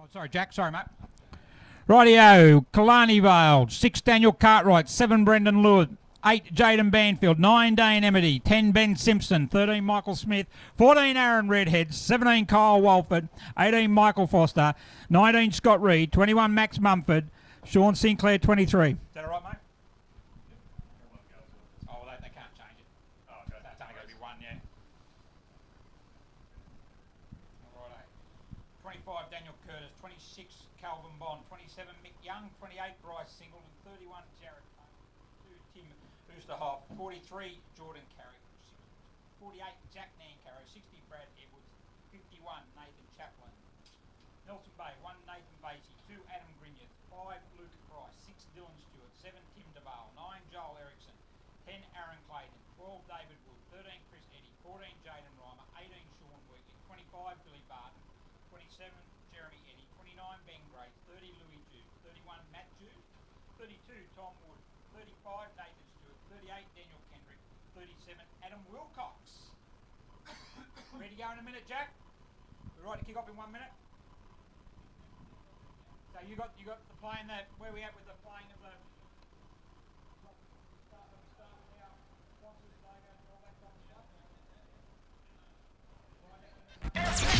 Oh, sorry, Jack. Sorry, mate. Rightio. Killarney Vale. 6 Daniel Cartwright. 7 Brendan Lewis. 8 Jaden Banfield. 9 Dane Emity. 10 Ben Simpson. 13 Michael Smith. 14 Aaron Redhead. 17 Kyle Walford. 18 Michael Foster. 19 Scott Reed. 21 Max Mumford. Sean Sinclair 23. Is that all right, mate? Oh, they can't change it. Oh, that's only got to be one, yeah. All right. 25 Daniel Curtis. 26 Calvin Bond. 27 Mick Young. 28 Bryce Singleton. 31 Jared. 2 Tim Oosterhoff. 43 Jordan Carrick. 48 Jack Nancarrow. 60 Brad Edwards. 51 Nathan Chaplin. Nelson Bay. 1 Nathan Beatty. 2 Adam Grinyard. 5 Luke Price. 6 Dylan Stewart. 7 Tim DeVale. 9 Joel Erickson. 10 Aaron Clayton. 12 David Wood. 13 Chris Eddy. 14 Jaden Reimer. 18 Sean Wheatley. 25 Billy Barton. 27 Jeremy Eddy. 29 Ben Gray. 30 Louis Jude. 31 Matt Jude. 32 Tom Wood. 35 Nathan Stewart. 38 Daniel Kendrick. 37 Adam Wilcox. Ready to go in a minute, Jack? We're right to kick off in 1 minute. So you got the playing that where we at with the playing of the start with our sponsors, logos, and all that kind of stuff.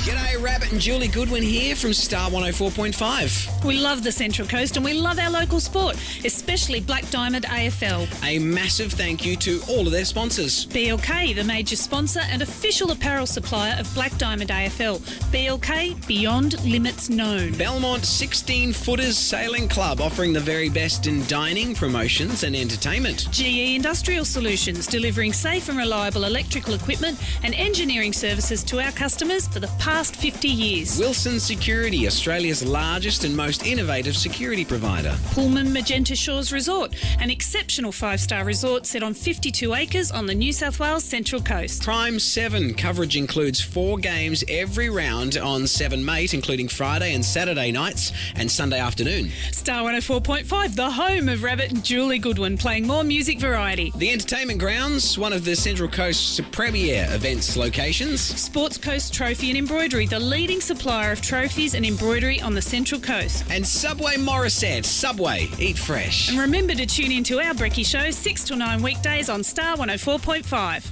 G'day, Rabbit and Julie Goodwin here from Star 104.5. We love the Central Coast and we love our local sport, especially Black Diamond AFL. A massive thank you to all of their sponsors. BLK, the major sponsor and official apparel supplier of Black Diamond AFL. BLK, beyond limits known. Belmont 16 Footers Sailing Club, offering the very best in dining, promotions and entertainment. GE Industrial Solutions, delivering safe and reliable electrical equipment and engineering services to our customers for the past 50 years. Wilson Security, Australia's largest and most innovative security provider. Pullman Magenta Shores Resort, an exceptional 5-star resort set on 52 acres on the New South Wales Central Coast. Prime 7, coverage includes 4 games every round on 7 Mate, including Friday and Saturday nights and Sunday afternoon. Star 104.5, the home of Rabbit and Julie Goodwin, playing more music variety. The Entertainment Grounds, one of the Central Coast's premier events locations. Sports Coast Trophy and Embroidery, the leading supplier of trophies and embroidery on the Central Coast. And Subway Morisset. Subway, eat fresh. And remember to tune in to our Brekkie Show 6 till 9 weekdays on Star 104.5.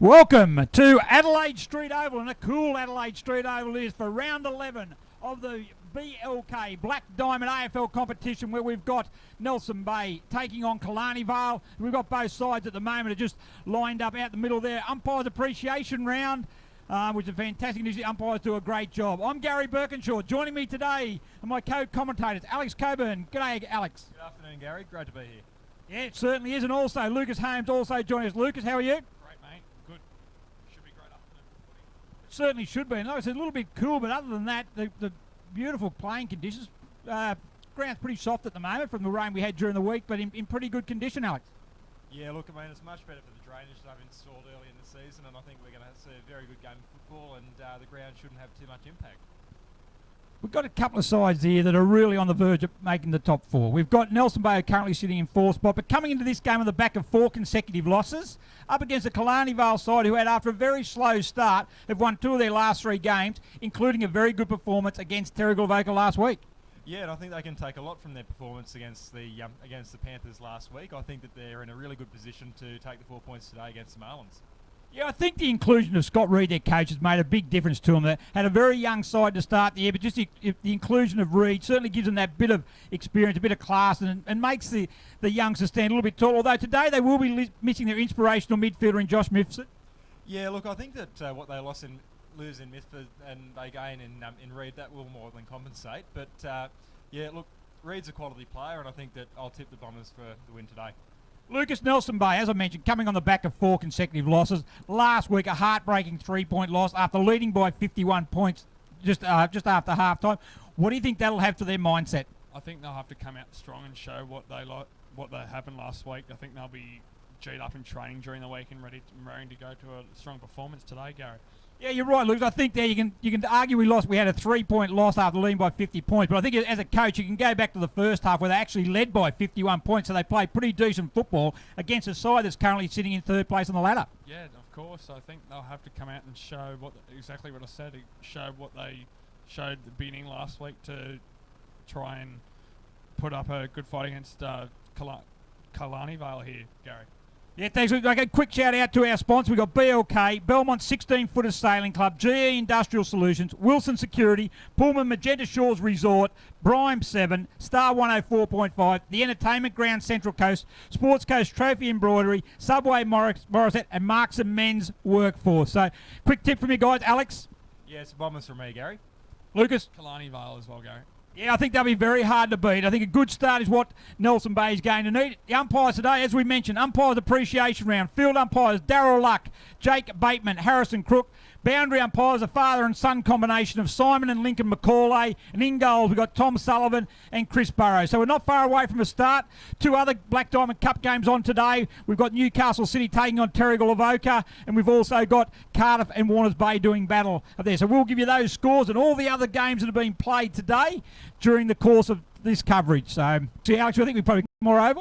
Welcome to Adelaide Street Oval, and a cool Adelaide Street Oval is for round 11 of the BLK Black Diamond AFL competition, where we've got Nelson Bay taking on Killarney Vale. We've got both sides at the moment are just lined up out the middle there. Umpires appreciation round, which is fantastic news. The umpires do a great job. I'm Gary Birkinshaw. Joining me today are my co-commentators, Alex Coburn. G'day, Alex. Good afternoon, Gary. Great to be here. Yeah, it certainly is. And also Lucas Holmes also joining us. Lucas, how are you? Certainly should be. And like I said, a little bit cool, but other than that, the beautiful playing conditions. Ground's pretty soft at the moment from the rain we had during the week, but in pretty good condition, Alex. Yeah, look, I mean, it's much better for the drainage that I've installed early in the season, and I think we're going to see a very good game of football, and the ground shouldn't have too much impact. We've got a couple of sides here that are really on the verge of making the top 4. We've got Nelson Bay currently sitting in 4th spot, but coming into this game on the back of 4 consecutive losses, up against the Killarney Vale side, who had, after a very slow start, have won 2 of their last 3 games, including a very good performance against Terrigal-Vocal last week. Yeah, and I think they can take a lot from their performance against the Panthers last week. I think that they're in a really good position to take the 4 points today against the Marlins. Yeah, I think the inclusion of Scott Reed, their coach, has made a big difference to them. They had a very young side to start the year, but just the inclusion of Reed certainly gives them that bit of experience, a bit of class, and makes the youngsters stand a little bit tall. Although today they will be missing their inspirational midfielder in Josh Mifsud. Yeah, look, I think that what they lose in Mifsud and they gain in Reed, that will more than compensate. But yeah, look, Reed's a quality player, and I think that I'll tip the Bombers for the win today. Lucas, Nelson Bay, as I mentioned, coming on the back of 4 consecutive losses. Last week, a heartbreaking 3-point loss after leading by 51 points just after half-time. What do you think that'll have to their mindset? I think they'll have to come out strong and show what happened last week. I think they'll be G'd up in training during the week and raring to go to a strong performance today, Gary. Yeah, you're right, Lucas. I think there you can argue we had a 3-point loss after leading by 50 points, but I think as a coach you can go back to the first half where they actually led by 51 points, so they played pretty decent football against a side that's currently sitting in third place on the ladder. Yeah, of course. I think they'll have to come out and show exactly what I said. Show what they showed at the beginning last week to try and put up a good fight against Killarney Vale here, Gary. Yeah, thanks. Okay, a quick shout out to our sponsors. We've got BLK, Belmont 16-footer Sailing Club, GE Industrial Solutions, Wilson Security, Pullman Magenta Shores Resort, Brime 7, Star 104.5, The Entertainment Ground Central Coast, Sports Coast Trophy Embroidery, Subway Morisset, and Marks and Men's Workforce. So, quick tip from you guys, Alex. Yes, Bombers from me, Gary. Lucas. Killarney Vale as well, Gary. Yeah, I think they'll be very hard to beat. I think a good start is what Nelson Bay is going to need. The umpires today, as we mentioned, umpires appreciation round. Field umpires, Darryl Luck, Jake Bateman, Harrison Crook. Boundary umpires, a father and son combination of Simon and Lincoln McCauley. And in goals, we've got Tom Sullivan and Chris Burrows. So we're not far away from a start. 2 other Black Diamond Cup games on today. We've got Newcastle City taking on Terrigal Avoca. And we've also got Cardiff and Warners Bay doing battle up there. So we'll give you those scores and all the other games that have been played today during the course of this coverage. So, see, Alex, I think we probably more over.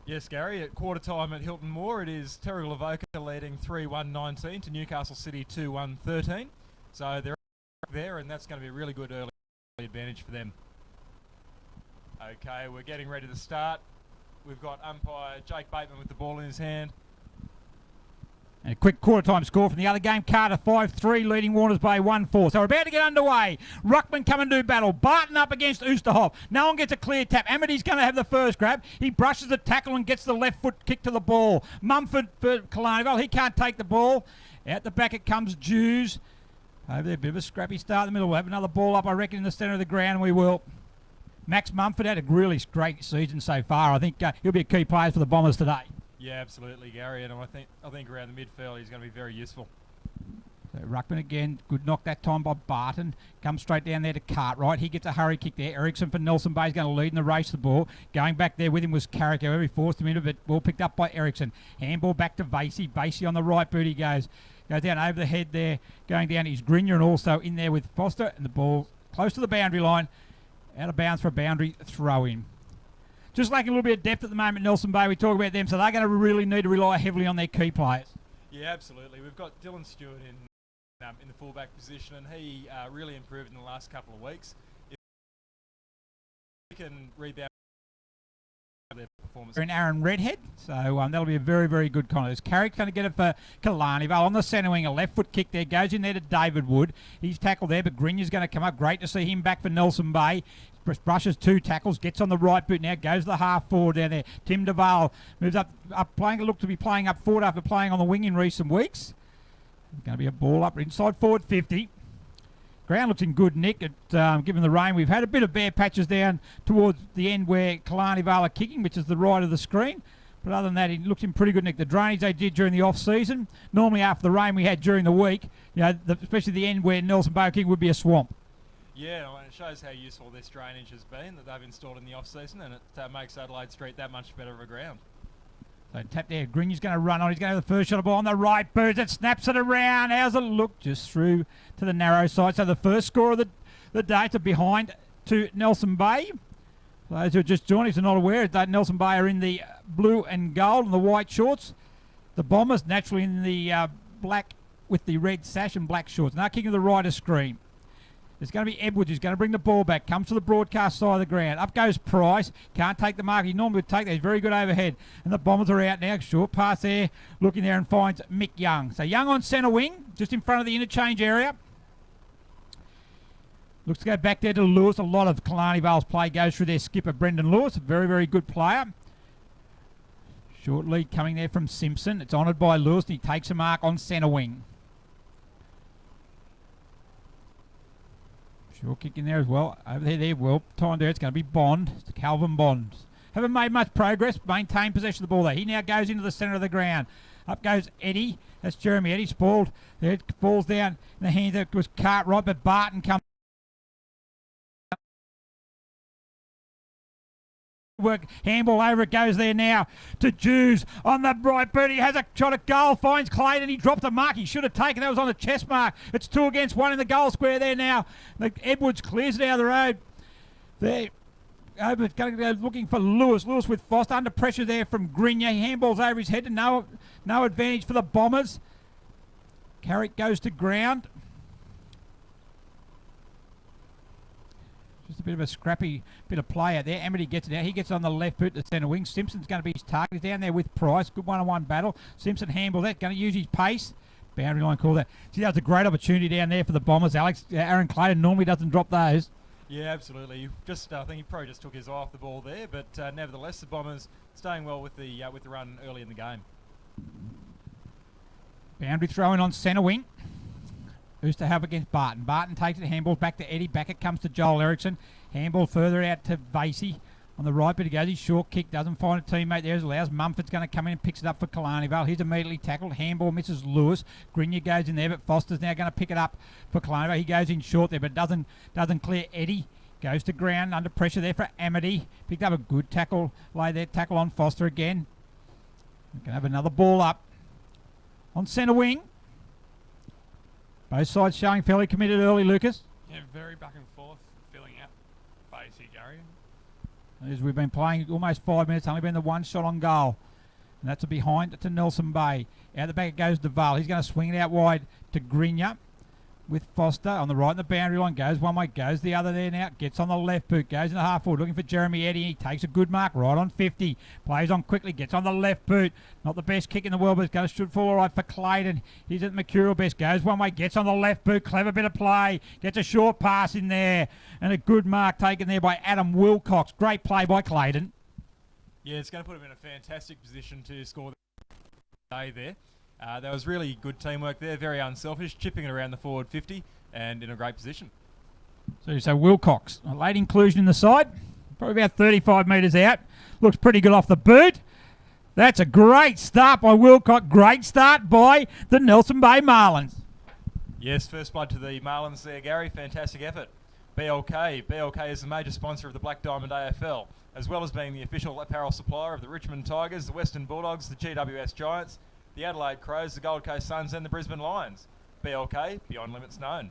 Yes, Gary, at quarter time at Hilton Moor, it is Terrigal Avoca leading 3-1-19 to Newcastle City 2-1-13. So they're there, and that's going to be a really good early advantage for them. Okay, we're getting ready to start. We've got umpire Jake Bateman with the ball in his hand. And a quick quarter-time score from the other game. Carter 5-3, leading Warners Bay 1-4. So we're about to get underway. Ruckman come and do battle. Barton up against Oosterhoff. No one gets a clear tap. Amity's going to have the first grab. He brushes the tackle and gets the left foot kick to the ball. Mumford for Killarney. He can't take the ball. Out the back it comes Jews. Over there, a bit of a scrappy start in the middle. We'll have another ball up, I reckon, in the centre of the ground. We will. Max Mumford had a really great season so far. I think he'll be a key player for the Bombers today. Yeah, absolutely, Gary, and I think around the midfield he's going to be very useful. So Ruckman again, good knock that time by Barton. Comes straight down there to Cartwright. He gets a hurry kick there. Ericsson for Nelson Bay is going to lead in the race the ball. Going back there with him was Carrick. However, he forced him into it. Ball picked up by Ericsson. Handball back to Vasey. Vasey on the right boot he goes. Goes down over the head there. Going down is Gringer and also in there with Foster. And the ball close to the boundary line. Out of bounds for a boundary throw in. Just lacking a little bit of depth at the moment, Nelson Bay. We talk about them, so they're going to really need to rely heavily on their key players. Yeah, absolutely. We've got Dylan Stewart in the fullback position, and he really improved in the last couple of weeks. If he can rebound their performance. And Aaron Redhead, so that'll be a very, very good contest. Carrick's going to get it for Killarney. On the centre wing, a left foot kick there, goes in there to David Wood. He's tackled there, but Grinya's going to come up. Great to see him back for Nelson Bay. Brushes 2 tackles, gets on the right boot now, goes to the half forward down there. Tim DeVale moves up playing, look to be playing up forward after playing on the wing in recent weeks. Going to be a ball up inside forward 50. Ground looks in good nick, given the rain. We've had a bit of bare patches down towards the end where Killarney Vale are kicking, which is the right of the screen. But other than that, it looks in pretty good nick. The drainage they did during the off-season, normally after the rain we had during the week, especially the end where Nelson Bay kicking would be a swamp. Yeah, and it shows how useful this drainage has been that they've installed in the off-season, and it makes Adelaide Street that much better of a ground. So tap there, Grinya's going to run on. He's going to have the first shot of ball on the right boot. It snaps it around. How's it look? Just through to the narrow side. So the first score of the day to behind to Nelson Bay. For those who are just joining us and not aware that Nelson Bay are in the blue and gold and the white shorts. The Bombers naturally in the black with the red sash and black shorts. Now kicking to the right of screen. It's going to be Edwards who's going to bring the ball back. Comes to the broadcast side of the ground. Up goes Price. Can't take the mark. He normally would take that. He's very good overhead. And the Bombers are out now. Short pass there. Looking there and finds Mick Young. So Young on centre wing. Just in front of the interchange area. Looks to go back there to Lewis. A lot of Killarney Vale's play goes through their skipper, Brendan Lewis. A very, very good player. Short lead coming there from Simpson. It's honoured by Lewis. And he takes a mark on centre wing. Short kick in there as well. Over there, well timed there. It's going to be Bond. It's Calvin Bond. Haven't made much progress. Maintained possession of the ball there. He now goes into the centre of the ground. Up goes Eddie. That's Jeremy Eddie. Spoiled. There it falls down in the hands. That was Cartwright, but Barton comes Work handball over it goes there now to Jews on the right boot. He has a shot at goal, finds Clayton. He dropped a mark he should have taken. That was on the chest mark. It's 2 against 1 in the goal square there now. Edwards clears it down the road. There. Over going to go looking for Lewis. Lewis with Foster under pressure there from Grenier. He handballs over his head and no advantage for the Bombers. Carrick goes to ground. Just a bit of a scrappy bit of play out there. Amity gets it out. He gets on the left boot to centre wing. Simpson's going to be his target. He's down there with Price. Good one-on-one battle. Simpson handball that. Going to use his pace. Boundary line call that. See, that was a great opportunity down there for the Bombers. Aaron Clayton normally doesn't drop those. Yeah, absolutely. Just I think he probably just took his eye off the ball there, but nevertheless, the Bombers staying well with the run early in the game. Boundary throw-in on centre wing. Who's to have against Barton? Barton takes it, handball back to Eddie. Back it comes to Joel Erickson. Handball further out to Vasey. On the right, but he goes his short kick, doesn't find a teammate there as allows. Mumford's going to come in and picks it up for Killarney Vale. He's immediately tackled. Handball misses Lewis. Grenier goes in there, but Foster's now going to pick it up for Killarney Vale. He goes in short there, but doesn't clear Eddie. Goes to ground under pressure there for Amity. Picked up a good tackle, lay there, tackle on Foster again. We can have another ball up on centre wing. Both sides showing fairly committed early, Lucas. Yeah, very back and forth, filling out Facey, Gary. As we've been playing almost 5 minutes, only been the one shot on goal. And that's a behind to Nelson Bay. Out the back it goes to Vale. He's going to swing it out wide to Grenier with Foster on the right in the boundary line. Goes one way, goes the other there now. Gets on the left boot, goes in the half forward, looking for Jeremy Eddy. He takes a good mark right on 50. Plays on quickly, gets on the left boot. Not the best kick in the world, but it's going to shoot fall all right for Clayton. He's at the Mercurial best. Goes one way, gets on the left boot. Clever bit of play. Gets a short pass in there. And a good mark taken there by Adam Wilcox. Great play by Clayton. Yeah, it's going to put him in a fantastic position to score the day there. That was really good teamwork there, very unselfish, chipping it around the forward 50 and in a great position. So Wilcox, a late inclusion in the side, probably about 35 metres out. Looks pretty good off the boot. That's a great start by Wilcox. Great start by the Nelson Bay Marlins. Yes, first blood to the Marlins there, Gary. Fantastic effort. BLK is the major sponsor of the Black Diamond AFL, as well as being the official apparel supplier of the Richmond Tigers, the Western Bulldogs, the GWS Giants, the Adelaide Crows, the Gold Coast Suns and the Brisbane Lions. BLK, beyond limits known.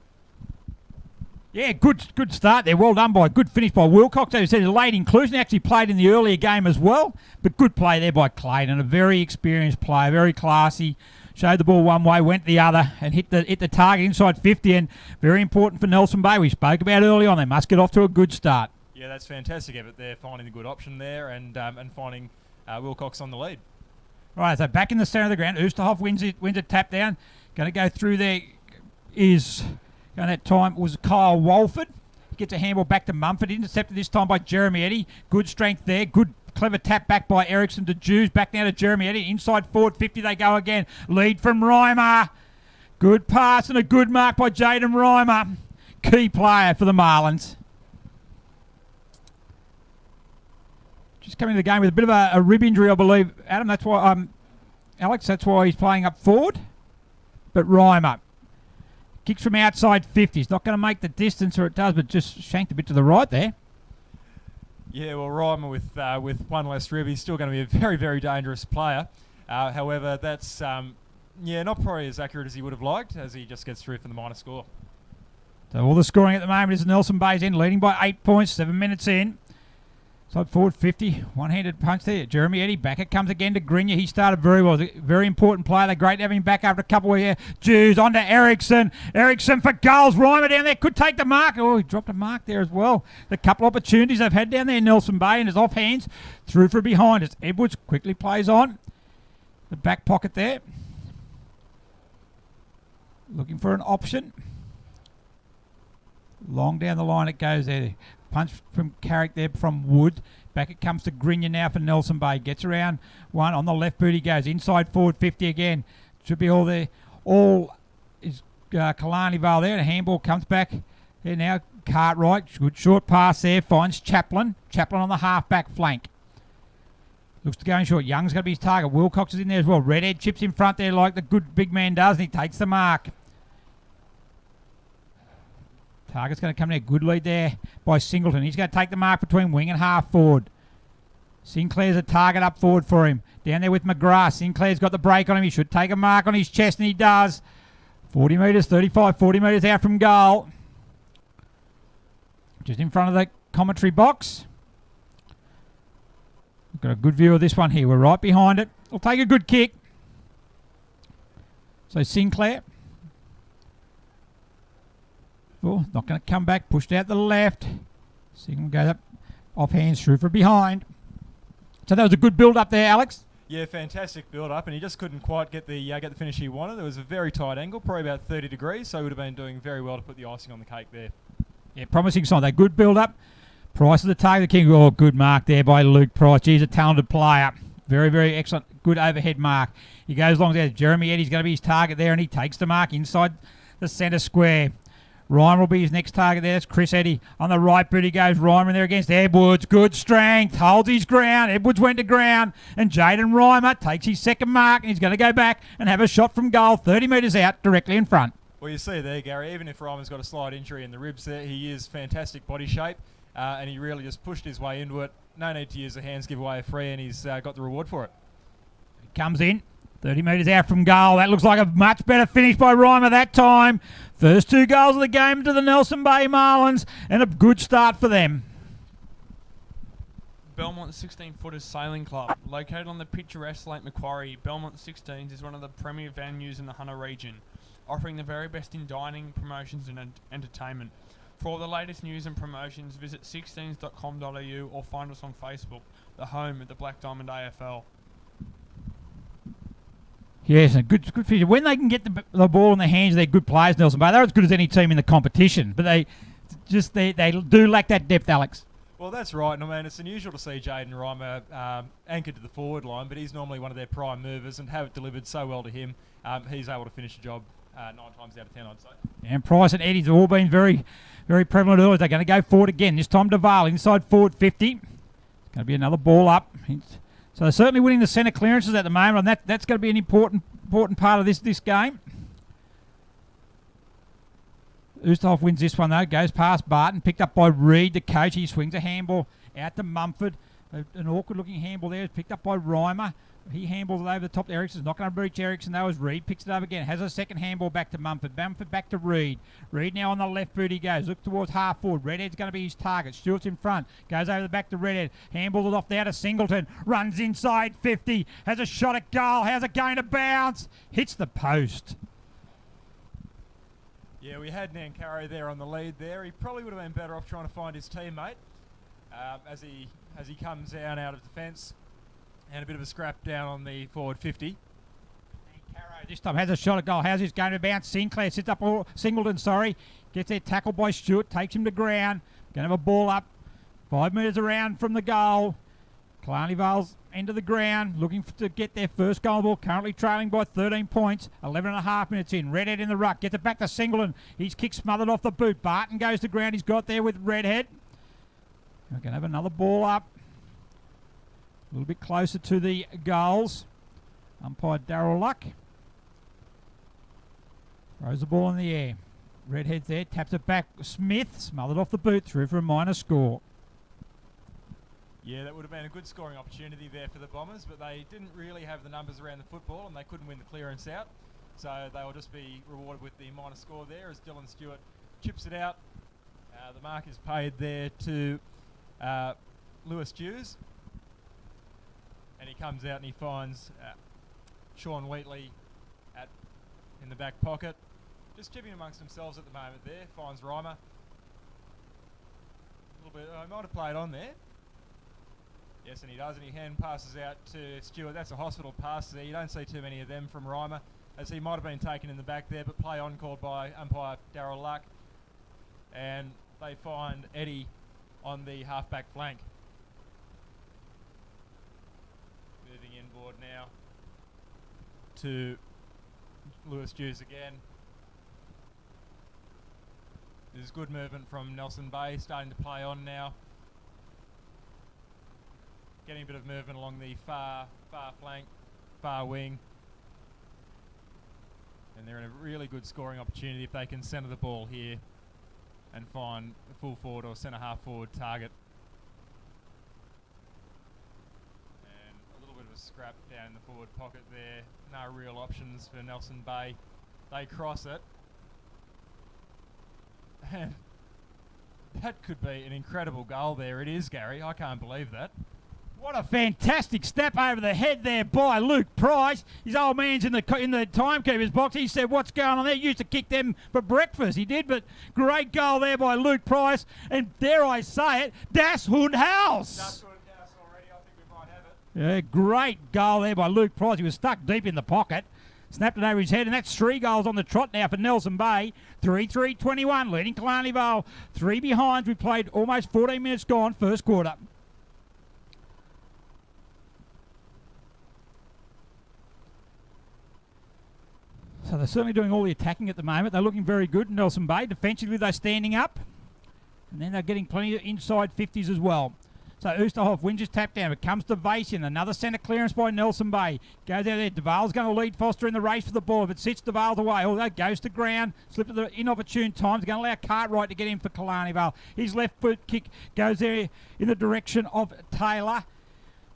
Yeah, good start there. Well done by, good finish by Wilcox. As you said, a late inclusion. Actually played in the earlier game as well. But good play there by Clayton. A very experienced player, very classy. Showed the ball one way, went the other, and hit the target inside 50. And very important for Nelson Bay. We spoke about early on. They must get off to a good start. Yeah, that's fantastic effort there, finding the good option there and finding Wilcox on the lead. Right, so back in the centre of the ground. Oosterhoff wins a tap down. Going to go through there is, going that time was Kyle Walford. Gets a handball back to Mumford. Intercepted this time by Jeremy Eddy. Good strength there. Good clever tap back by Erickson to Jews. Back now to Jeremy Eddy. Inside forward 50 they go again. Lead from Reimer. Good pass and a good mark by Jaden Reimer. Key player for the Marlins. Just coming to the game with a bit of a rib injury, I believe. Adam, that's why, Alex, that's why he's playing up forward. But Reimer kicks from outside 50. He's not going to make the distance, or it does, but just shanked a bit to the right there. Yeah, well, Reimer with one less rib, he's still going to be a very, very dangerous player. However, that's not probably as accurate as he would have liked, as he just gets through for the minor score. So all the scoring at the moment is Nelson Bay's in, leading by 8 points, 7 minutes in. Side forward 50, one-handed punch there. Jeremy Eddy, back it comes again to Grenier. He started very well. Very important player. They're great to have him back after a couple of Jews on to Erickson. Erickson for goals. Reimer down there could take the mark. Oh, he dropped a mark there as well. The couple opportunities they've had down there in Nelson Bay, and his off hands through for behind us. Edwards quickly plays on. The back pocket there. Looking for an option. Long down the line it goes there. Punch from Carrick there from Wood. Back it comes to Grenier now for Nelson Bay. Gets around one on the left boot. He goes inside forward 50 again. Should be all there. All is Killarney Vale there. The handball comes back there now. Cartwright. Good short pass there. Finds Chaplin. Chaplin on the half-back flank. Looks to go in short. Young's going to be his target. Wilcox is in there as well. Redhead chips in front there like the good big man does, and he takes the mark. Target's going to come there. Good lead there by Singleton. He's going to take the mark between wing and half forward. Sinclair's a target up forward for him. Down there with McGrath. Sinclair's got the break on him. He should take a mark on his chest, and he does. 40 metres, 35, 40 metres out from goal. Just in front of the commentary box. We've got a good view of this one here. We're right behind it. We'll take a good kick. So Sinclair. Oh, not going to come back. Pushed out the left. Signal goes up. Off hands through from behind. So that was a good build up there, Alex. Yeah, fantastic build up, and he just couldn't quite get the finish he wanted. There was a very tight angle, probably about 30 degrees, so he would have been doing very well to put the icing on the cake there. Yeah, promising sign. That good build up. Price of the target, the king. Oh, good mark there by Luke Price. He's a talented player. Very, very excellent. Good overhead mark. He goes along there. Jeremy Eddy's going to be his target there, and he takes the mark inside the centre square. Ryan will be his next target there. That's Chris Eddy. On the right boot he goes. Ryan there against Edwards. Good strength. Holds his ground. Edwards went to ground. And Jaden Reimer takes his second mark. And he's going to go back and have a shot from goal. 30 metres out, directly in front. Well, you see there, Gary, even if Reimer's got a slight injury in the ribs there, he is fantastic body shape. And he really just pushed his way into it. No need to use the hands, give away a free, and he's got the reward for it. He comes in. 30 metres out from goal. That looks like a much better finish by Reimer that time. First 2 goals of the game to the Nelson Bay Marlins, and a good start for them. Belmont 16-footers Sailing Club. Located on the picturesque Lake Macquarie, Belmont 16s is one of the premier venues in the Hunter region, offering the very best in dining, promotions and entertainment. For all the latest news and promotions, visit 16s.com.au or find us on Facebook, the home of the Black Diamond AFL. Yes, a good feature. When they can get the ball in the hands of their good players, Nelson Bay, they're as good as any team in the competition. But they do lack that depth, Alex. Well, that's right. And I mean, it's unusual to see Jaden Reimer anchored to the forward line, but he's normally one of their prime movers and have it delivered so well to him. He's able to finish the job 9 times out of 10, I'd say. And Price and Eddie's have all been very, very prevalent early. They're going to go forward again. This time to Vale, inside forward 50. It's going to be another ball up. So they're certainly winning the centre clearances at the moment, and that's going to be an important part of this game. Oosterhoff wins this one, though. Goes past Barton, picked up by Reed, the coach. He swings a handball out to Mumford. An awkward-looking handball there is picked up by Reimer. He handballs it over the top to Erickson's not going to reach Erickson though as Reed picks it up again. Has a second handball back to Mumford. Mumford back to Reed. Reed now on the left boot he goes. Look towards half forward. Redhead's going to be his target. Stewart's in front. Goes over the back to Redhead. Handballs it off there to Singleton. Runs inside 50. Has a shot at goal. How's it going to bounce? Hits the post. Yeah, we had Nancaro there on the lead there. He probably would have been better off trying to find his teammate as he comes down out of defence. And a bit of a scrap down on the forward 50. Caro this time has a shot at goal. How's this going to bounce? Sinclair sits up, Singleton, gets there tackled by Stewart, takes him to ground. Going to have a ball up 5 metres around from the goal. Killarney Vale's end of the ground, looking to get their first goal ball, currently trailing by 13 points, 11.5 minutes in. Redhead in the ruck, gets it back to Singleton. His kick smothered off the boot. Barton goes to ground, he's got there with Redhead. We're going to have another ball up. A little bit closer to the goals. Umpire Darryl Luck. Throws the ball in the air. Redhead's there, taps it back. Smith smothered off the boot, through for a minor score. Yeah, that would have been a good scoring opportunity there for the Bombers, but they didn't really have the numbers around the football and they couldn't win the clearance out. So they will just be rewarded with the minor score there as Dylan Stewart chips it out. The mark is paid there to Lewis Hughes. And he comes out and he finds Sean Wheatley in the back pocket. Just chipping amongst themselves at the moment there. Finds Reimer. A little bit, he might have played on there. Yes, and he does, and he hand passes out to Stewart. That's a hospital pass there. You don't see too many of them from Reimer, as he might have been taken in the back there, but play on called by umpire Darryl Luck. And they find Eddie on the half-back flank. Moving inboard now to Lewis Hughes again. There's good movement from Nelson Bay, starting to play on now. Getting a bit of movement along the far flank, far wing. And they're in a really good scoring opportunity if they can centre the ball here and find a full forward or centre half forward target. scrap down in the forward pocket there. No real options for Nelson Bay. They cross it. And that could be an incredible goal there. It is, Gary. I can't believe that. What a fantastic step over the head there by Luke Price. His old man's in the timekeeper's box. He said, what's going on there? Used to kick them for breakfast. He did, but great goal there by Luke Price. And dare I say it, Das Hund House. Das Hund House already. I think we might have it. Yeah, great goal there by Luke Price. He was stuck deep in the pocket. Snapped it over his head, and that's 3 goals on the trot now for Nelson Bay. 3-3-21, leading Killarney Vale. 3 behinds. We played almost 14 minutes gone, first quarter. So they're certainly doing all the attacking at the moment. They're looking very good, Nelson Bay. Defensively, they're standing up. And then they're getting plenty of inside 50s as well. So Oosterhoff wins his tap down. It comes to Vacian. Another centre clearance by Nelson Bay. Goes out there. DeVale's going to lead Foster in the race for the ball. If it sits DeVale's away, although it goes to ground. Slipped at the inopportune time. It's going to allow Cartwright to get in for Killarney Vale. His left foot kick goes there in the direction of Taylor.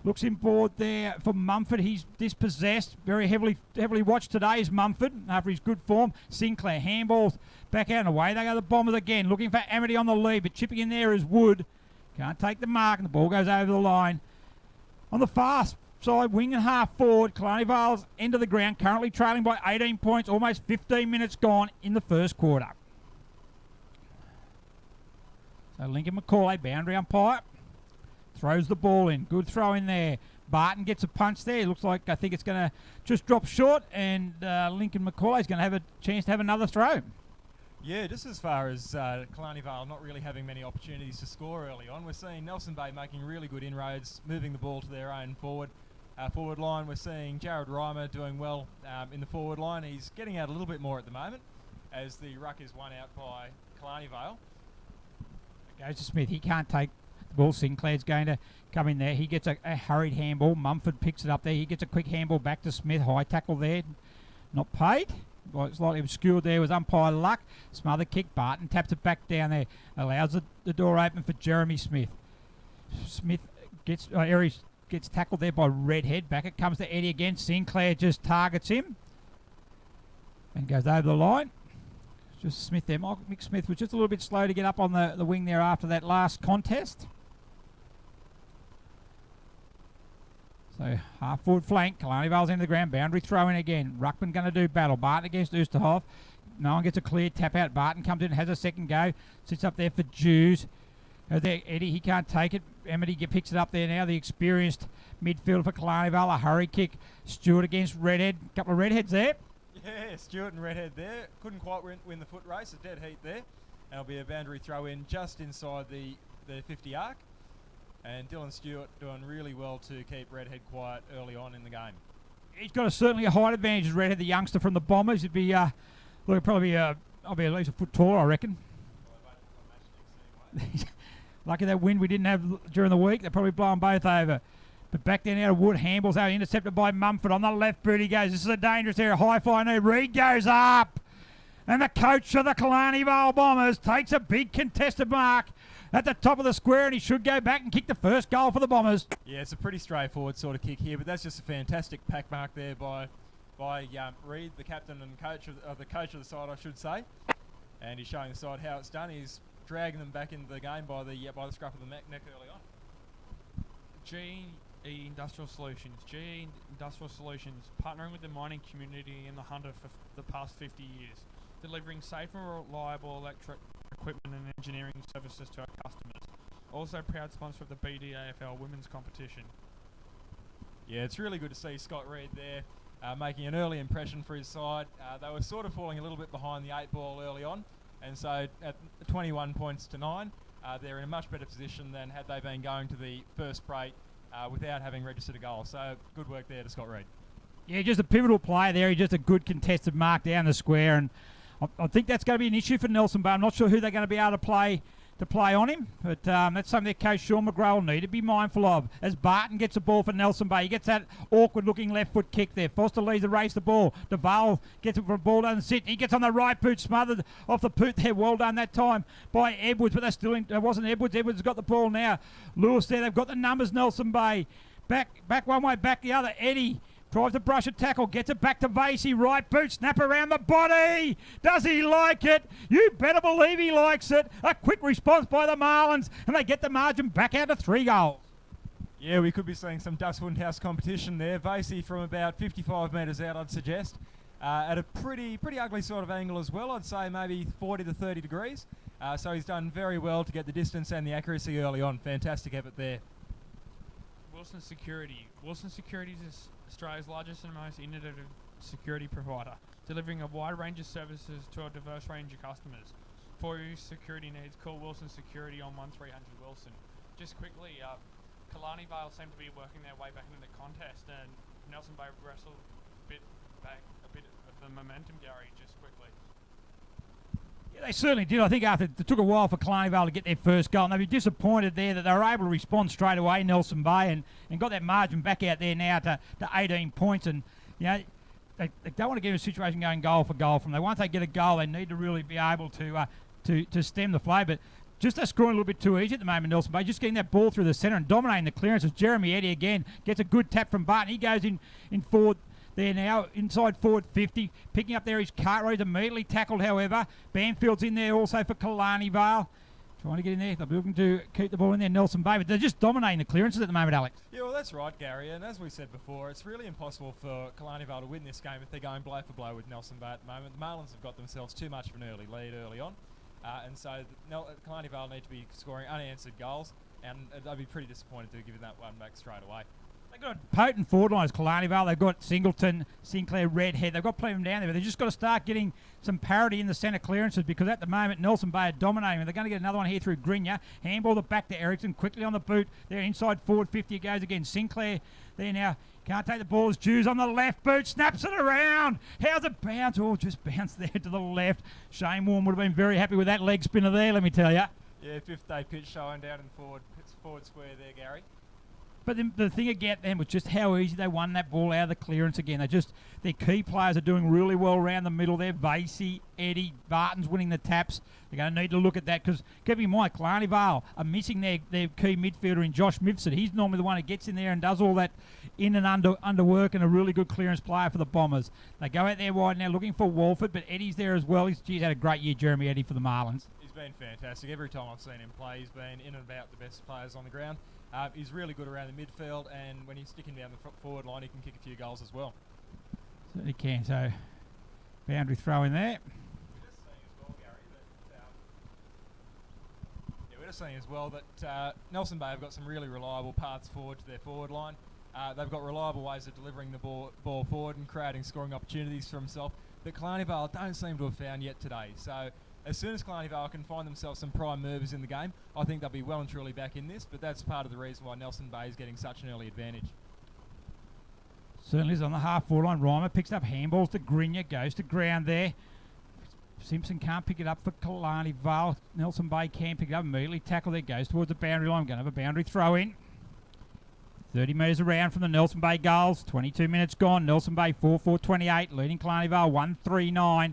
Looks inboard there for Mumford. He's dispossessed. Very heavily watched today is Mumford after his good form. Sinclair handballs back out and away. They go the Bombers again. Looking for Amity on the lead, but chipping in there is Wood. Can't take the mark, and the ball goes over the line. On the far side, wing and half forward, Killarney Vale's end of the ground, currently trailing by 18 points, almost 15 minutes gone in the first quarter. So Lincoln Macaulay, boundary umpire, throws the ball in. Good throw in there. Barton gets a punch there. Looks like I think it's going to just drop short, and Lincoln Macaulay's going to have a chance to have another throw. Yeah, just as far as Killarney Vale not really having many opportunities to score early on, we're seeing Nelson Bay making really good inroads, moving the ball to their own forward line. We're seeing Jared Reimer doing well in the forward line. He's getting out a little bit more at the moment as the ruck is won out by Killarney Vale. It goes to Smith. He can't take the ball. Sinclair's going to come in there. He gets a hurried handball. Mumford picks it up there. He gets a quick handball back to Smith. High tackle there. Not paid. Well, slightly obscured there was umpire luck. Smother kick. Barton taps it back down there. Allows the door open for Jeremy Smith. Smith gets gets tackled there by Redhead. Back it comes to Eddie again. Sinclair just targets him and goes over the line. Just Smith there. Mick Smith was just a little bit slow to get up on the wing there after that last contest. So half forward flank. Killarney Vale's into the ground. Boundary throw in again. Ruckman going to do battle. Barton against Oosterhoff. No one gets a clear tap out. Barton comes in, has a second go. Sits up there for Jews. There, Eddie, he can't take it. Amity picks it up there now. The experienced midfielder for Killarney Vale. A hurry kick. Stewart against Redhead. A couple of Redheads there. Yeah, Stewart and Redhead there. Couldn't quite win the foot race. A dead heat there. And it'll be a boundary throw in just inside the 50 arc. And Dylan Stewart doing really well to keep Redhead quiet early on in the game. He's got certainly a height advantage as Redhead, the youngster from the Bombers. He'd be, I'll be at least a foot taller, I reckon. Lucky that wind we didn't have during the week. They're probably blowing both over. But back there now to Wood. Handballs out, intercepted by Mumford. On the left boot he goes. This is a dangerous area. High fly no. Reed goes up. And the coach of the Killarney Vale Bombers takes a big contested mark at the top of the square, and he should go back and kick the first goal for the Bombers. Yeah, it's a pretty straightforward sort of kick here, but that's just a fantastic pack mark there by Reed, the captain and coach of the side, I should say. And he's showing the side how it's done. He's dragging them back into the game by the scruff of the neck early on. GE Industrial Solutions. GE Industrial Solutions, partnering with the mining community in the Hunter for the past 50 years, delivering safe and reliable electric equipment and engineering services to our customers. Also proud sponsor of the BDAFL women's competition. Yeah, it's really good to see Scott Reed there making an early impression for his side. They were sort of falling a little bit behind the 8 ball early on, and so at 21 points to 9, they're in a much better position than had they been going to the first break without having registered a goal. So good work there to Scott Reed. Yeah, just a pivotal player there. He's just a good contested mark down the square, and I think that's going to be an issue for Nelson, but I'm not sure who they're going to be able to play on him. But that's something that coach Sean McGraw will need to be mindful of. As Barton gets the ball for Nelson Bay, he gets that awkward-looking left foot kick there. Foster leads the race the ball. DeVale gets it for a ball, doesn't sit. He gets on the right boot, smothered off the boot there. Well done that time by Edwards, but that's still it wasn't Edwards. Edwards has got the ball now. Lewis there. They've got the numbers. Nelson Bay. Back one way, back the other. Eddie tries to brush a tackle, gets it back to Vasey. Right boot, snap around the body. Does he like it? You better believe he likes it. A quick response by the Marlins, and they get the margin back out to 3 goals. Yeah, we could be seeing some Dustwood House competition there. Vasey from about 55 metres out, I'd suggest. At a pretty ugly sort of angle as well. I'd say maybe 40 to 30 degrees. So he's done very well to get the distance and the accuracy early on. Fantastic effort there. Wilson Security. Wilson Security is Australia's largest and most innovative security provider, delivering a wide range of services to a diverse range of customers. For your security needs, call Wilson Security on 1300 Wilson. Just quickly, Killarney Vale seem to be working their way back into the contest, and Nelson Bay wrestled a bit of the momentum, Gary, just quickly. Yeah, they certainly did. I think it took a while for Killarney Vale to get their first goal, and they'd be disappointed there that they were able to respond straight away, Nelson Bay, and got that margin back out there now to 18 points. And they don't want to get in a situation going goal for goal from them. Once they get a goal, they need to really be able to stem the flow. But just they're scoring a little bit too easy at the moment, Nelson Bay. Just getting that ball through the centre and dominating the clearances. Jeremy Eddy again gets a good tap from Barton. He goes in forward there now, inside forward 50. Picking up there is Cartwright, immediately tackled, however. Banfield's in there also for Killarney Vale. Trying to get in there. They're looking to keep the ball in there, Nelson Bay. But they're just dominating the clearances at the moment, Alex. Yeah, well, that's right, Gary. And as we said before, it's really impossible for Killarney Vale to win this game if they're going blow for blow with Nelson Bay at the moment. The Marlins have got themselves too much of an early lead early on. And so Killarney Vale need to be scoring unanswered goals, and they'd be pretty disappointed to give that one back straight away. They've got potent forward lines, Killarney Vale. They've got Singleton, Sinclair, Redhead. They've got plenty of them down there, but they've just got to start getting some parity in the centre clearances, because at the moment Nelson Bay are dominating. They're going to get another one here through Grinya. Handball it back to Ericsson, quickly on the boot. They're inside forward 50. It goes again. Sinclair there now. Can't take the ball. Jews on the left boot. Snaps it around. How's it bounce? Oh, just bounced there to the left. Shane Warren would have been very happy with that leg spinner there, let me tell you. Yeah, fifth day pitch showing down in forward square there, Gary. But the thing again then was just how easy they won that ball out of the clearance again. Their key players are doing really well around the middle there. Vasey, Eddie, Barton's winning the taps. They're going to need to look at that, because keep in mind, Killarney Vale are missing their key midfielder in Josh Mifsud. He's normally the one who gets in there and does all that in and under work, and a really good clearance player for the Bombers. They go out there wide now looking for Walford, but Eddie's there as well. He's had a great year, Jeremy Eddie, for the Marlins. He's been fantastic. Every time I've seen him play, he's been in and about the best players on the ground. He's really good around the midfield, and when he's sticking down the forward line, he can kick a few goals as well. Certainly can. So, boundary throw in there. We're just seeing as well that Nelson Bay have got some really reliable paths forward to their forward line. They've got reliable ways of delivering the ball forward and creating scoring opportunities for himself that Killarney Vale don't seem to have found yet today. So as soon as Killarney Vale can find themselves some prime movers in the game, I think they'll be well and truly back in this, but that's part of the reason why Nelson Bay is getting such an early advantage. Certainly is on the half-forward line. Reimer picks up handballs to Grinya, goes to ground there. Simpson can't pick it up for Killarney Vale. Nelson Bay can pick it up immediately. Tackle there, goes towards the boundary line. Going to have a boundary throw in. 30 metres around from the Nelson Bay goals. 22 minutes gone. Nelson Bay 4-4-28, leading Killarney Vale 1-3-9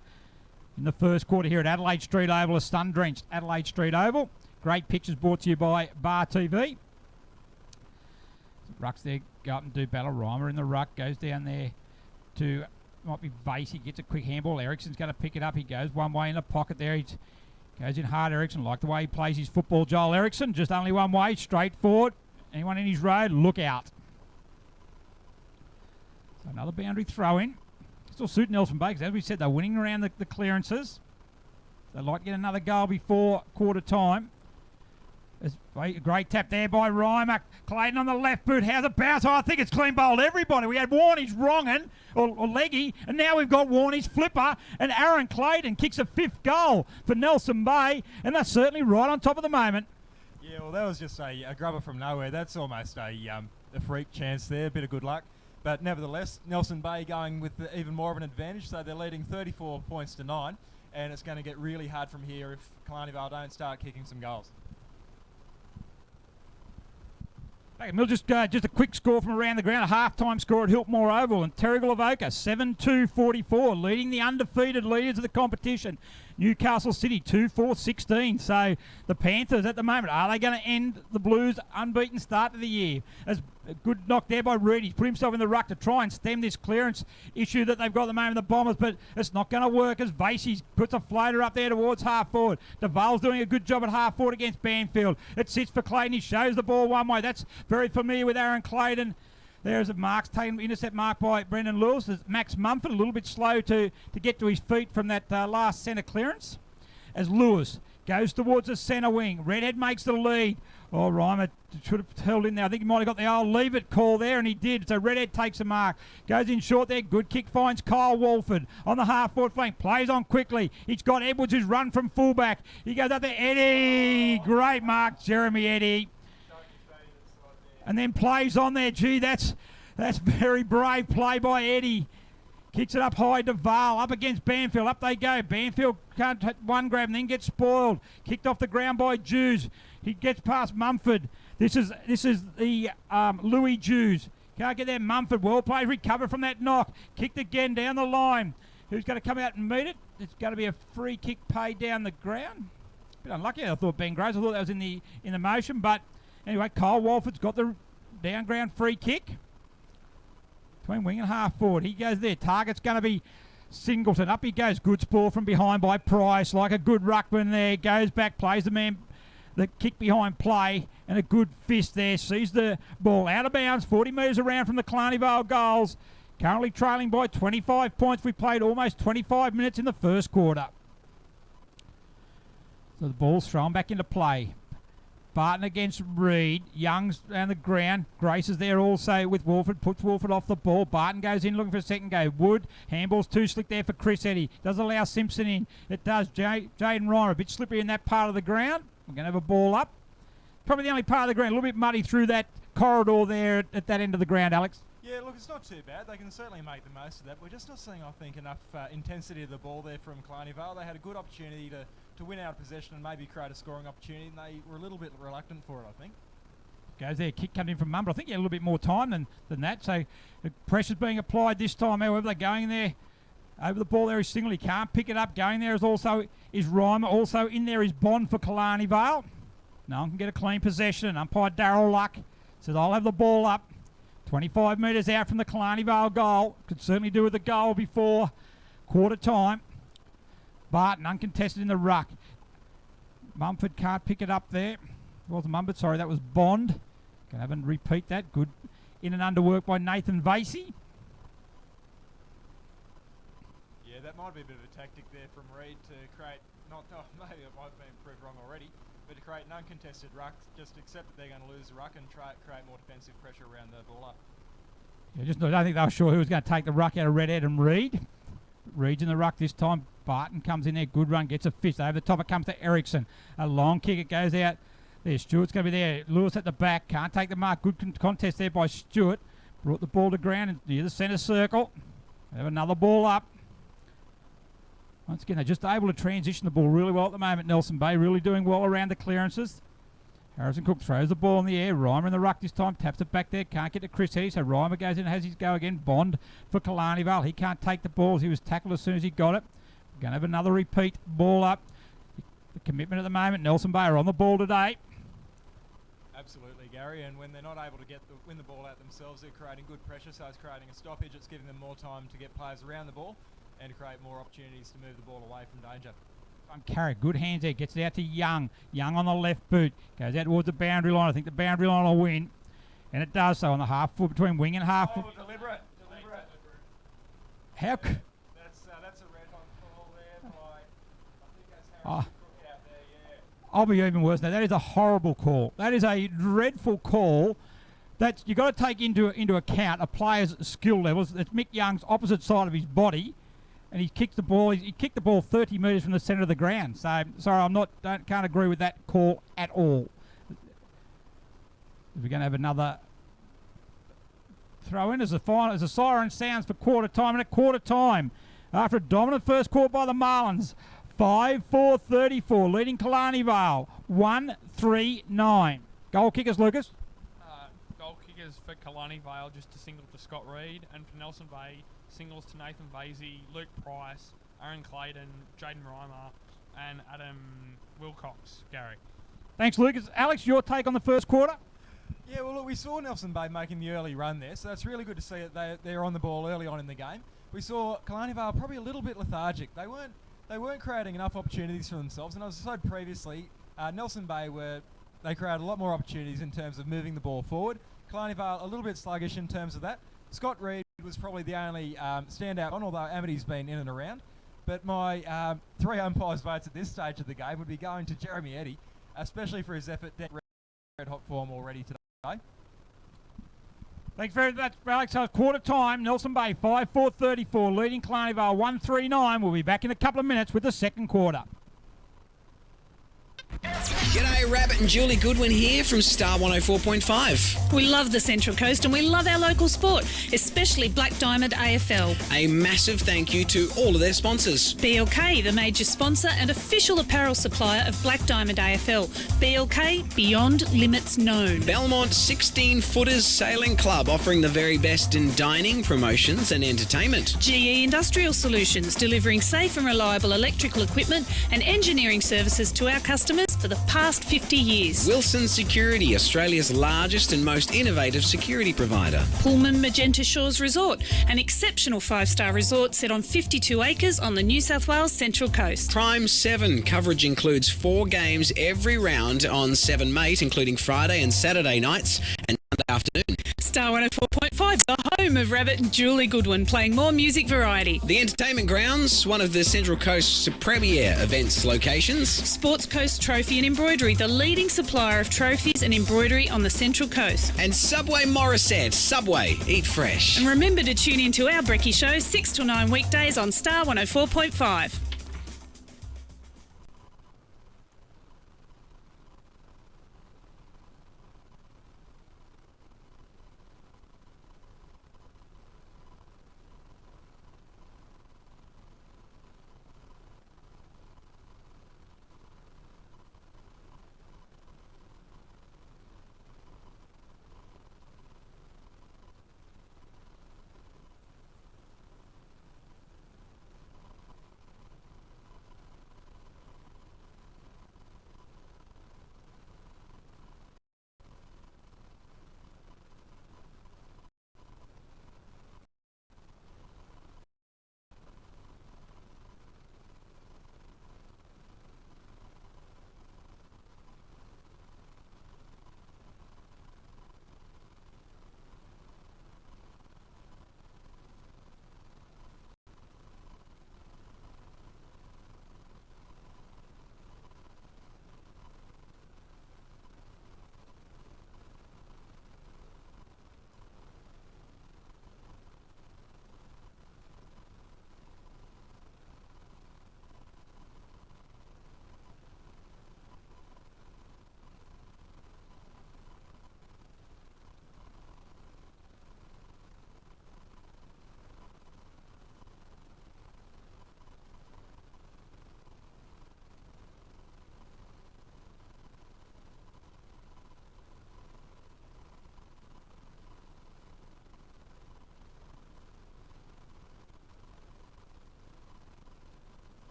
in the first quarter here at Adelaide Street Oval, a sun-drenched Adelaide Street Oval. Great pictures brought to you by Bar TV. Rucks there, go up and do battle. Reimer in the ruck, goes down there to, might be Vasey, gets a quick handball. Ericsson's going to pick it up. He goes one way in the pocket there. He goes in hard, Ericsson. Like the way he plays his football, Joel Ericsson. Just only one way, straight forward. Anyone in his road, look out. So another boundary throw in. Still suit Nelson Bay, because as we said, they're winning around the clearances. They'd like to get another goal before quarter time. There's a great tap there by Reimer. Clayton on the left boot. How's it bounce? Oh, I think it's clean bowled everybody. We had Warney's wrongin', or leggy, and now we've got Warney's flipper, and Aaron Clayton kicks a 5th goal for Nelson Bay, and they're certainly right on top of the moment. Yeah, well, that was just a grubber from nowhere. That's almost a freak chance there, a bit of good luck. But nevertheless, Nelson Bay going with even more of an advantage, so they're leading 34 points to 9, and it's going to get really hard from here if Killarney Vale don't start kicking some goals. Mill just a quick score from around the ground, a half-time score at Hiltmore Oval, and Terrigal Avoca 7-2-44, leading the undefeated leaders of the competition. Newcastle City 2-4-16. So the Panthers at the moment, are they going to end the Blues' unbeaten start to the year? As a good knock there by Reed. He's put himself in the ruck to try and stem this clearance issue that they've got at the moment, the Bombers, but it's not going to work as Vasey puts a floater up there towards half forward. DeVale's doing a good job at half forward against Banfield. It sits for Clayton. He shows the ball one way. That's very familiar with Aaron Clayton. There's a mark taken, intercept mark by Brendan Lewis. There's Max Mumford, a little bit slow to get to his feet from that last centre clearance. As Lewis goes towards the centre wing. Redhead makes the lead. Oh, Reimer should have held in there. I think he might have got the old leave it call there, and he did. So Redhead takes a mark. Goes in short there. Good kick finds Kyle Walford on the half-forward flank. Plays on quickly. He's got Edwards who's run from fullback. He goes up there. Eddie. Great mark, Jeremy Eddie. And then plays on there. Gee, that's very brave play by Eddie. Kicks it up high to Vale, up against Banfield. Up they go. Banfield can't hit one grab and then gets spoiled. Kicked off the ground by Jews. He gets past Mumford. This is the Louis Jews. Can't get there. Mumford, well played, recovered from that knock. Kicked again down the line. Who's going to come out and meet it? It's going to be a free kick paid down the ground. A bit unlucky. I thought Ben Grace. I thought that was in the motion, but anyway, Kyle Walford's got the down ground free kick. Between wing and half forward. He goes there. Target's going to be Singleton. Up he goes. Good spoil from behind by Price. Like a good ruckman there. Goes back, plays the man. The kick behind play. And a good fist there. Sees the ball out of bounds. 40 metres around from the Killarney Vale goals. Currently trailing by 25 points. We played almost 25 minutes in the first quarter. So the ball's thrown back into play. Barton against Reed. Young's down the ground. Grace is there also with Wolford. Puts Wolford off the ball. Barton goes in looking for a second go. Wood. Handball's too slick there for Chris Eddy. Does allow Simpson in. It does. Jaden Ryan a bit slippery in that part of the ground. We're going to have a ball up. Probably the only part of the ground. A little bit muddy through that corridor there at that end of the ground, Alex. Yeah, look, it's not too bad. They can certainly make the most of that. We're just not seeing, I think, enough intensity of the ball there from Killarney Vale. They had a good opportunity to win out of possession and maybe create a scoring opportunity, and they were a little bit reluctant for it, I think. Goes there, kick coming in from Mumford. I think he had a little bit more time than that, so the pressure's being applied this time. However, they're going there over the ball there is Single. He can't pick it up. Going there is Reimer. Also in there is Bond for Killarney Vale. No one can get a clean possession, and umpire Darryl Luck says, I'll have the ball up. 25 metres out from the Killarney Vale goal. Could certainly do with the goal before quarter time. Barton uncontested in the ruck. Mumford can't pick it up there. Wasn't Mumford, sorry, that was Bond. Can have and repeat that. Good in and under work by Nathan Vasey. Yeah, that might be a bit of a tactic there from Reed to create, maybe it might have been proved wrong already, but to create an uncontested ruck, just accept that they're going to lose the ruck and create more defensive pressure around the ball up. Yeah, I don't think they were sure who was going to take the ruck out of Redhead and Reed. Reed's in the ruck this time. Barton comes in there. Good run. Gets a fist. Over the top it comes to Ericsson. A long kick. It goes out. There. Stewart's going to be there. Lewis at the back. Can't take the mark. Good contest there by Stewart. Brought the ball to ground and near the centre circle. They have another ball up. Once again, they're just able to transition the ball really well at the moment. Nelson Bay really doing well around the clearances. Harrison Cook throws the ball in the air. Reimer in the ruck this time. Taps it back there. Can't get to Chris Eddy. So Reimer goes in and has his go again. Bond for Killarney Vale. He can't take the balls. He was tackled as soon as he got it. We're going to have another repeat. Ball up. The commitment at the moment. Nelson Bay are on the ball today. Absolutely, Gary. And when they're not able to win the ball out themselves, they're creating good pressure. So it's creating a stoppage. It's giving them more time to get players around the ball and to create more opportunities to move the ball away from danger. Carrick, good hands there, gets it out to Young. Young on the left boot, goes out towards the boundary line. I think the boundary line will win, and it does so on the half foot between wing and half foot. Deliberate. How? That's a red hot call there by, I think that's Harrison Cook out there, yeah. I'll be even worse now. That is a horrible call. That is a dreadful call. That you've got to take into account a player's skill levels. It's Mick Young's opposite side of his body. And he kicked the ball. He kicked the ball 30 metres from the centre of the ground. So sorry, can't agree with that call at all. We're going to have another throw in as a siren sounds for quarter time. And at quarter time, after a dominant first quarter by the Marlins, 5-4-34, leading Killarney Vale 1-3-9. Goal kickers, Lucas. Goal kickers for Killarney Vale, just a single to Scott Reed, and for Nelson Bay, singles to Nathan Vasey, Luke Price, Aaron Clayton, Jaden Reimer, and Adam Wilcox, Gary. Thanks, Lucas. Alex, your take on the first quarter? Yeah, well, look, we saw Nelson Bay making the early run there, so that's really good to see that they're on the ball early on in the game. We saw Killarney Vale probably a little bit lethargic. They weren't creating enough opportunities for themselves, and as I said previously, Nelson Bay they created a lot more opportunities in terms of moving the ball forward. Killarney Vale a little bit sluggish in terms of that. Scott Reed was probably the only standout one, although Amity's been in and around. But my 3 umpires' votes at this stage of the game would be going to Jeremy Eddy, especially for his effort down red hot form already today. Thanks very much, Alex. So quarter time, Nelson Bay 5-4-34, leading Killarney Vale 1-3-9. We'll be back in a couple of minutes with the second quarter. G'day, Rabbit and Julie Goodwin here from Star 104.5. We love the Central Coast and we love our local sport, especially Black Diamond AFL. A massive thank you to all of their sponsors. BLK, the major sponsor and official apparel supplier of Black Diamond AFL. BLK, beyond limits known. Belmont 16-Footers Sailing Club, offering the very best in dining, promotions and entertainment. GE Industrial Solutions, delivering safe and reliable electrical equipment and engineering services to our customers for the past 50 years. Wilson Security, Australia's largest and most innovative security provider. Pullman Magenta Shores Resort, an exceptional 5-star resort set on 52 acres on the New South Wales Central Coast. Prime 7 coverage includes 4 games every round on 7 Mate, including Friday and Saturday nights and Sunday afternoon. Star 104.5 is the home of Rabbit and Julie Goodwin, playing more music variety. The Entertainment Grounds, one of the Central Coast's premier events locations. Sports Coast Trophy and Embroidery, the leading supplier of trophies and embroidery on the Central Coast. And Subway Morisset. Subway, eat fresh. And remember to tune in to our Brekkie Show 6 till 9 weekdays on Star 104.5.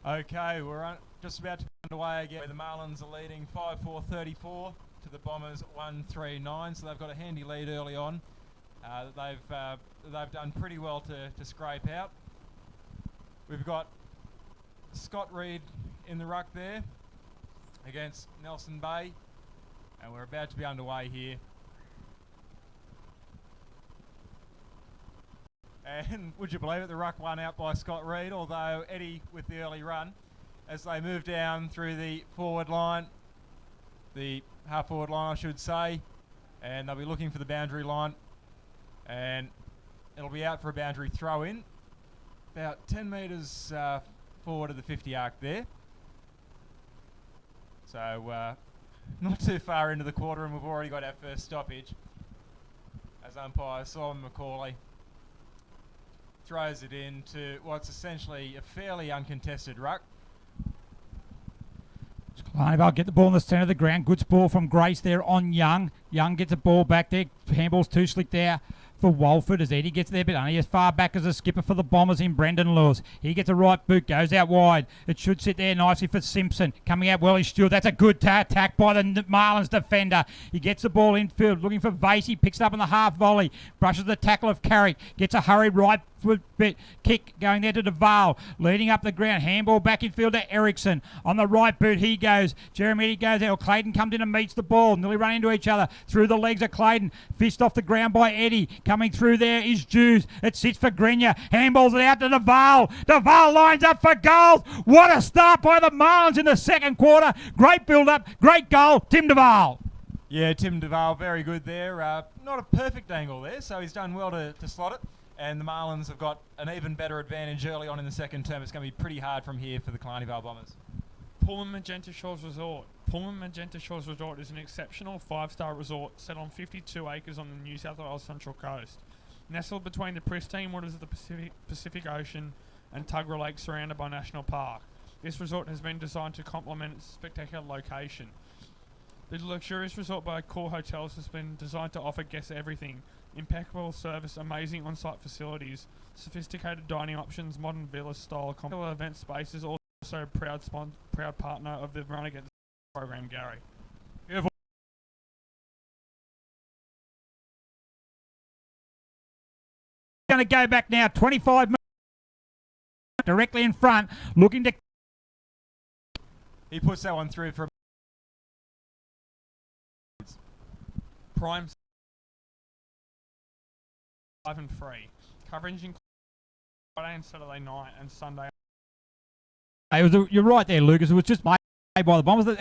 Okay, we're just about to be underway again. The Marlins are leading 5-4-34 to the Bombers 1-3-9, so they've got a handy lead early on. They've done pretty well to scrape out. We've got Scott Reed in the ruck there against Nelson Bay, and we're about to be underway here. And would you believe it, the ruck won out by Scott Reed, although Eddie with the early run as they move down through the forward line. the half-forward line, I should say, and they'll be looking for the boundary line, and it'll be out for a boundary throw-in, about 10 metres forward of the 50 arc there. So not too far into the quarter, and we've already got our first stoppage as umpire Simon Macaulay throws it into what's essentially a fairly uncontested ruck. Killarney Vale get the ball in the centre of the ground. Good ball from Grace there on Young. Young gets the ball back there. Handball's too slick there for Walford as Eddie gets there, but only as far back as the skipper for the Bombers in Brendan Lewis. He gets a right boot, goes out wide. It should sit there nicely for Simpson. Coming out well is Stewart. That's a good attack by the Marlins defender. He gets the ball infield, looking for Vasey. Picks it up in the half volley. Brushes the tackle of Carrick. Gets a hurried right foot kick going there to Vale. Leading up the ground. Handball back infield to Ericsson. On the right boot he goes. Jeremy Eddie goes out. Clayton comes in and meets the ball. Nearly run into each other. Through the legs of Clayton. Fist off the ground by Eddie. Coming through there is Jews. It sits for Grenier. Handballs it out to Vale. Vale lines up for goals. What a start by the Marlins in the second quarter. Great build-up. Great goal. Tim Vale. Yeah, Tim Vale, very good there. Not a perfect angle there, so he's done well to slot it. And the Marlins have got an even better advantage early on in the second term. It's going to be pretty hard from here for the Killarney Vale Bombers. Pullman Magenta Shores Resort. Pullman Magenta Shores Resort is an exceptional 5-star resort set on 52 acres on the New South Wales Central Coast. Nestled between the pristine waters of the Pacific Ocean and Tuggerah Lake, surrounded by National Park. This resort has been designed to complement its spectacular location. The luxurious resort by Core Hotels has been designed to offer guests everything: impeccable service, amazing on-site facilities, sophisticated dining options, modern villa-style event spaces. Also a proud partner of the Run Against program, Gary. Beautiful. Going to go back now, 25 minutes directly in front, looking to... He puts that one through for Prime 5 and 3. Coverage includes Friday and Saturday night and Sunday. You're right there, Lucas. It was just made by the Bombers.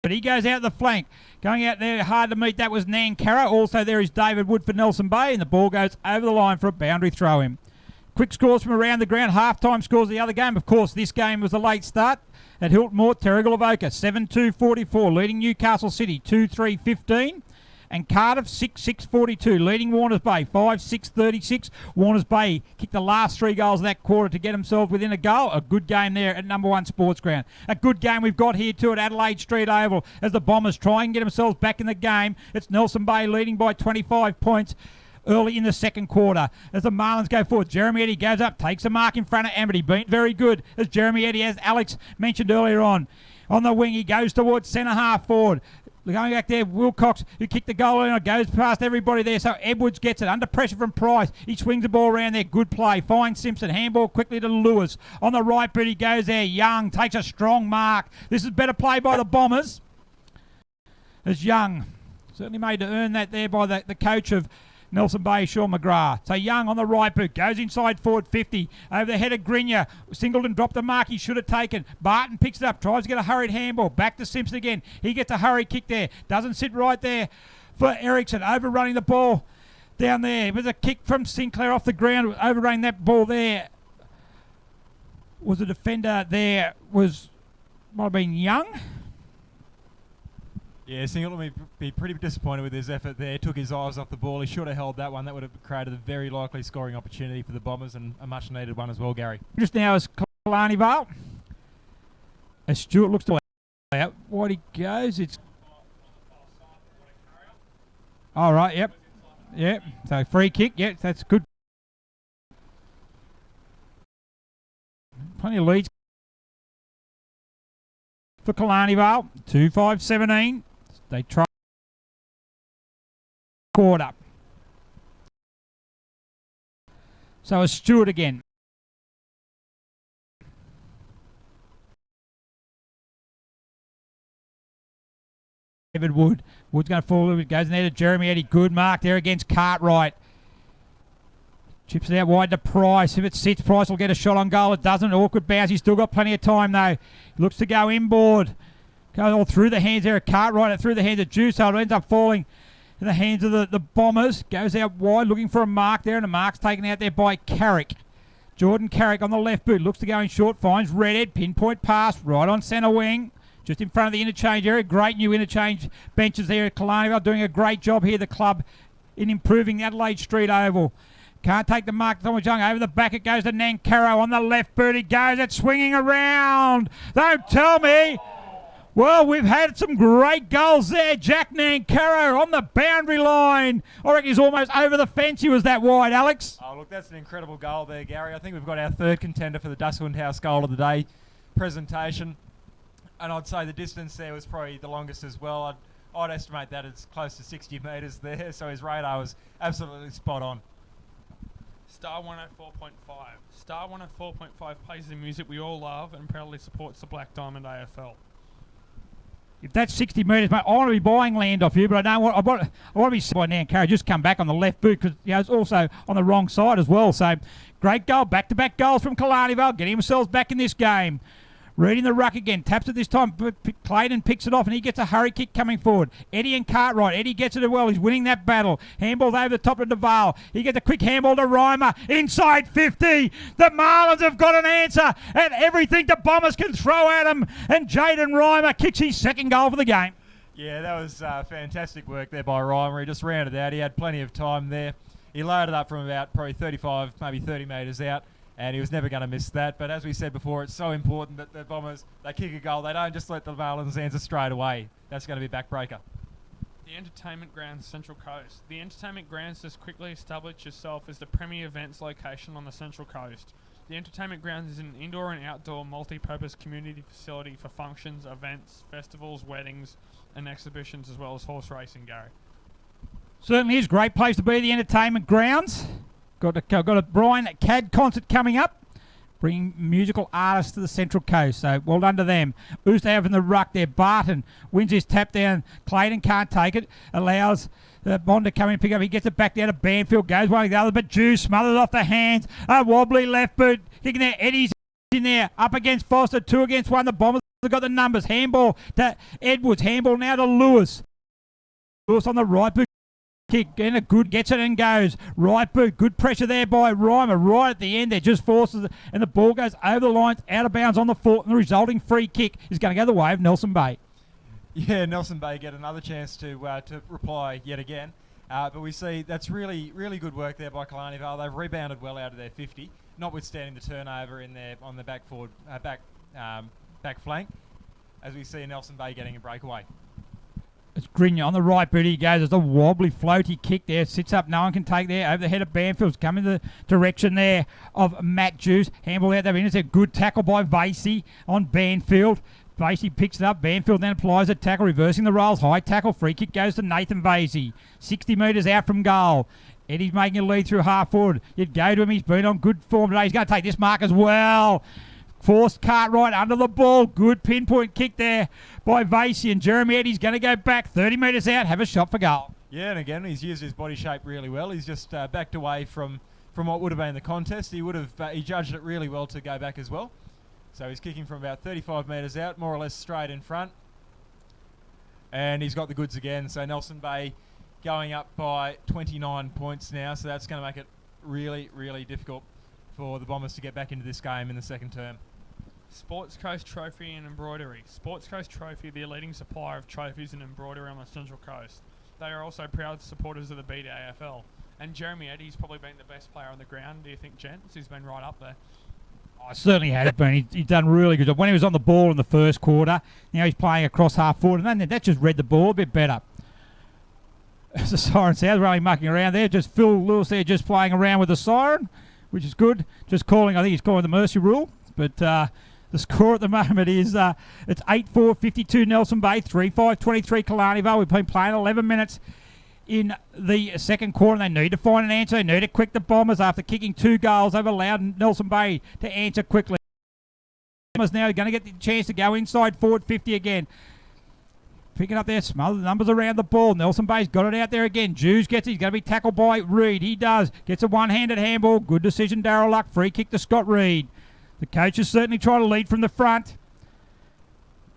But he goes out the flank. Going out there hard to meet, that was Nankara. Also there is David Wood for Nelson Bay, and the ball goes over the line for a boundary throw-in. Quick scores from around the ground. Half-time scores of the other game. Of course, this game was a late start at Hilton Moore. Terrigal Avoca 7-2-44, leading Newcastle City 2-3-15. And Cardiff 6-6-42, leading Warners Bay 5-6-36. Warners Bay kicked the last 3 goals of that quarter to get themselves within a goal. A good game there at number 1 Sports Ground. A good game we've got here too at Adelaide Street Oval as the Bombers try and get themselves back in the game. It's Nelson Bay leading by 25 points early in the second quarter as the Marlins go forward. Jeremy Eddie goes up, takes a mark in front of Amity. Been very good as Jeremy Eddie, as Alex mentioned earlier on. On the wing, he goes towards centre half forward. Going back there, Wilcox, who kicked the goal in, goes past everybody there. So Edwards gets it under pressure from Price. He swings the ball around there. Good play. Finds Simpson. Handball quickly to Lewis. On the right boot, he goes there. Young takes a strong mark. This is better play by the Bombers. As Young certainly made to earn that there by the coach of Nelson Bay, Sean McGrath. So Young on the right boot, goes inside forward 50. Over the head of Grenier. Singleton dropped the mark he should have taken. Barton picks it up, tries to get a hurried handball. Back to Simpson again. He gets a hurried kick there. Doesn't sit right there for Ericsson. Overrunning the ball down there. It was a kick from Sinclair off the ground. Overrunning that ball there. Was the defender there, might have been Young. Yeah, Singleton will be pretty disappointed with his effort there. Took his eyes off the ball. He should have held that one. That would have created a very likely scoring opportunity for the Bombers, and a much needed one as well, Gary. Just now is Killarney Vale. As Stewart looks to out, wide he goes. It's all right. Yep. Yep. So free kick. Yep. That's good. Plenty of leads for Killarney Vale. 2-5-17. They try quarter. So it's Stewart again. David Wood. Wood's going to fall. It goes in there to Jeremy Eddie. Good mark there against Cartwright. Chips it out wide to Price. If it sits, Price will get a shot on goal. It doesn't. Awkward bounce. He's still got plenty of time though. He looks to go inboard. Goes all through the hands there of Cartwright, through the hands of Juice. So it ends up falling in the hands of the Bombers. Goes out wide looking for a mark there, and a mark's taken out there by Carrick. Jordan Carrick on the left boot. Looks to go in short. Finds Redhead. Pinpoint pass right on centre wing. Just in front of the interchange area. Great new interchange benches there at Killarney. Doing a great job here, the club, in improving the Adelaide Street Oval. Can't take the mark. Thomas Young over the back. It goes to Nankaro on the left boot. He goes. It's swinging around. Don't tell me. Well, we've had some great goals there. Jack Nankaro on the boundary line. I reckon he's almost over the fence. He was that wide, Alex. Oh, look, that's an incredible goal there, Gary. I think we've got our third contender for the Dustwind House goal of the day presentation. And I'd say the distance there was probably the longest as well. I'd estimate that it's close to 60 metres there, so his radar was absolutely spot on. Star 104.5. Star 104.5 plays the music we all love and proudly supports the Black Diamond AFL. If that's 60 metres, mate, I want to be buying land off you, but I don't want. I want to be by Nankaro. Just come back on the left boot because it's also on the wrong side as well. So great goal, back-to-back goals from Killarney Vale, getting themselves back in this game. Reading the ruck again, taps it this time. Clayton picks it off and he gets a hurry kick coming forward. Eddie and Cartwright. Eddie gets it as well. He's winning that battle. Handball's over the top of Vale. He gets a quick handball to Reimer. Inside 50. The Marlins have got an answer at everything the Bombers can throw at them. And Jaden Reimer kicks his second goal for the game. Yeah, that was fantastic work there by Reimer. He just rounded out. He had plenty of time there. He loaded up from about probably 35, maybe 30 metres out. And he was never going to miss that. But as we said before, it's so important that the Bombers, they kick a goal. They don't just let the Marlins answer straight away. That's going to be a backbreaker. The Entertainment Grounds Central Coast. The Entertainment Grounds has quickly established itself as the premier events location on the Central Coast. The Entertainment Grounds is an indoor and outdoor multi-purpose community facility for functions, events, festivals, weddings and exhibitions, as well as horse racing, Gary. Certainly is a great place to be, the Entertainment Grounds. Got a Brian Cad concert coming up, bringing musical artists to the Central Coast. So well done to them. Oosterhout in the ruck there. Barton wins his tap down. Clayton can't take it. Allows Bond to come in and pick up. He gets it back down to Banfield. Goes one to the other, but Juice smothered off the hands. A wobbly left boot. Kicking there. Eddie's in there. Up against Foster. 2 against 1. The Bombers have got the numbers. Handball to Edwards. Handball now to Lewis. Lewis on the right boot. Kick and a good gets it and goes right boot. Good pressure there by Reimer right at the end. There just forces it, and the ball goes over the lines, out of bounds on the foot, and the resulting free kick is going to go the way of Nelson Bay. Yeah, Nelson Bay get another chance to reply yet again, but we see that's really good work there by Killarney Vale. They've rebounded well out of their 50, notwithstanding the turnover in their on the back flank, as we see Nelson Bay getting a breakaway. It's Grinya on the right boot. He goes. There's a wobbly floaty kick there. Sits up. No one can take there. Over the head of Banfield's coming the direction there of Matt Juice. Handball out there. It's a good tackle by Vasey on Banfield. Vasey picks it up. Banfield then applies a tackle, reversing the rails. High tackle. Free kick goes to Nathan Vasey. 60 metres out from goal. Eddie's making a lead through half forward. You'd go to him. He's been on good form today. He's going to take this mark as well. Forced Cartwright under the ball. Good pinpoint kick there by Vasey. And Jeremy Eddie's going to go back 30 metres out, have a shot for goal. Yeah, and again, he's used his body shape really well. He's just backed away from what would have been the contest. He judged it really well to go back as well. So he's kicking from about 35 metres out, more or less straight in front. And he's got the goods again. So Nelson Bay going up by 29 points now. So that's going to make it really difficult for the Bombers to get back into this game in the second term. Sports Coast Trophy and Embroidery. Sports Coast Trophy, the leading supplier of trophies and embroidery on the Central Coast. They are also proud supporters of the BDAFL. And Jeremy Eddie's probably been the best player on the ground, do you think, gents? He's been right up there. Oh, certainly has been. He's done really good job. When he was on the ball in the first quarter, now he's playing across half forward, and then that just read the ball a bit better. As the siren sounds, we're only mucking around there. Just Phil Lewis there just playing around with the siren, which is good. Just calling, I think he's calling the mercy rule. But the score at the moment is it's 8-4, 52 Nelson Bay, 3-5, 23 Killarney Vale. We've been playing 11 minutes in the second quarter, and they need to find an answer. They need to quick the Bombers after kicking 2 goals. They've allowed Nelson Bay to answer quickly. Bombers now going to get the chance to go inside forward 50 again. Picking up there, some other numbers around the ball. Nelson Bay's got it out there again. Jews gets it. He's going to be tackled by Reed. He does. Gets a one-handed handball. Good decision, Darryl Luck. Free kick to Scott Reed. The coaches certainly try to lead from the front.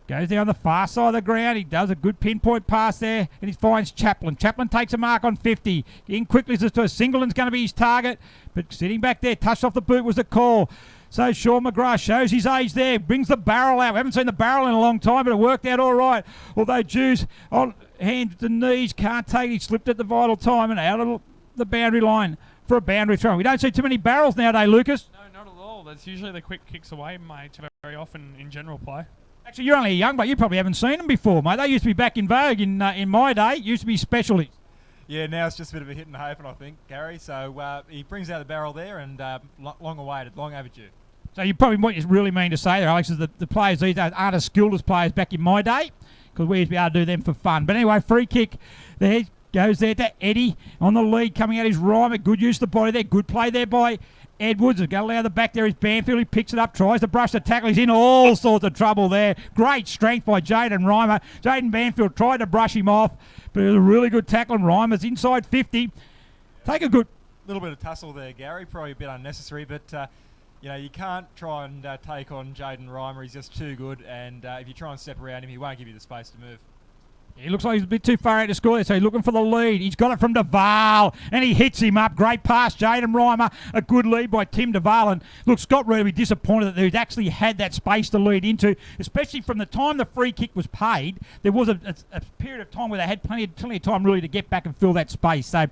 Goes there on the far side of the ground. He does a good pinpoint pass there, and he finds Chaplin. Chaplin takes a mark on 50. In quickly as to a Singleton's going to be his target, but sitting back there, touched off the boot was the call. So Sean McGrath shows his age there, brings the barrel out. We haven't seen the barrel in a long time, but it worked out all right. Although Jews on hands to knees, can't take it. He slipped at the vital time and out of the boundary line for a boundary throw. We don't see too many barrels nowadays, Lucas. No, not at all. That's usually the quick kicks away, mate, very often in general play. Actually, you're only young, but you probably haven't seen them before, mate. They used to be back in vogue in my day. Used to be specialties. Yeah, now it's just a bit of a hit and hope, I think, Gary. So he brings out the barrel there and long awaited, long overdue. So you probably what you really mean to say there, Alex, is that the players these days aren't as skilled as players back in my day, because we used to be able to do them for fun. But anyway, free kick there goes there to Eddie on the lead, coming out his rhyme. Good use of the body there. Good play there by Edwards. He's going to allow the back there is Banfield. He picks it up, tries to brush the tackle. He's in all sorts of trouble there. Great strength by Jaden Reimer. Jaden Banfield tried to brush him off, but it was a really good tackle, and Reimer's inside 50. Take a good... little bit of tussle there, Gary. Probably a bit unnecessary, but... you can't try and take on Jaden Reimer. He's just too good, and if you try and step around him, he won't give you the space to move. He looks like he's a bit too far out to score there, so he's looking for the lead. He's got it from Vale, and he hits him up. Great pass, Jaden Reimer. A good lead by Tim Vale. And look, Scott Reed will be disappointed that he's actually had that space to lead into, especially from the time the free kick was paid. There was a period of time where they had plenty of time really to get back and fill that space. So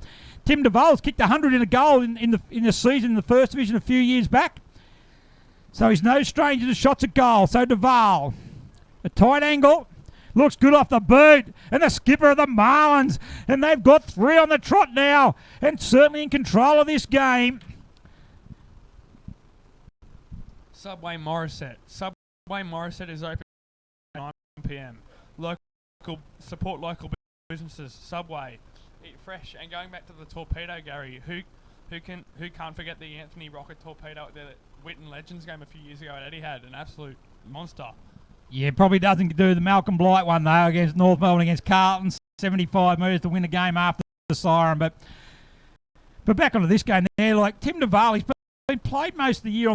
Tim Vale's kicked 100 in a goal in the season in the First Division a few years back. So he's no stranger to shots at goal. So Vale, a tight angle. Looks good off the boot. And the skipper of the Marlins. And they've got 3 on the trot now. And certainly in control of this game. Subway Morisset. Subway Morisset is open at 9 p.m. Support local businesses. Subway. Eat fresh. And going back to the torpedo, Gary, who can't forget the Anthony Rocket torpedo at the Whitten Legends game a few years ago at Etihad? An absolute monster. Yeah, probably doesn't do the Malcolm Blight one, though, against North Melbourne, against Carlton. 75 metres to win the game after the siren. But back onto this game there, like Tim Vale, he's been played most of the year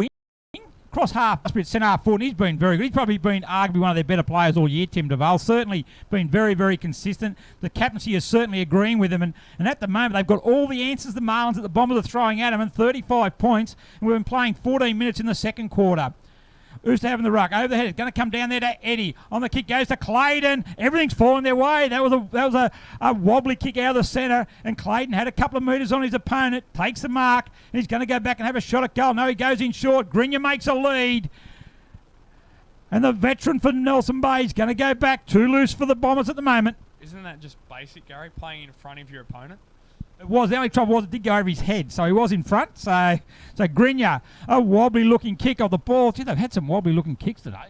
across half, centre half forward, and he's been very good. He's probably been arguably one of their better players all year, Tim Vale. Certainly been very, very consistent. The captaincy is certainly agreeing with him, and at the moment they've got all the answers the Marlins at the Bombers are throwing at him, and 35 points, and we've been playing 14 minutes in the second quarter. Who's having the ruck? Over the head. It's going to come down there to Eddie. On the kick goes to Clayton. Everything's falling their way. That was a wobbly kick out of the centre. And Clayton had a couple of metres on his opponent. Takes the mark. And he's going to go back and have a shot at goal. No, he goes in short. Grenier makes a lead. And the veteran for Nelson Bay is going to go back. Too loose for the Bombers at the moment. Isn't that just basic, Gary? Playing in front of your opponent? It was. The only trouble was it did go over his head, so he was in front. So Grenier, a wobbly-looking kick of the ball. Gee, they've had some wobbly-looking kicks today.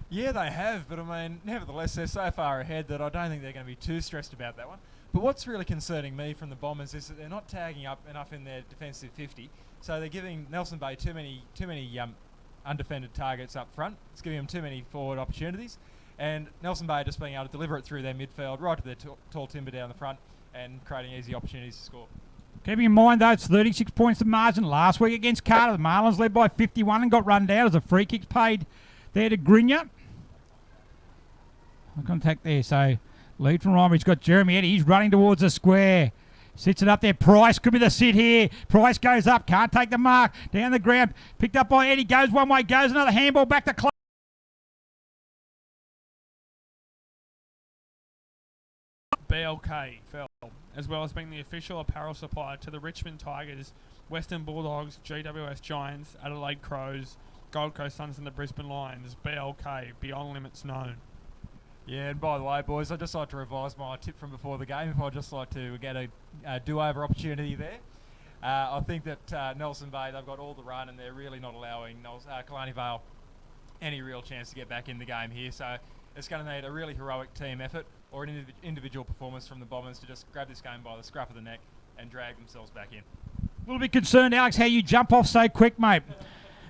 Yeah, they have, but I mean, nevertheless, they're so far ahead that I don't think they're going to be too stressed about that one. But what's really concerning me from the Bombers is that they're not tagging up enough in their defensive 50. So they're giving Nelson Bay too many undefended targets up front. It's giving them too many forward opportunities. And Nelson Bay just being able to deliver it through their midfield, right to their tall timber down the front, and creating easy opportunities to score. Keeping in mind, though, it's 36 points of margin. Last week against Carter, the Marlins led by 51 and got run down as a free kick paid there to Grenier. No contact there, so lead from Reimer. He's got Jeremy Eddie. He's running towards the square. Sits it up there. Price could be the sit here. Price goes up. Can't take the mark. Down the ground. Picked up by Eddie. Goes one way. Goes another handball back to Clay. BLK fell, as well as being the official apparel supplier to the Richmond Tigers, Western Bulldogs, GWS Giants, Adelaide Crows, Gold Coast Suns and the Brisbane Lions. BLK, beyond limits known. Yeah, and by the way, boys, I'd just like to revise my tip from before the game if I'd just like to get a do-over opportunity there. I think that Nelson Bay, they've got all the run and they're really not allowing Killarney Vale any real chance to get back in the game here. So it's going to need a really heroic team effort or an individual performance from the Bombers to just grab this game by the scruff of the neck and drag themselves back in. A little bit concerned, Alex, how you jump off so quick, mate.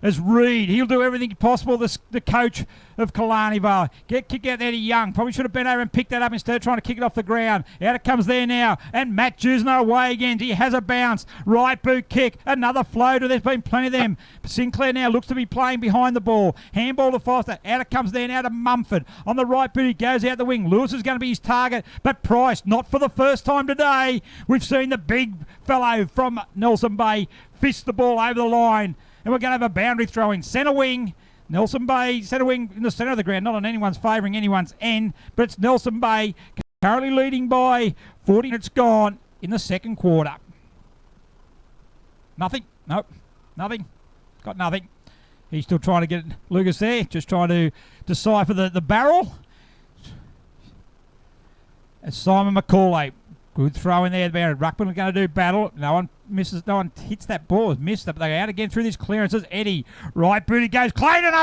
as Reed. He'll do everything possible, the coach of Killarney Vale. Kick out there to Young. Probably should have been over and picked that up instead of trying to kick it off the ground. Out it comes there now. And Matt Jusner away again. He has a bounce. Right boot kick. Another floater. There's been plenty of them. Sinclair now looks to be playing behind the ball. Handball to Foster. Out it comes there now to Mumford. On the right boot, he goes out the wing. Lewis is going to be his target. But Price, not for the first time today. We've seen the big fellow from Nelson Bay fist the ball over the line. And we're going to have a boundary throw in. Centre wing. Nelson Bay, centre wing in the centre of the ground, not on anyone's favouring anyone's end, but it's Nelson Bay currently leading by 40 minutes gone in the second quarter. Nothing. Nope. Nothing. Got nothing. He's still trying to get Lucas there, just trying to decipher the barrel. It's Simon McCauley. Good throw in there. Ruckman are going to do battle. No one misses. No one hits that ball. It's missed it, but they're out again through these clearances. Eddie, right booty goes. Clayton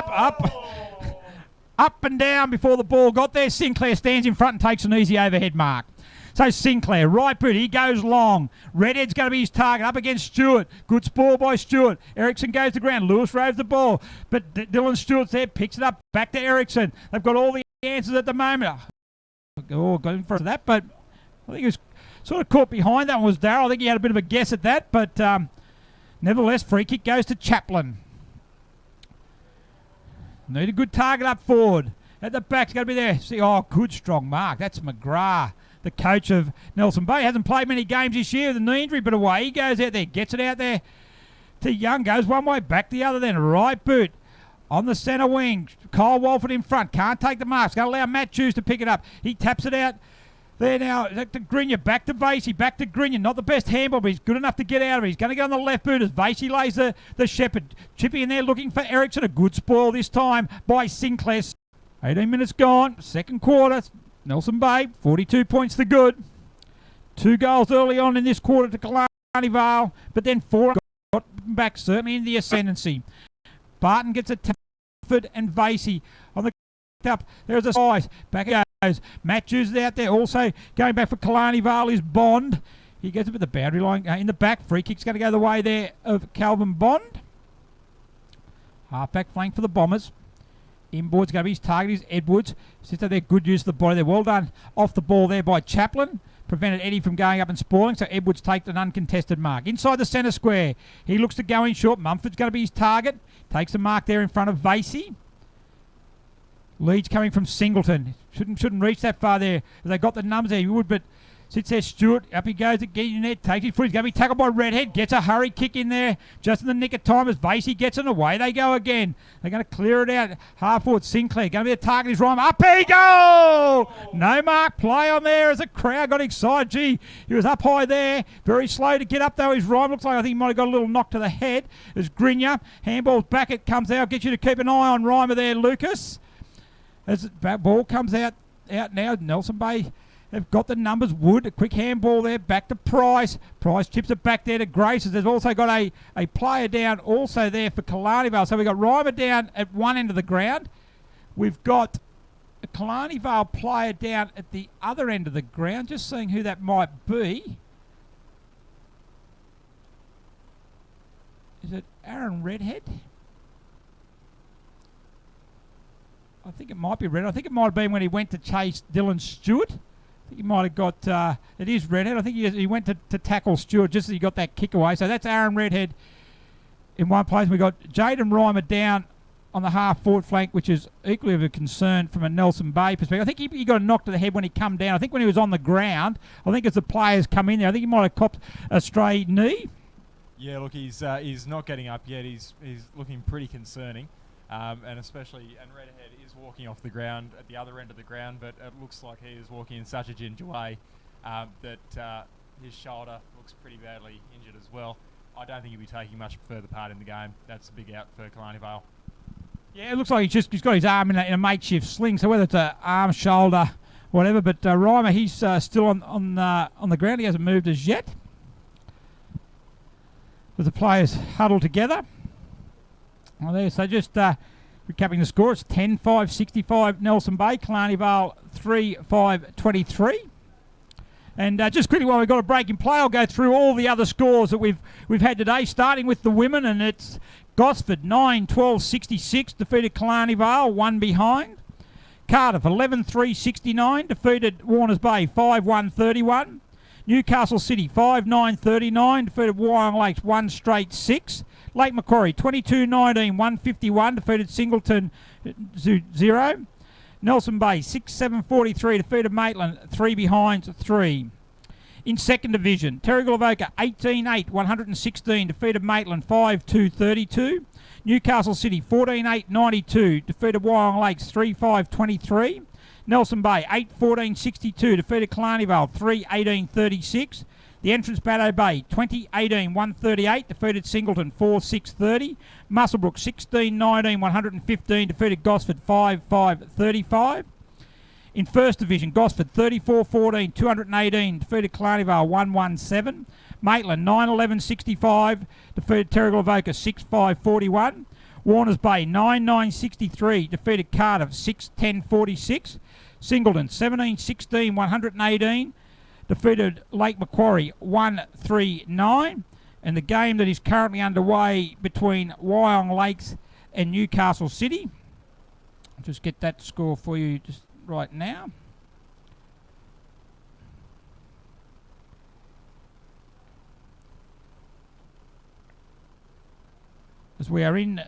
up and down before the ball got there. Sinclair stands in front and takes an easy overhead mark. So Sinclair, right boot, he goes long. Redhead's going to be his target up against Stewart. Good spoil by Stewart. Ericsson goes to ground. Lewis roves the ball. But Dylan Stewart's there, picks it up, back to Ericsson. They've got all the answers at the moment. Oh, got in front of that, but I think he was sort of caught behind that one was Darryl. I think he had a bit of a guess at that, but nevertheless, free kick goes to Chaplin. Need a good target up forward. At the back, it's going to be there. See, oh, good strong mark. That's McGrath, the coach of Nelson Bay. Hasn't played many games this year with a knee injury, but away he goes out there. Gets it out there to Young. Goes one way, back the other then. Right boot on the centre wing. Kyle Walford in front. Can't take the marks. Going to allow Matt Hughes to pick it up. He taps it out. There now, to Grinya, back to Vasey, back to Grinya. Not the best handball, but he's good enough to get out of it. He's going to go on the left boot as Vasey lays the Shepherd. Chippy in there looking for Ericsson. A good spoil this time by Sinclair. 18 minutes gone, second quarter. Nelson Bay, 42 points to good. 2 goals early on in this quarter to Killarney Vale, but then 4 got back certainly in the ascendancy. Barton gets a Tafford and Vasey on the up. There's a size. Back it goes. Matt Hughes is out there. Also going back for Killarney Vale is Bond. He gets it with the boundary line in the back. Free kick's going to go the way there of Calvin Bond. Half-back flank for the Bombers. Inboard's going to be his target is Edwards. Sits there, good use of the body there. Well done off the ball there by Chaplin. Prevented Eddie from going up and spoiling, so Edwards takes an uncontested mark. Inside the centre square, he looks to go in short. Mumford's going to be his target. Takes a mark there in front of Vasey. Leeds coming from Singleton. Shouldn't reach that far there. They got the numbers there. He would, but sits there. Stewart. Up he goes to get in there. Takes his foot. He's going to be tackled by Redhead. Gets a hurry kick in there just in the nick of time as Vasey gets it away. They go again. They're going to clear it out. Half forward Sinclair. Going to be a target. Is Rhyme. Up he go! No mark play on there as the crowd got excited. Gee, he was up high there. Very slow to get up though. His Rhyme looks like I think he might have got a little knock to the head. As Grinya. Handball's back. It comes out. Get you to keep an eye on Rhymer there, Lucas. As the ball comes out now, Nelson Bay have got the numbers. Wood, a quick handball there, back to Price. Price chips it back there to Graces. They've also got a player down also there for Killarney Vale. So we've got Rymer down at one end of the ground. We've got a Killarney Vale player down at the other end of the ground. Just seeing who that might be. Is it Aaron Redhead? I think it might be Redhead. I think it might have been when he went to chase Dylan Stewart. I think he might have got... it is Redhead. I think he went to tackle Stewart just as he got that kick away. So that's Aaron Redhead in one place. We've got Jaden Reimer down on the half-forward flank, which is equally of a concern from a Nelson Bay perspective. I think he got a knock to the head when he come down. I think when he was on the ground, I think as the players come in there, I think he might have copped a stray knee. Yeah, look, he's not getting up yet. He's looking pretty concerning. And especially, and Redhead is walking off the ground at the other end of the ground, but it looks like he is walking in such a ginger way that his shoulder looks pretty badly injured as well. I don't think he'll be taking much further part in the game. That's a big out for Killarney Vale. Yeah, it looks like he's got his arm in a makeshift sling, so whether it's an arm, shoulder, whatever, but Reimer, he's still on the ground. He hasn't moved as yet. With the players huddled together. Well, there, so just recapping the score, it's 10-5-65 Nelson Bay, Killarney Vale 3-5-23. And just quickly while we've got a break in play, I'll go through all the other scores that we've had today, starting with the women, and it's Gosford 9-12-66 defeated Killarney Vale, 1 behind. Cardiff 11-3-69 defeated Warners Bay 5-1-31. Newcastle City 5-9-39 defeated Wyong Lakes 1 straight 6. Lake Macquarie 22-19 151 defeated Singleton 0. Nelson Bay 6-7-43 defeated Maitland 3 behind 3. In second division, Terrigal Avoca 18-8 116 defeated Maitland 5-2-32. Newcastle City 14-8-92 defeated Wyong Lakes 3-5-23. Nelson Bay 8-14-62 defeated Killarney Vale 3-18-36. The entrance Baddo Bay 20-18-138 defeated Singleton 4-6-30. Muswellbrook 16-19-115 defeated Gosford 5-5-35. In first division, Gosford 34-14 218 defeated Killarney Vale 1-1-7. Maitland 9-11-65 defeated Terrigal Avoca 6-5-41. Warners Bay 9-9-63 defeated Cardiff 6-10-46. Singleton 17-16-118 defeated Lake Macquarie 1-3-9. And the game that is currently underway between Wyong Lakes and Newcastle City. I'll just get that score for you just right now. As we are into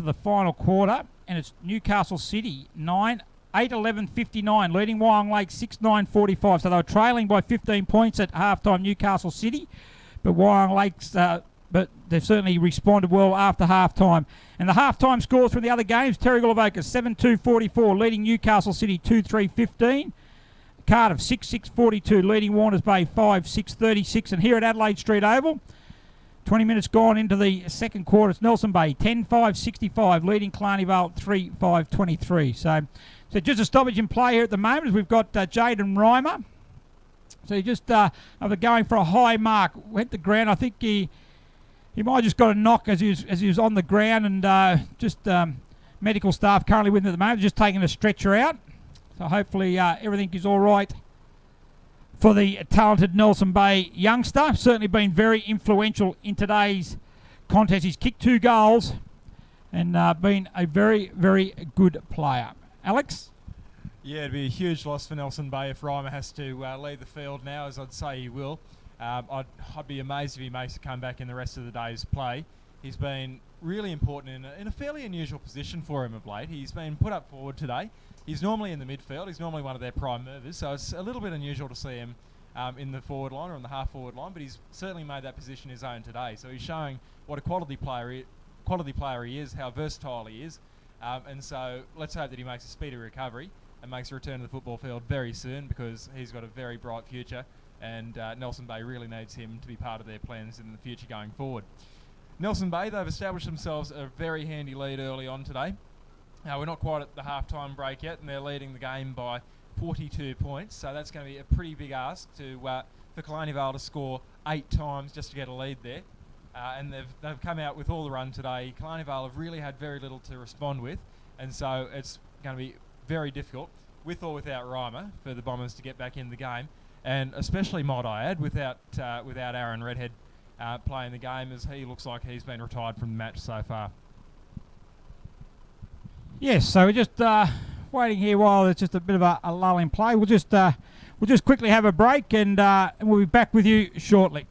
the final quarter, and it's Newcastle City 8-11-59 leading Wyong Lakes 6-9-45. So they were trailing by 15 points at halftime, Newcastle City, but Wyong Lakes, but they've certainly responded well after halftime. And the halftime scores from the other games: Terrigal Avoca 7-2-44 leading Newcastle City 2-3-15. Cardiff 6-6-42 leading Warners Bay 5-6-36. And here at Adelaide Street Oval, 20 minutes gone into the second quarter, it's Nelson Bay 10-5-65 leading Killarney Vale 3-5-23. So just a stoppage in play here at the moment as we've got Jaden Reimer. So he just over going for a high mark, went the ground. I think he might have just got a knock as he was on the ground, and medical staff currently with him at the moment, just taking a stretcher out. So hopefully everything is all right for the talented Nelson Bay youngster. Certainly been very influential in today's contest. He's kicked 2 goals and been a very, very good player. Alex? Yeah, it'd be a huge loss for Nelson Bay if Reimer has to leave the field now, as I'd say he will. I'd be amazed if he makes a comeback in the rest of the day's play. He's been really important in a fairly unusual position for him of late. He's been put up forward today. He's normally in the midfield. He's normally one of their prime movers, so it's a little bit unusual to see him in the forward line or in the half-forward line, but he's certainly made that position his own today. So he's showing what a quality player he is, how versatile he is, and so let's hope that he makes a speedy recovery and makes a return to the football field very soon, because he's got a very bright future, and Nelson Bay really needs him to be part of their plans in the future going forward. Nelson Bay, they've established themselves a very handy lead early on today. We're not quite at the half-time break yet, and they're leading the game by 42 points, so that's going to be a pretty big ask for Killarney Vale to score 8 times just to get a lead there. And they've come out with all the run today. Killarney Vale have really had very little to respond with, and so it's going to be very difficult, with or without Reimer, for the Bombers to get back in the game, and especially, might I add, without Aaron Redhead playing the game, as he looks like he's been retired from the match so far. Yes, so we're just waiting here while there's just a bit of a lull in play. We'll just quickly have a break, and we'll be back with you shortly.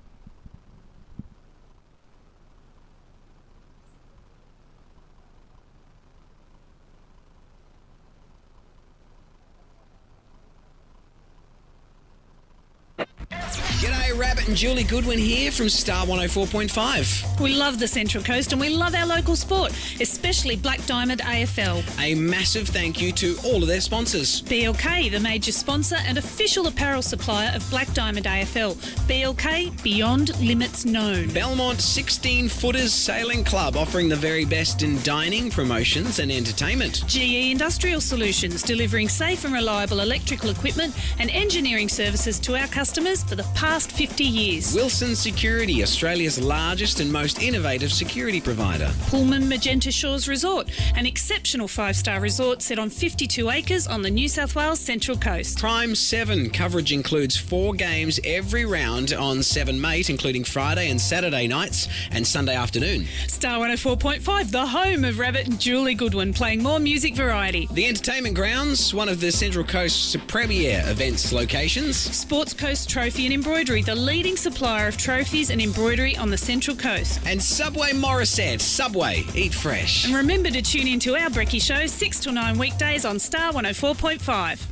G'day, Rabbit and Julie Goodwin here from Star 104.5. We love the Central Coast and we love our local sport, especially Black Diamond AFL. A massive thank you to all of their sponsors. BLK, the major sponsor and official apparel supplier of Black Diamond AFL. BLK, beyond limits known. Belmont 16-Footers Sailing Club, offering the very best in dining, promotions and entertainment. GE Industrial Solutions, delivering safe and reliable electrical equipment and engineering services to our customers for the past 50 years. years. Wilson Security, Australia's largest and most innovative security provider. Pullman Magenta Shores Resort, an exceptional 5-star resort set on 52 acres on the New South Wales Central Coast. Prime 7 coverage includes 4 games every round on 7 Mate, including Friday and Saturday nights and Sunday afternoon. Star 104.5, the home of Rabbit and Julie Goodwin, playing more music variety. The Entertainment Grounds, one of the Central Coast's premier events locations. Sports Coast Trophy and Embroidery, the leading supplier of trophies and embroidery on the Central Coast. And Subway Morisset. Subway, eat fresh. And remember to tune in to our Brekkie Show 6 till 9 weekdays on Star 104.5.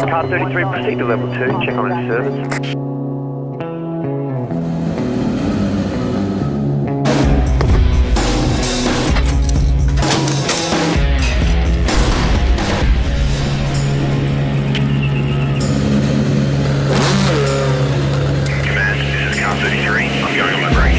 Car 33, proceed to level 2, check on its service. Command, this is car 33, I'm going on my break.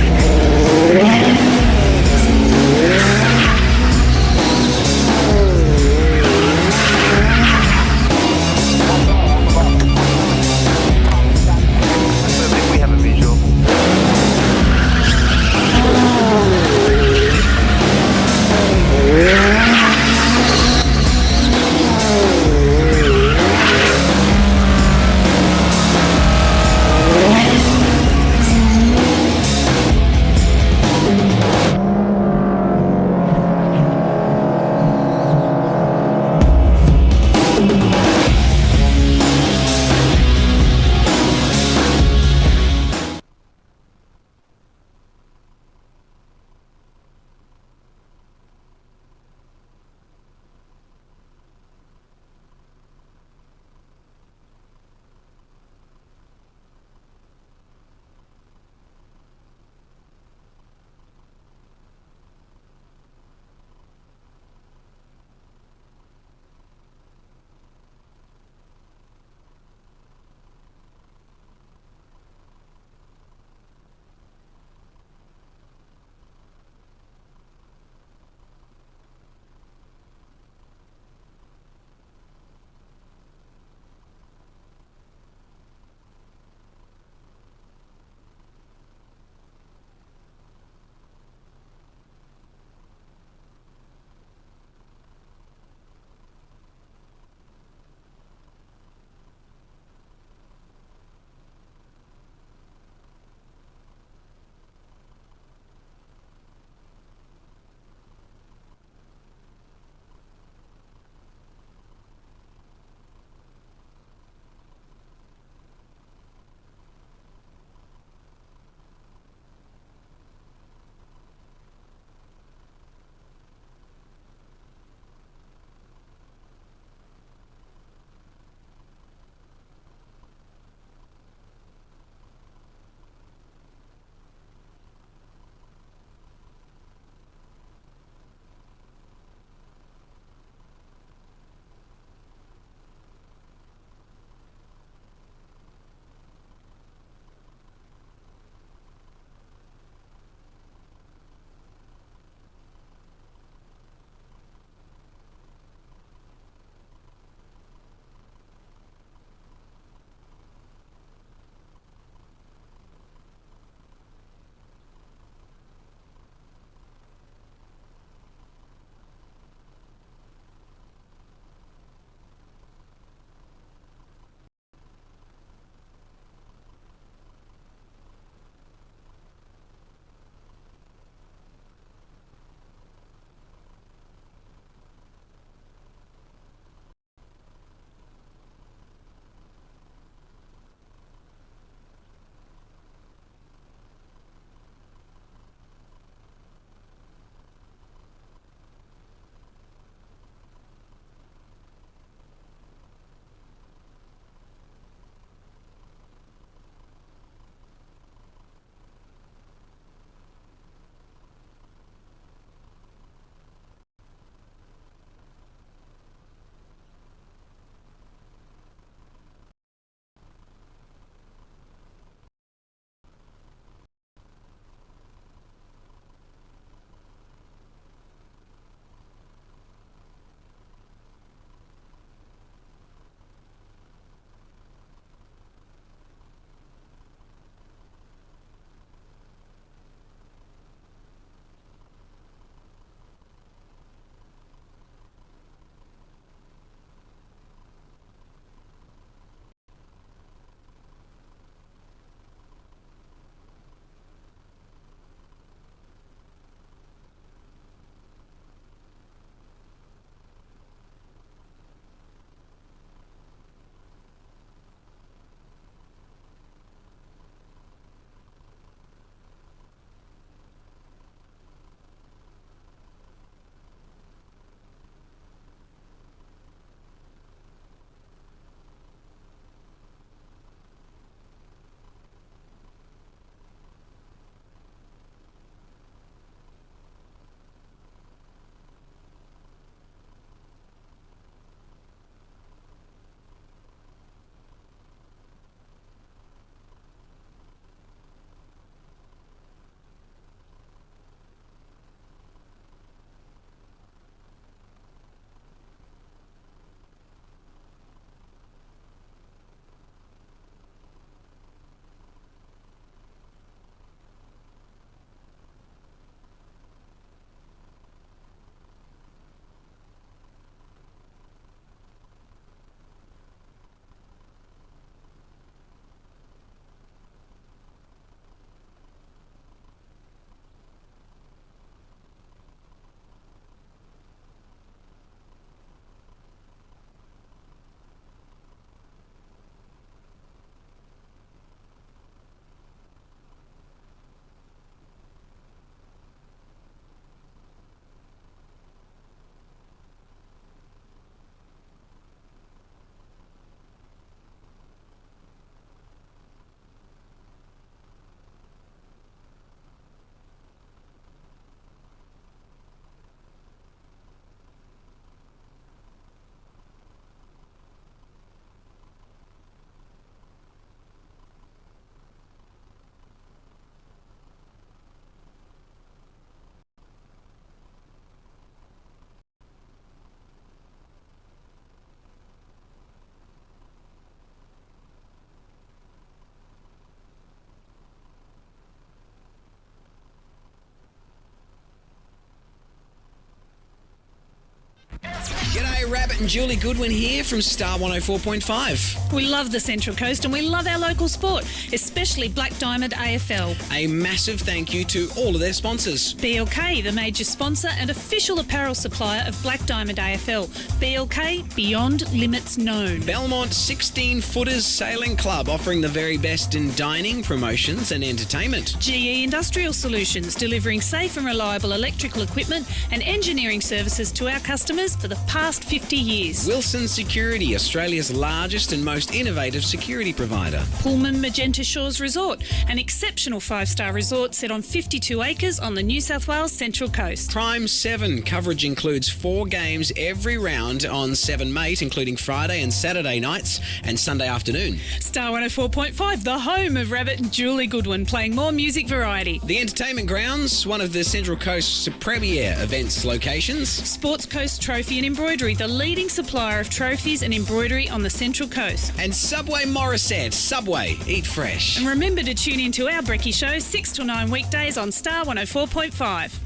G'day, Rabbit and Julie Goodwin here from Star 104.5. We love the Central Coast and we love our local sport, especially Black Diamond AFL. A massive thank you to all of their sponsors. BLK, the major sponsor and official apparel supplier of Black Diamond AFL. BLK, beyond limits known. Belmont 16-Footers Sailing Club, offering the very best in dining, promotions and entertainment. GE Industrial Solutions, delivering safe and reliable electrical equipment and engineering services to our customers for the past 50 years. Wilson Security, Australia's largest and most innovative security provider. Pullman Magenta Shores Resort, an exceptional 5-star resort set on 52 acres on the New South Wales Central Coast. Prime 7, coverage includes 4 games every round on 7 Mate, including Friday and Saturday nights and Sunday afternoon. Star 104.5, the home of Rabbit and Julie Goodwin, playing more music variety. The Entertainment Grounds, one of the Central Coast's premier events locations. Sports Coast Trophy and Embroidery, the leading supplier of trophies and embroidery on the Central Coast. And Subway Morisset. Subway, eat fresh. And remember to tune in to our Brekkie Show 6 till 9 weekdays on Star 104.5.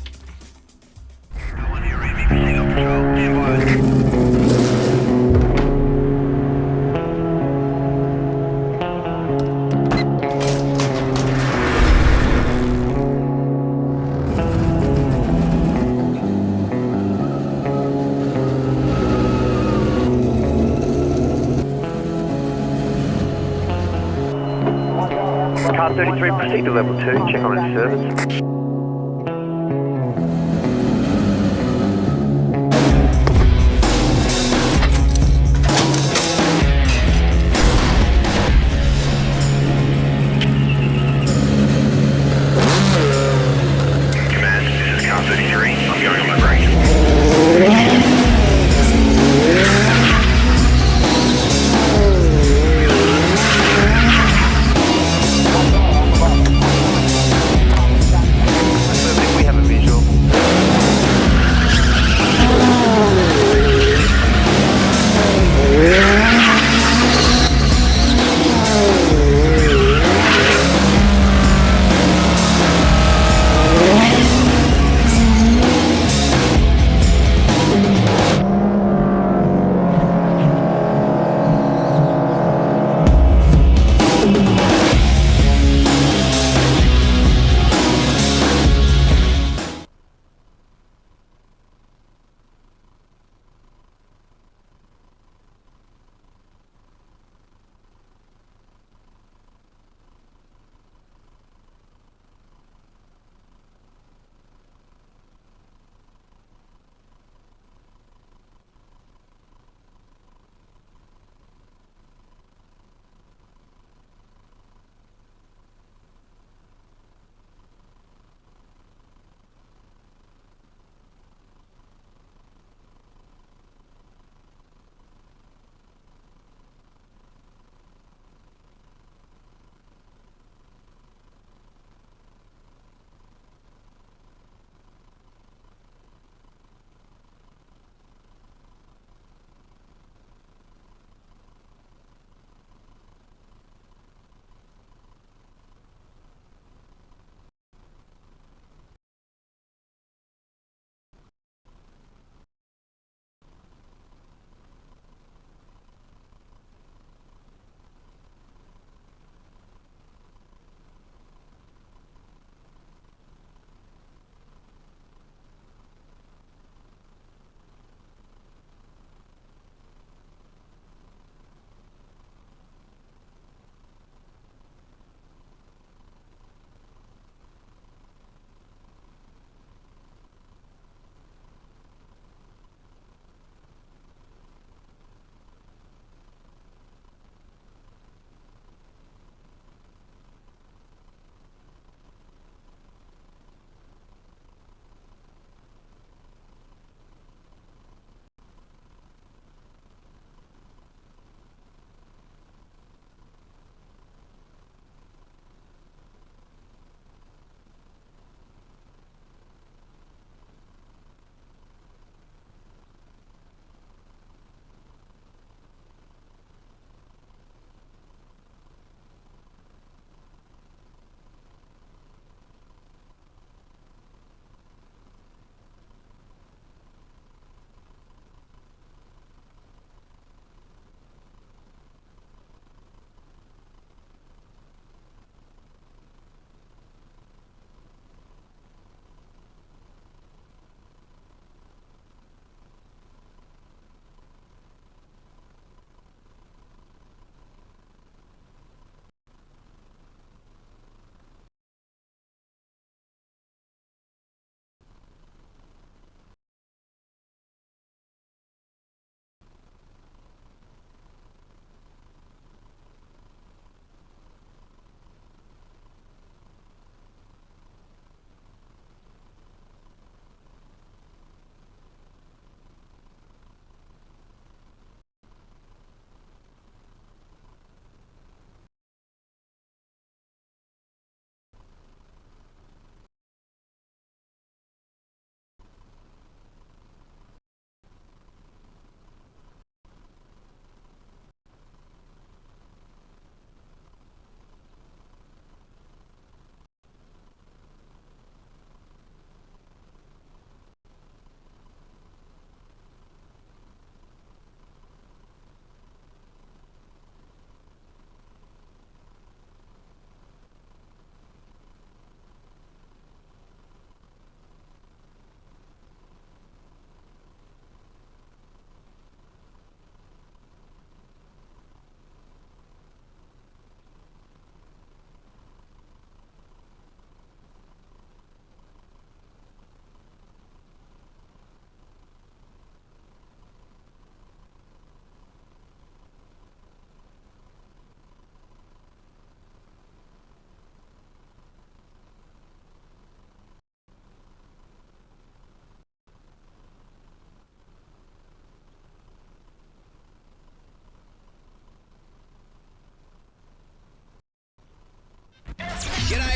Car 33, proceed to level 2, check on its service. Command, this is car 33, I'm going on my break.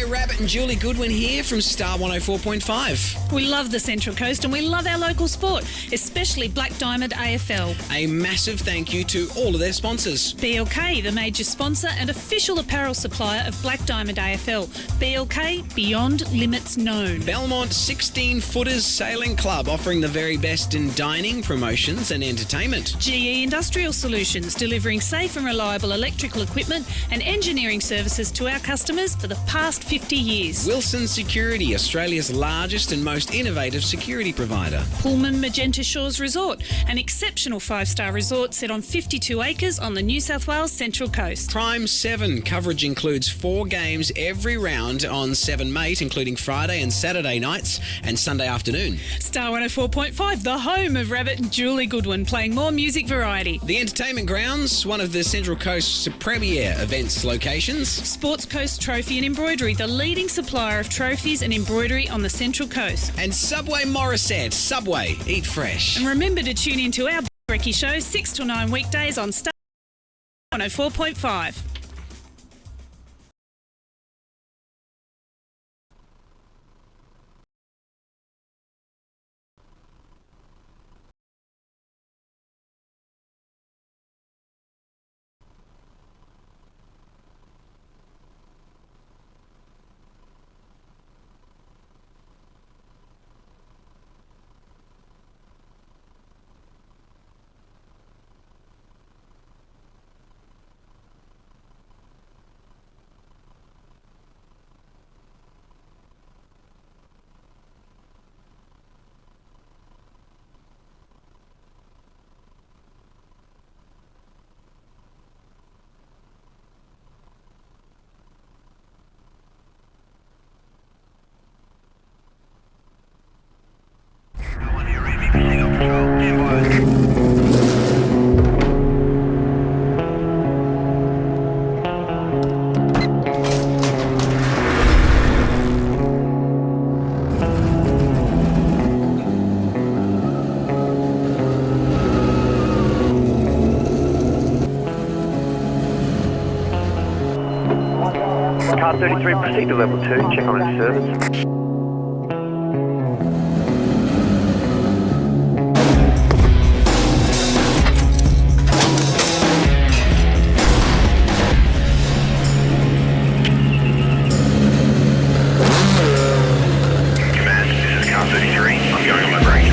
Rabbit and Julie Goodwin here from Star 104.5. We love the Central Coast and we love our local sport, especially Black Diamond AFL. A massive thank you to all of their sponsors. BLK, the major sponsor and official apparel supplier of Black Diamond AFL. BLK, beyond limits known. Belmont 16-Footers Sailing Club, offering the very best in dining, promotions and entertainment. GE Industrial Solutions, delivering safe and reliable electrical equipment and engineering services to our customers for the past 50 years. Wilson Security, Australia's largest and most innovative security provider. Pullman Magenta Shores Resort, an exceptional 5-star resort set on 52 acres on the New South Wales Central Coast. Prime 7 coverage includes 4 games every round on 7 Mate, including Friday and Saturday nights and Sunday afternoon. Star 104.5, the home of Rabbit and Julie Goodwin, playing more music variety. The Entertainment Grounds, one of the Central Coast's premier events locations. Sports Coast Trophy and Embroidery, the leading supplier of trophies and embroidery on the Central Coast. And Subway Morisset. Subway, eat fresh. And remember to tune in to our Brekkie show 6 till 9 weekdays on Star 104.5. Car 33, proceed to level 2, check on its service. Command, this is Car 33, I'm going on my break.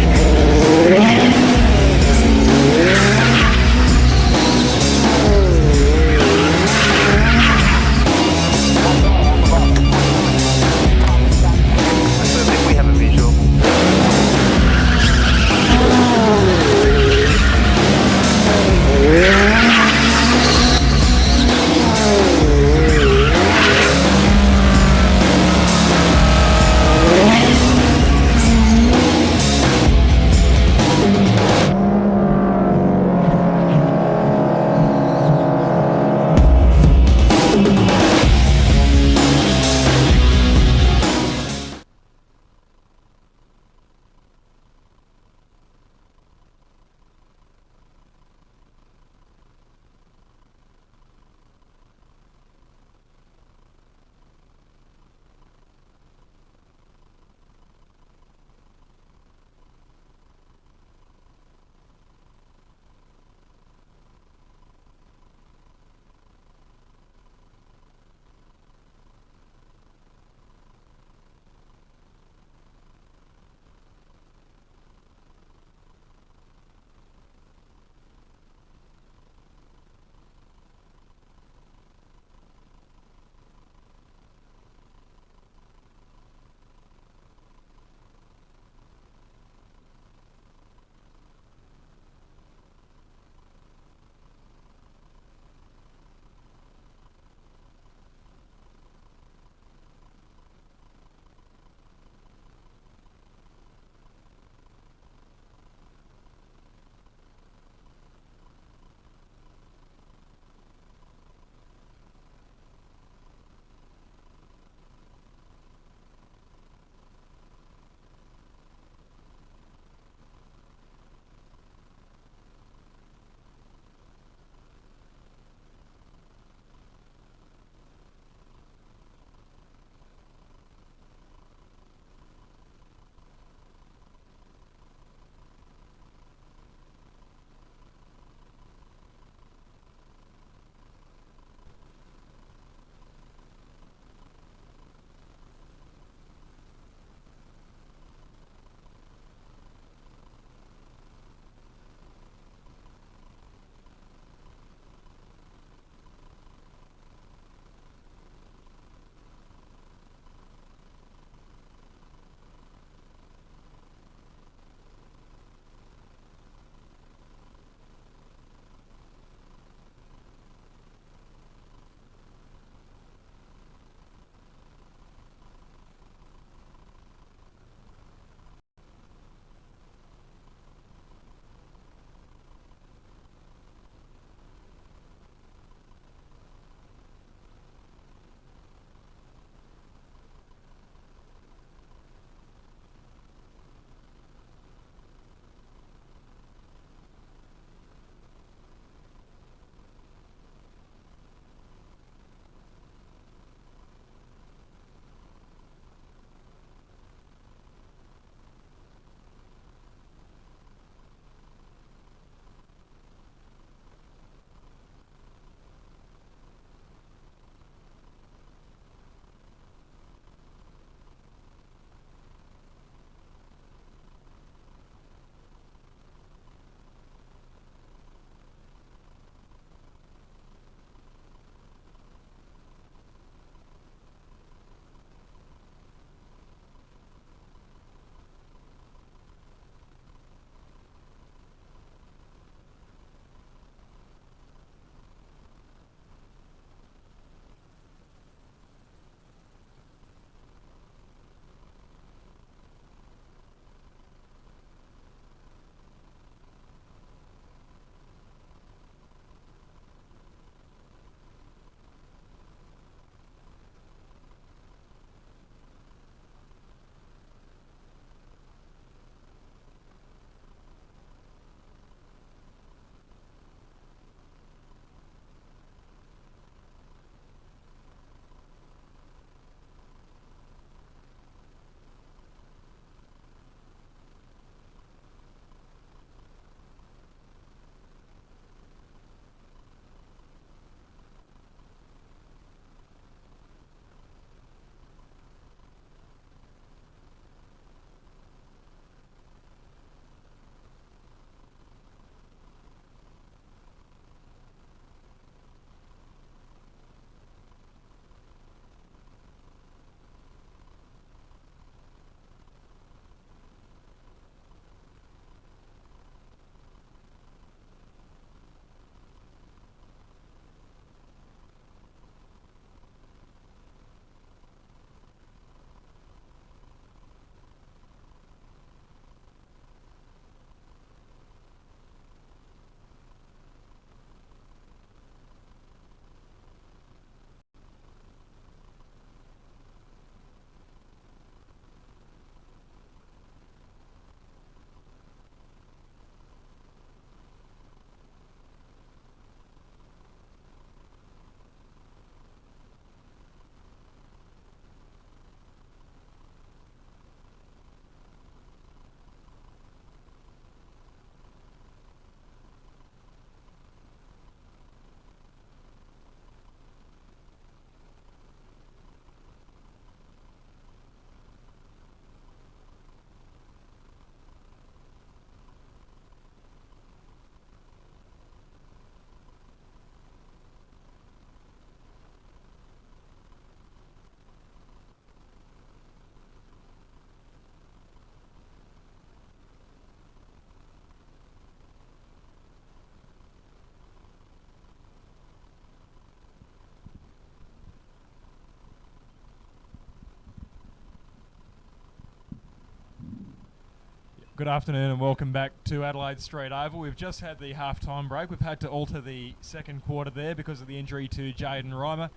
Good afternoon and welcome back to Adelaide Street Oval. We've just had the half-time break. We've had to alter the second quarter there because of the injury to Jaden Reimer.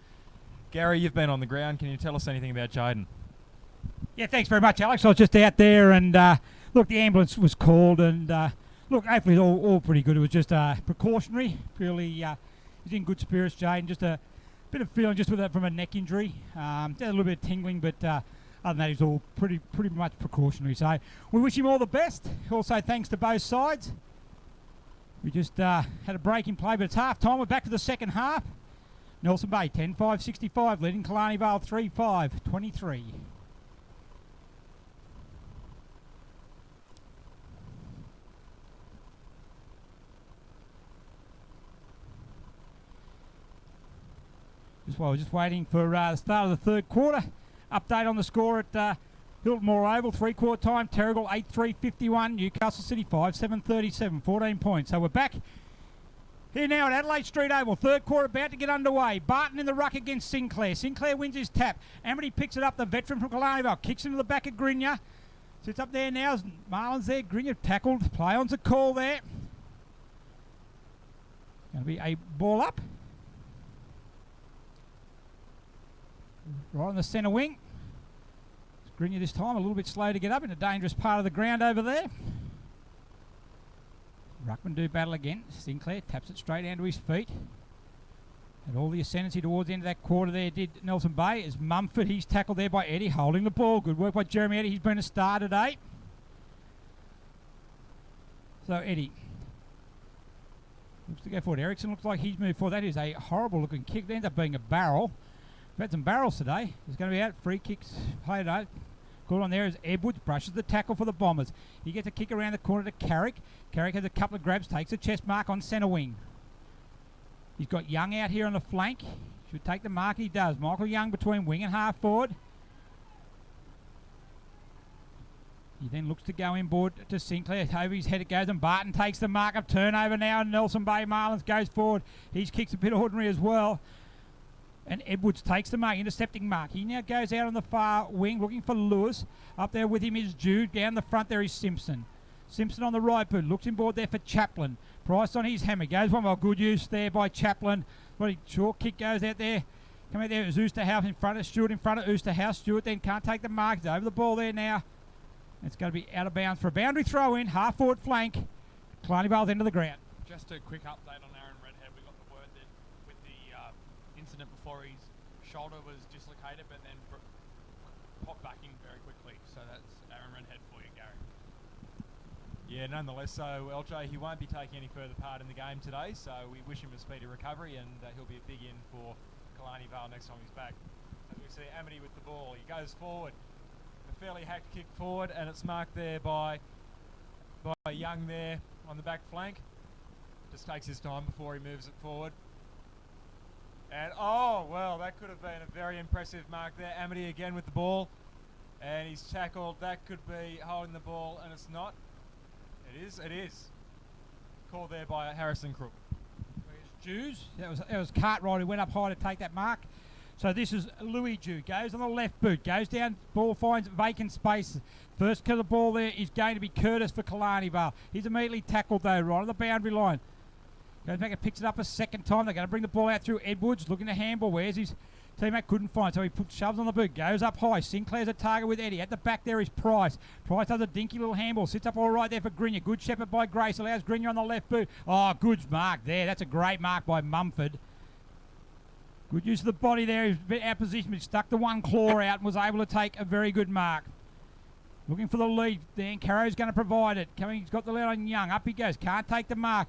Gary, you've been on the ground. Can you tell us anything about Jaden? Yeah, thanks very much, Alex. I was just out there and, look, the ambulance was called and, look, hopefully it's all pretty good. It was just precautionary. Purely, he's in good spirits, Jaden. Just a bit of feeling just with that from a neck injury. A little bit of tingling, but other than that, he's all pretty much precautionary. So we wish him all the best. Also, thanks to both sides. We just had a break in play, but it's half time. We're back to the second half. Nelson Bay 10-5-65, leading Killarney Vale 3-5-23. We're just waiting for the start of the third quarter. Update on the score at Hilton Moore Oval, three-quarter time. Terrigal 8-3-51, Newcastle City 5-7-37, 14 points. So we're back here now at Adelaide Street Oval. Third quarter about to get underway. Barton in the ruck against Sinclair. Sinclair wins his tap. Amity picks it up, the veteran from Killarney Vale. Kicks into the back of Grinya. Sits up there now. Marlon's there. Grinya tackled. Play on's a call there. Going to be a ball up. Right on the centre wing. Grinya this time a little bit slow to get up in a dangerous part of the ground over there. Ruckman do battle again. Sinclair taps it straight down to his feet. And all the ascendancy towards the end of that quarter there did Nelson Bay. As Mumford, he's tackled there by Eddie, holding the ball. Good work by Jeremy Eddie. He's been a star today. So Eddie looks to go forward. Ericsson looks like he's moved forward. That is a horrible looking kick. It ends up being a barrel. We've had some barrels today. He's going to be out. Free kicks played out. Caught on there as Edwards brushes the tackle for the Bombers. He gets a kick around the corner to Carrick. Carrick has a couple of grabs, takes a chest mark on centre wing. He's got Young out here on the flank. Should take the mark. He does. Michael Young between wing and half forward. He then looks to go inboard to Sinclair. Over his head it goes and Barton takes the mark up. Turnover now and Nelson Bay Marlins goes forward. His kick's a bit ordinary as well. And Edwards takes the mark, intercepting mark. He now goes out on the far wing looking for Lewis. Up there with him is Jude. Down the front there is Simpson. Simpson on the right boot. Looks inboard there for Chaplin. Price on his hammer. Goes one more. Good use there by Chaplin. What a short kick goes out there. Come out there is Oosterhouse in front of Stewart. In front of Oosterhouse. Stewart then can't take the mark. He's over the ball there now. It's going to be out of bounds for a boundary throw in. Half forward flank. Killarney Vale's end of the ground. Just a quick update on Aaron Redhead. We got the word that with the incident before his shoulder was dislocated, but then popped back in very quickly. So that's Aaron Redhead for you, Gary. Yeah, nonetheless, so LJ, he won't be taking any further part in the game today, so we wish him a speedy recovery, and he'll be a big in for Killarney Vale next time he's back. As we see Amity with the ball, he goes forward. A fairly hacked kick forward, and it's marked there by Young there on the back flank. Just takes his time before he moves it forward. And, oh, well, that could have been a very impressive mark there. Amity again with the ball. And he's tackled. That could be holding the ball, and it's not. It is. Called there by Harrison Crook. Jews. That was Cartwright who went up high to take that mark. So this is Louis Jew. Goes on the left boot. Goes down. Ball finds vacant space. First kill the ball there is going to be Curtis for Killarney Vale. He's immediately tackled though, right on the boundary line. Goes back and picks it up a second time. They're going to bring the ball out through Edwards. Looking to handball. Where's his teammate? Couldn't find. So he shoves on the boot. Goes up high. Sinclair's a target with Eddie. At the back there is Price. Price does a dinky little handball. Sits up all right there for Grinya. Good shepherd by Grace. Allows Grinya on the left boot. Oh, good mark there. That's a great mark by Mumford. Good use of the body there. He was a bit out of position, but stuck the one claw out and was able to take a very good mark. Looking for the lead. Dan Carrow's going to provide it. He's got the lead on Young. Up he goes. Can't take the mark.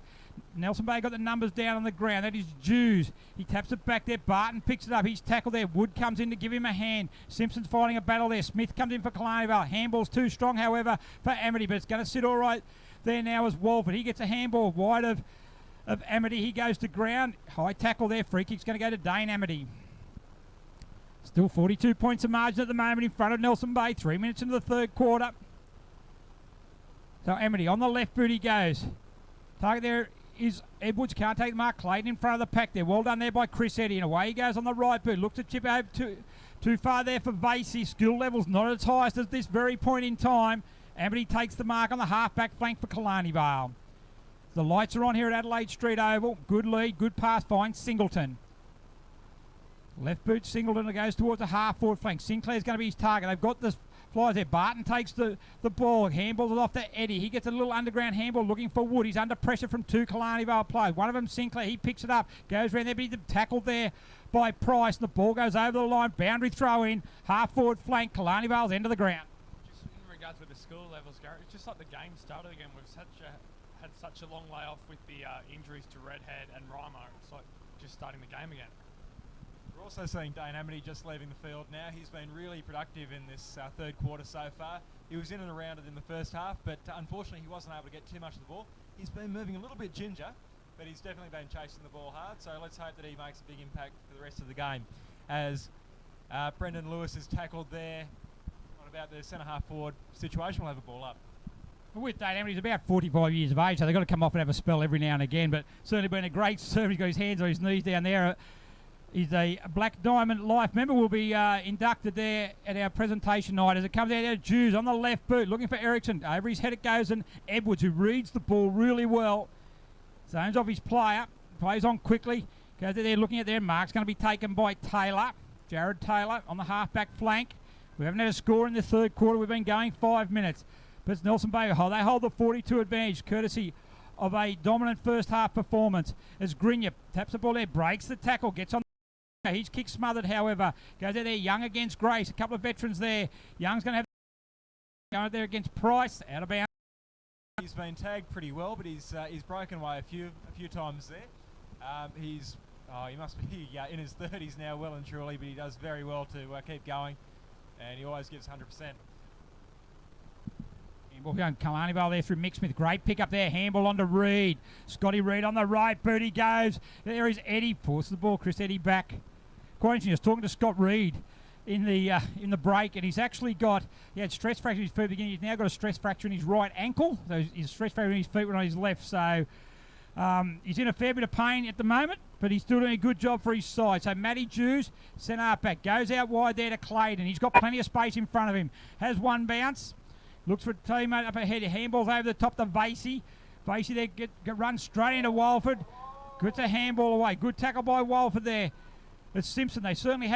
Nelson Bay got the numbers down on the ground. That is Jews. He taps it back there. Barton picks it up. He's tackled there. Wood comes in to give him a hand. Simpson's fighting a battle there. Smith comes in for Killarney Vale. Handball's too strong, however, for Amity, but it's going to sit all right there now as Walford. He gets a handball wide of Amity. He goes to ground. High tackle there. Free kick's going to go to Dane Amity. Still 42 points of margin at the moment in front of Nelson Bay. 3 minutes into the third quarter. So Amity on the left boot he goes. Target there is Edwards. Can't take the mark. Clayton in front of the pack there. Well done there by Chris Eddy. And away he goes on the right boot. Looks to chip over too far there for Vasey. Skill level's not at its highest at this very point in time. Amity takes the mark on the half-back flank for Killarney Vale. The lights are on here at Adelaide Street Oval. Good lead, good pass, fine. Singleton. Left boot Singleton goes towards the half-forward flank. Sinclair's going to be his target. They've got the flies there. Barton takes the ball. Handballs it off to Eddie. He gets a little underground handball looking for Wood. He's under pressure from two Killarney Vale players. One of them, Sinclair, he picks it up. Goes around there, but he's tackled there by Price. The ball goes over the line. Boundary throw in. Half-forward flank. Killarney Vale's end of the ground. Just in regards with the school levels, Garrett, it's just like the game started again. We've had such a long layoff with the injuries to Redhead and Rimo. It's like just starting the game again. We're also seeing Dane Amity just leaving the field now. He's been really productive in this third quarter so far. He was in and around it in the first half, but unfortunately he wasn't able to get too much of the ball. He's been moving a little bit ginger, but he's definitely been chasing the ball hard, so let's hope that he makes a big impact for the rest of the game. As Brendan Lewis is tackled there on about the centre-half forward situation, we'll have a ball up. With Dane Amity, he's about 45 years of age, so they've got to come off and have a spell every now and again, but certainly been a great serve. He's got his hands on his knees down there. He's a Black Diamond Life member. Will be inducted there at our presentation night as it comes out there. Jews on the left boot, looking for Ericsson. Over his head it goes, and Edwards, who reads the ball really well, zones off his player, plays on quickly, goes there looking at their marks. Going to be taken by Taylor, Jared Taylor on the half-back flank. We haven't had a score in the third quarter. We've been going 5 minutes. But it's Nelson Bay. They hold the 42 advantage, courtesy of a dominant first half performance. As Grinya taps the ball there, breaks the tackle, gets on. He's kick smothered, however. Goes out there, Young against Grace. A couple of veterans there. Young's going to have going there against Price, out of bounds. He's been tagged pretty well, but he's broken away a few times there. He must be in his 30s now, well and truly, but he does very well to keep going, and he always gives 100%. Handball going Killarney Vale there through Mick-Smith. Great pick up there. Handball onto Reed. Scotty Reed on the right boot. He goes. There is Eddie. Forces the ball. Chris Eddie back. Quite interesting. I was talking to Scott Reed in the break, and he's actually got, he had stress fracture in his feet beginning. He's now got a stress fracture in his right ankle. So his stress fracture in his feet went on his left. So he's in a fair bit of pain at the moment, but he's still doing a good job for his side. So Matty Jews, centre half back, goes out wide there to Clayton. He's got plenty of space in front of him. Has one bounce. Looks for a teammate up ahead. Handballs over the top to Vasey. Vasey there get run straight into Walford. Gets a handball away. Good tackle by Walford there. It's Simpson. They certainly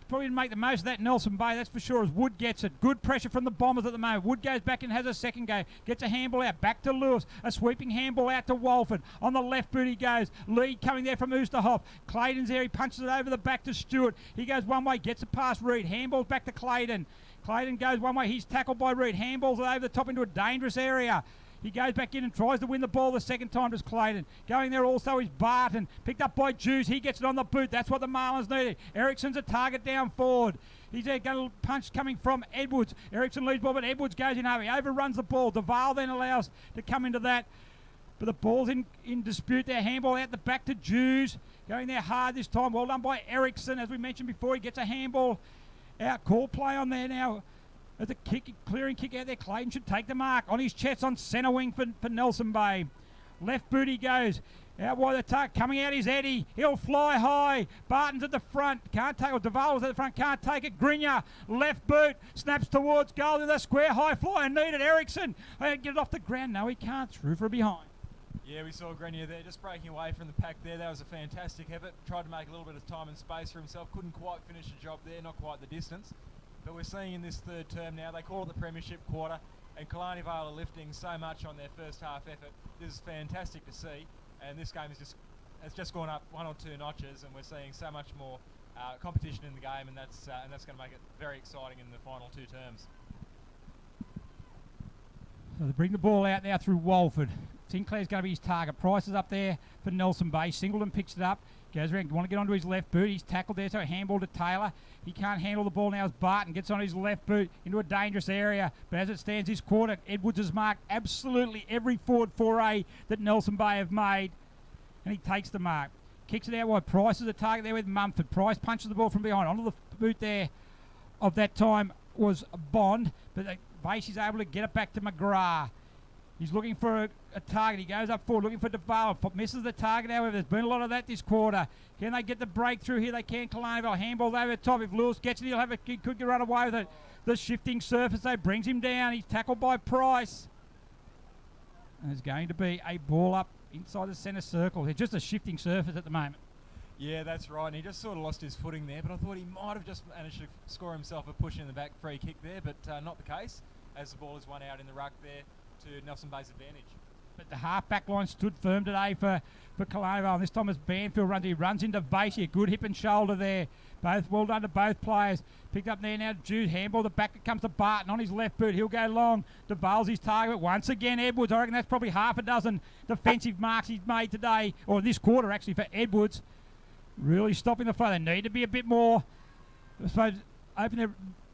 probably didn't make the most of that Nelson Bay, that's for sure, as Wood gets it. Good pressure from the Bombers at the moment. Wood goes back and has a second go. Gets a handball out. Back to Lewis. A sweeping handball out to Walford. On the left boot he goes. Lead coming there from Oosterhoff. Clayton's there. He punches it over the back to Stewart. He goes one way. Gets it past Reed. Handballs back to Clayton. Clayton goes one way. He's tackled by Reed. Handballs it over the top into a dangerous area. He goes back in and tries to win the ball the second time to Clayton. Going there also is Barton. Picked up by Jews. He gets it on the boot. That's what the Marlins needed. Ericsson's a target down forward. He's there, got a punch coming from Edwards. Ericsson leads ball, but Edwards goes in over. He overruns the ball. Vale then allows to come into that. But the ball's in dispute there. Handball out the back to Jews. Going there hard this time. Well done by Ericsson. As we mentioned before, he gets a handball out. Call play on there now. As a clearing kick out there, Clayton should take the mark. On his chest on centre wing for Nelson Bay. Left boot he goes. Out wide the tuck. Coming out is Eddie. He'll fly high. Barton's at the front. Can't take it. Duval's at the front. Can't take it. Grinya. Left boot. Snaps towards goal to the square. High fly and needed. Ericsson. Get it off the ground. No, he can't. Through for a behind. Yeah, we saw Grenier there just breaking away from the pack there. That was a fantastic effort. Tried to make a little bit of time and space for himself. Couldn't quite finish the job there. Not quite the distance. But we're seeing in this third term now, they call it the Premiership quarter, and Killarney Vale are lifting so much on their first half effort. This is fantastic to see, and this game has just gone up 1 or 2 notches, and we're seeing so much more competition in the game, and that's going to make it very exciting in the final 2 terms. So they bring the ball out now through Walford. Sinclair's going to be his target. Price is up there for Nelson Bay. Singleton picks it up. Goes around, want to get onto his left boot. He's tackled there, so a handball to Taylor. He can't handle the ball now as Barton gets on his left boot into a dangerous area. But as it stands this quarter, Edwards has marked absolutely every forward foray that Nelson Bay have made. And he takes the mark. Kicks it out wide. Price is a target there with Mumford. Price punches the ball from behind. Onto the boot there of that time was Bond. But Vasey's able to get it back to McGrath. He's looking for a target. He goes up forward looking for Vale. Misses the target, however. There's been a lot of that this quarter. Can they get the breakthrough here? They can. Killarney handball over the top. If Lewis gets it, he could run away with it. The shifting surface, though, brings him down. He's tackled by Price. And there's going to be a ball up inside the centre circle. It's just a shifting surface at the moment. Yeah, that's right. And he just sort of lost his footing there, but I thought he might have just managed to score himself a push in the back free kick there, but not the case, as the ball is won out in the ruck there to Nelson Bay's advantage. But the half-back line stood firm today for Killarney. And this time as Banfield runs, he runs into Vasey. A good hip and shoulder there. Both well done to both players. Picked up there now, Jude handball. The back it comes to Barton on his left boot. He'll go long. DeVale's his target. Once again, Edwards. I reckon that's probably half a dozen defensive marks he's made today, or this quarter actually, for Edwards. Really stopping the flow. They need to be a bit more, I suppose,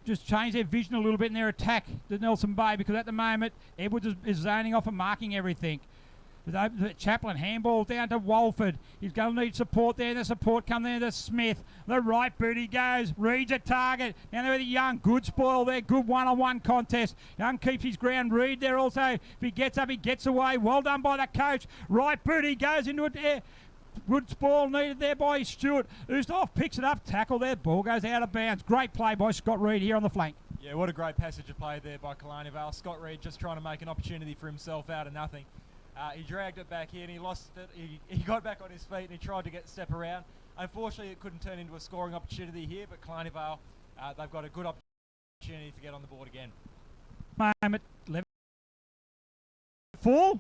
just change their vision a little bit in their attack to Nelson Bay, because at the moment Edwards is zoning off and marking everything. Chaplin handball down to Walford. He's going to need support there. The support come there to Smith. The right boot he goes. Reed's a target. Now there with Young. Good spoil there. Good one-on-one contest. Young keeps his ground. Reed there also. If he gets up, he gets away. Well done by the coach. Right boot he goes into it. Good spoil needed there by Stewart. Ustav picks it up. Tackle there. Ball goes out of bounds. Great play by Scott Reed here on the flank. Yeah, what a great passage of play there by Killarney Vale. Scott Reed just trying to make an opportunity for himself out of nothing. He dragged it back in. He lost it. He got back on his feet and he tried to step around. Unfortunately, it couldn't turn into a scoring opportunity here, but Killarney Vale, they've got a good opportunity to get on the board again. Moment. Full.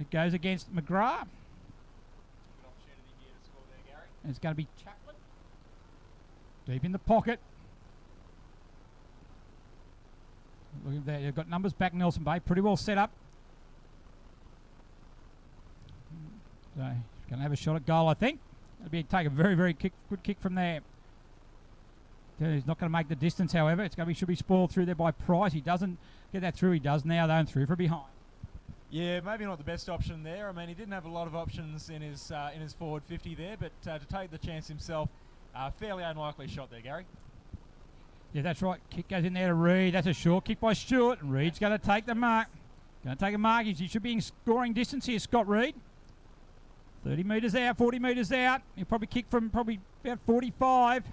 It goes against McGrath. Good opportunity here to score there, Gary. And it's going to be Chaplin. Deep in the pocket. Look at that. They've got numbers back Nelson Bay. Pretty well set up. So he's going to have a shot at goal, I think. It'll be take a very, very good kick from there. He's not going to make the distance, however. It's going to be should be spoiled through there by Price. He doesn't get that through. He does now, though, and through for behind. Yeah, maybe not the best option there. I mean, he didn't have a lot of options in his forward 50 there, but to take the chance himself, fairly unlikely shot there, Gary. Yeah, that's right. Kick goes in there to Reed. That's a short kick by Stewart, and Reed's going to take the mark. Going to take a mark. He should be in scoring distance here, Scott Reed. 30 metres out, 40 metres out. He'll probably kick from probably about 45.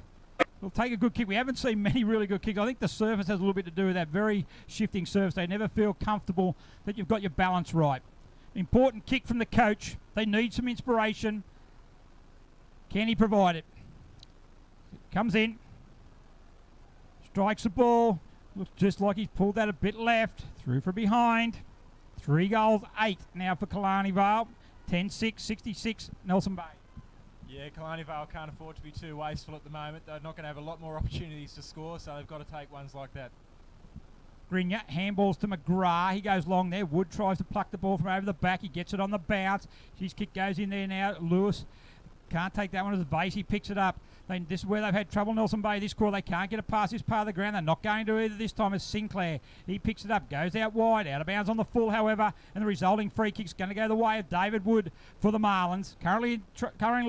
He'll take a good kick. We haven't seen many really good kicks. I think the surface has a little bit to do with that very shifting surface. They never feel comfortable that you've got your balance right. Important kick from the coach. They need some inspiration. Can he provide it? Comes in. Strikes the ball. Looks just like he's pulled that a bit left. Through from behind. 3 goals, 8 now for Killarney Vale. 10-6, 66, Nelson Bay. Yeah, Killarney Vale can't afford to be too wasteful at the moment. They're not going to have a lot more opportunities to score, so they've got to take ones like that. Grinya handballs to McGrath. He goes long there. Wood tries to pluck the ball from over the back. He gets it on the bounce. His kick goes in there now. Lewis can't take that one as Vase. He picks it up. This is where they've had trouble, Nelson Bay, this quarter. They can't get it past this part of the ground. They're not going to either this time as Sinclair. He picks it up, goes out wide, out of bounds on the full, however, and the resulting free kick's going to go the way of David Wood for the Marlins. Currently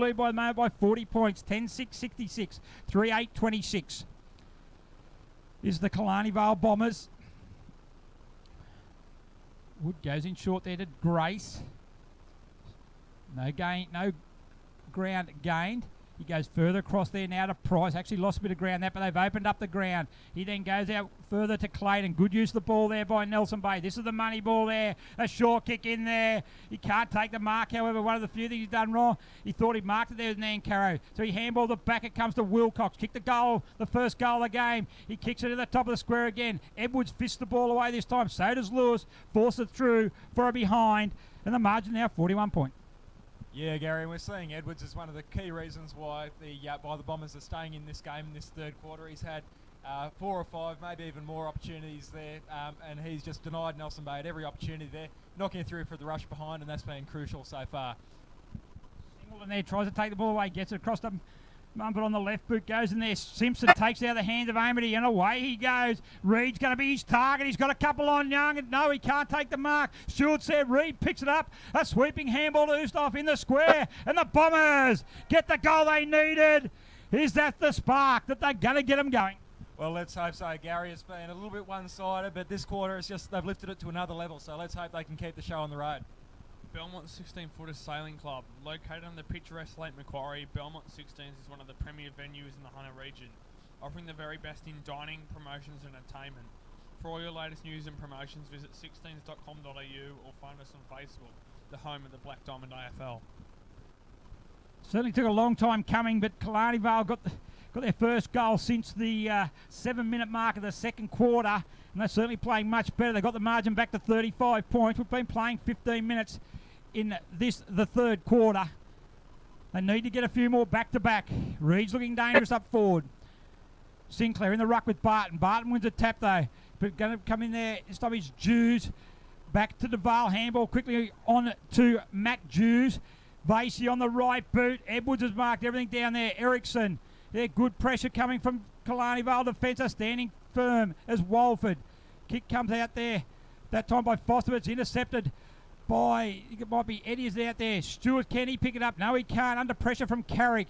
lead by the moment by 40 points, 10-6-66, 3-8-26. Is the Killarney Vale Bombers. Wood goes in short there to Grace. No ground gained. He goes further across there now to Price. Actually lost a bit of ground there, but they've opened up the ground. He then goes out further to Clayton. Good use of the ball there by Nelson Bay. This is the money ball there. A short kick in there. He can't take the mark, however. One of the few things he's done wrong. He thought he marked it there with Nancaro. So he handballed it back. It comes to Wilcox. Kicked the goal, the first goal of the game. He kicks it to the top of the square again. Edwards fists the ball away this time. So does Lewis. Force it through for a behind. And the margin now 41 points. Yeah, Gary, and we're seeing Edwards as one of the key reasons why the Bombers are staying in this game in this third quarter. He's had 4 or 5, maybe even more opportunities there, and he's just denied Nelson Bay at every opportunity there, knocking through for the rush behind, and that's been crucial so far. Singleton there tries to take the ball away, gets it across the Mumpet on the left boot, goes in there. Simpson takes it out of the hands of Amity, and away he goes. Reed's going to be his target. He's got a couple on Young, and no, he can't take the mark. Stewart said Reed picks it up. A sweeping handball to Ustav in the square, and the Bombers get the goal they needed. Is that the spark that they're going to get them going? Well, let's hope so. Gary has been a little bit one-sided, but this quarter it's just they've lifted it to another level. So let's hope they can keep the show on the road. Belmont 16-footer Sailing Club, located on the picturesque Lake Macquarie, Belmont 16s is one of the premier venues in the Hunter region, offering the very best in dining, promotions and entertainment. For all your latest news and promotions, visit 16s.com.au or find us on Facebook, the home of the Black Diamond AFL. Certainly took a long time coming, but Killarney Vale got their first goal since the 7-minute mark of the second quarter, and they're certainly playing much better. They got the margin back to 35 points. We've been playing 15 minutes in the third quarter. They need to get a few more back-to-back. Reed's looking dangerous up forward. Sinclair in the ruck with Barton. Barton wins a tap though, but going to come in there. This time it's Jews. Back to the Vale handball quickly on to Matt Jews. Vasey on the right boot. Edwards has marked everything down there. Ericsson. There, good pressure coming from Killarney Vale defence. Standing firm as Walford. Kick comes out there. That time by Foster, but it's intercepted by, I think it might be Eddie is out there. Stewart, can he pick it up? No, he can't. Under pressure from Carrick.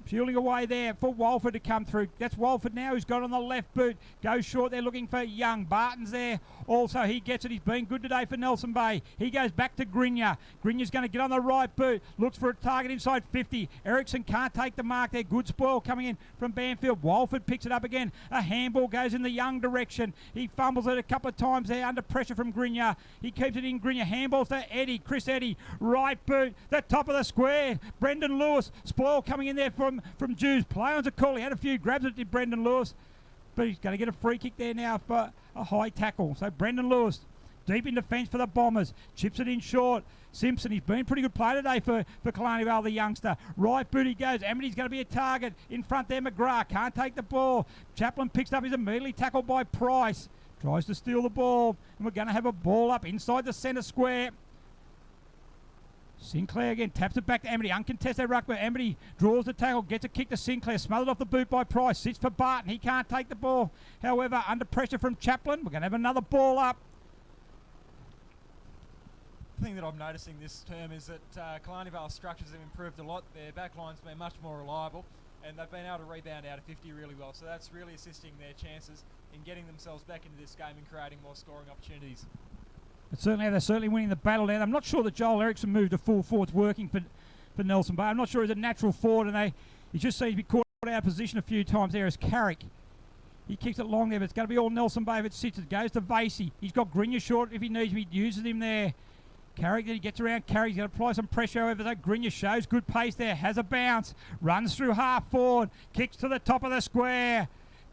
Shielding away there for Walford to come through. That's Walford now who's got on the left boot. Goes short. They're looking for Young. Barton's there. Also, he gets it. He's been good today for Nelson Bay. He goes back to Grinya. Grinya's going to get on the right boot. Looks for a target inside 50. Ericsson can't take the mark there. Good spoil coming in from Banfield. Walford picks it up again. A handball goes in the Young direction. He fumbles it a couple of times there under pressure from Grinya. He keeps it in Grinya. Handballs to Eddie. Chris Eddie. Right boot. The top of the square. Brendan Lewis. Spoil coming in there from Jews. Play on's a call. He had a few grabs at it, Brendan Lewis, but he's going to get a free kick there now for a high tackle. So Brendan Lewis deep in defence for the Bombers. Chips it in short. Simpson, he's been a pretty good player today for Killarney Vale, the youngster. Right boot he goes. Amity's going to be a target. In front there, McGrath can't take the ball. Chaplin picks up. He's immediately tackled by Price. Tries to steal the ball. And we're going to have a ball up inside the centre square. Sinclair again taps it back to Amity. Uncontested ruck, but Amity draws the tackle, gets a kick to Sinclair, smothered off the boot by Price, sits for Barton. He can't take the ball. However, under pressure from Chaplin, we're going to have another ball up. The thing that I'm noticing this term is that Killarney Vale structures have improved a lot. Their backline's been much more reliable, and they've been able to rebound out of 50 really well. So that's really assisting their chances in getting themselves back into this game and creating more scoring opportunities. But certainly, they're certainly winning the battle now. I'm not sure that Joel Ericsson moved to full forward's working for Nelson Bay. I'm not sure he's a natural forward, and he just seems to be caught out of position a few times there as Carrick. He kicks it long there, but it's going to be all Nelson Bay if it sits. It goes to Vasey. He's got Grinya short if he needs to. He uses him there. Carrick, then he gets around Carrick. He's going to apply some pressure over that. Grinya shows good pace there. Has a bounce. Runs through half forward. Kicks to the top of the square.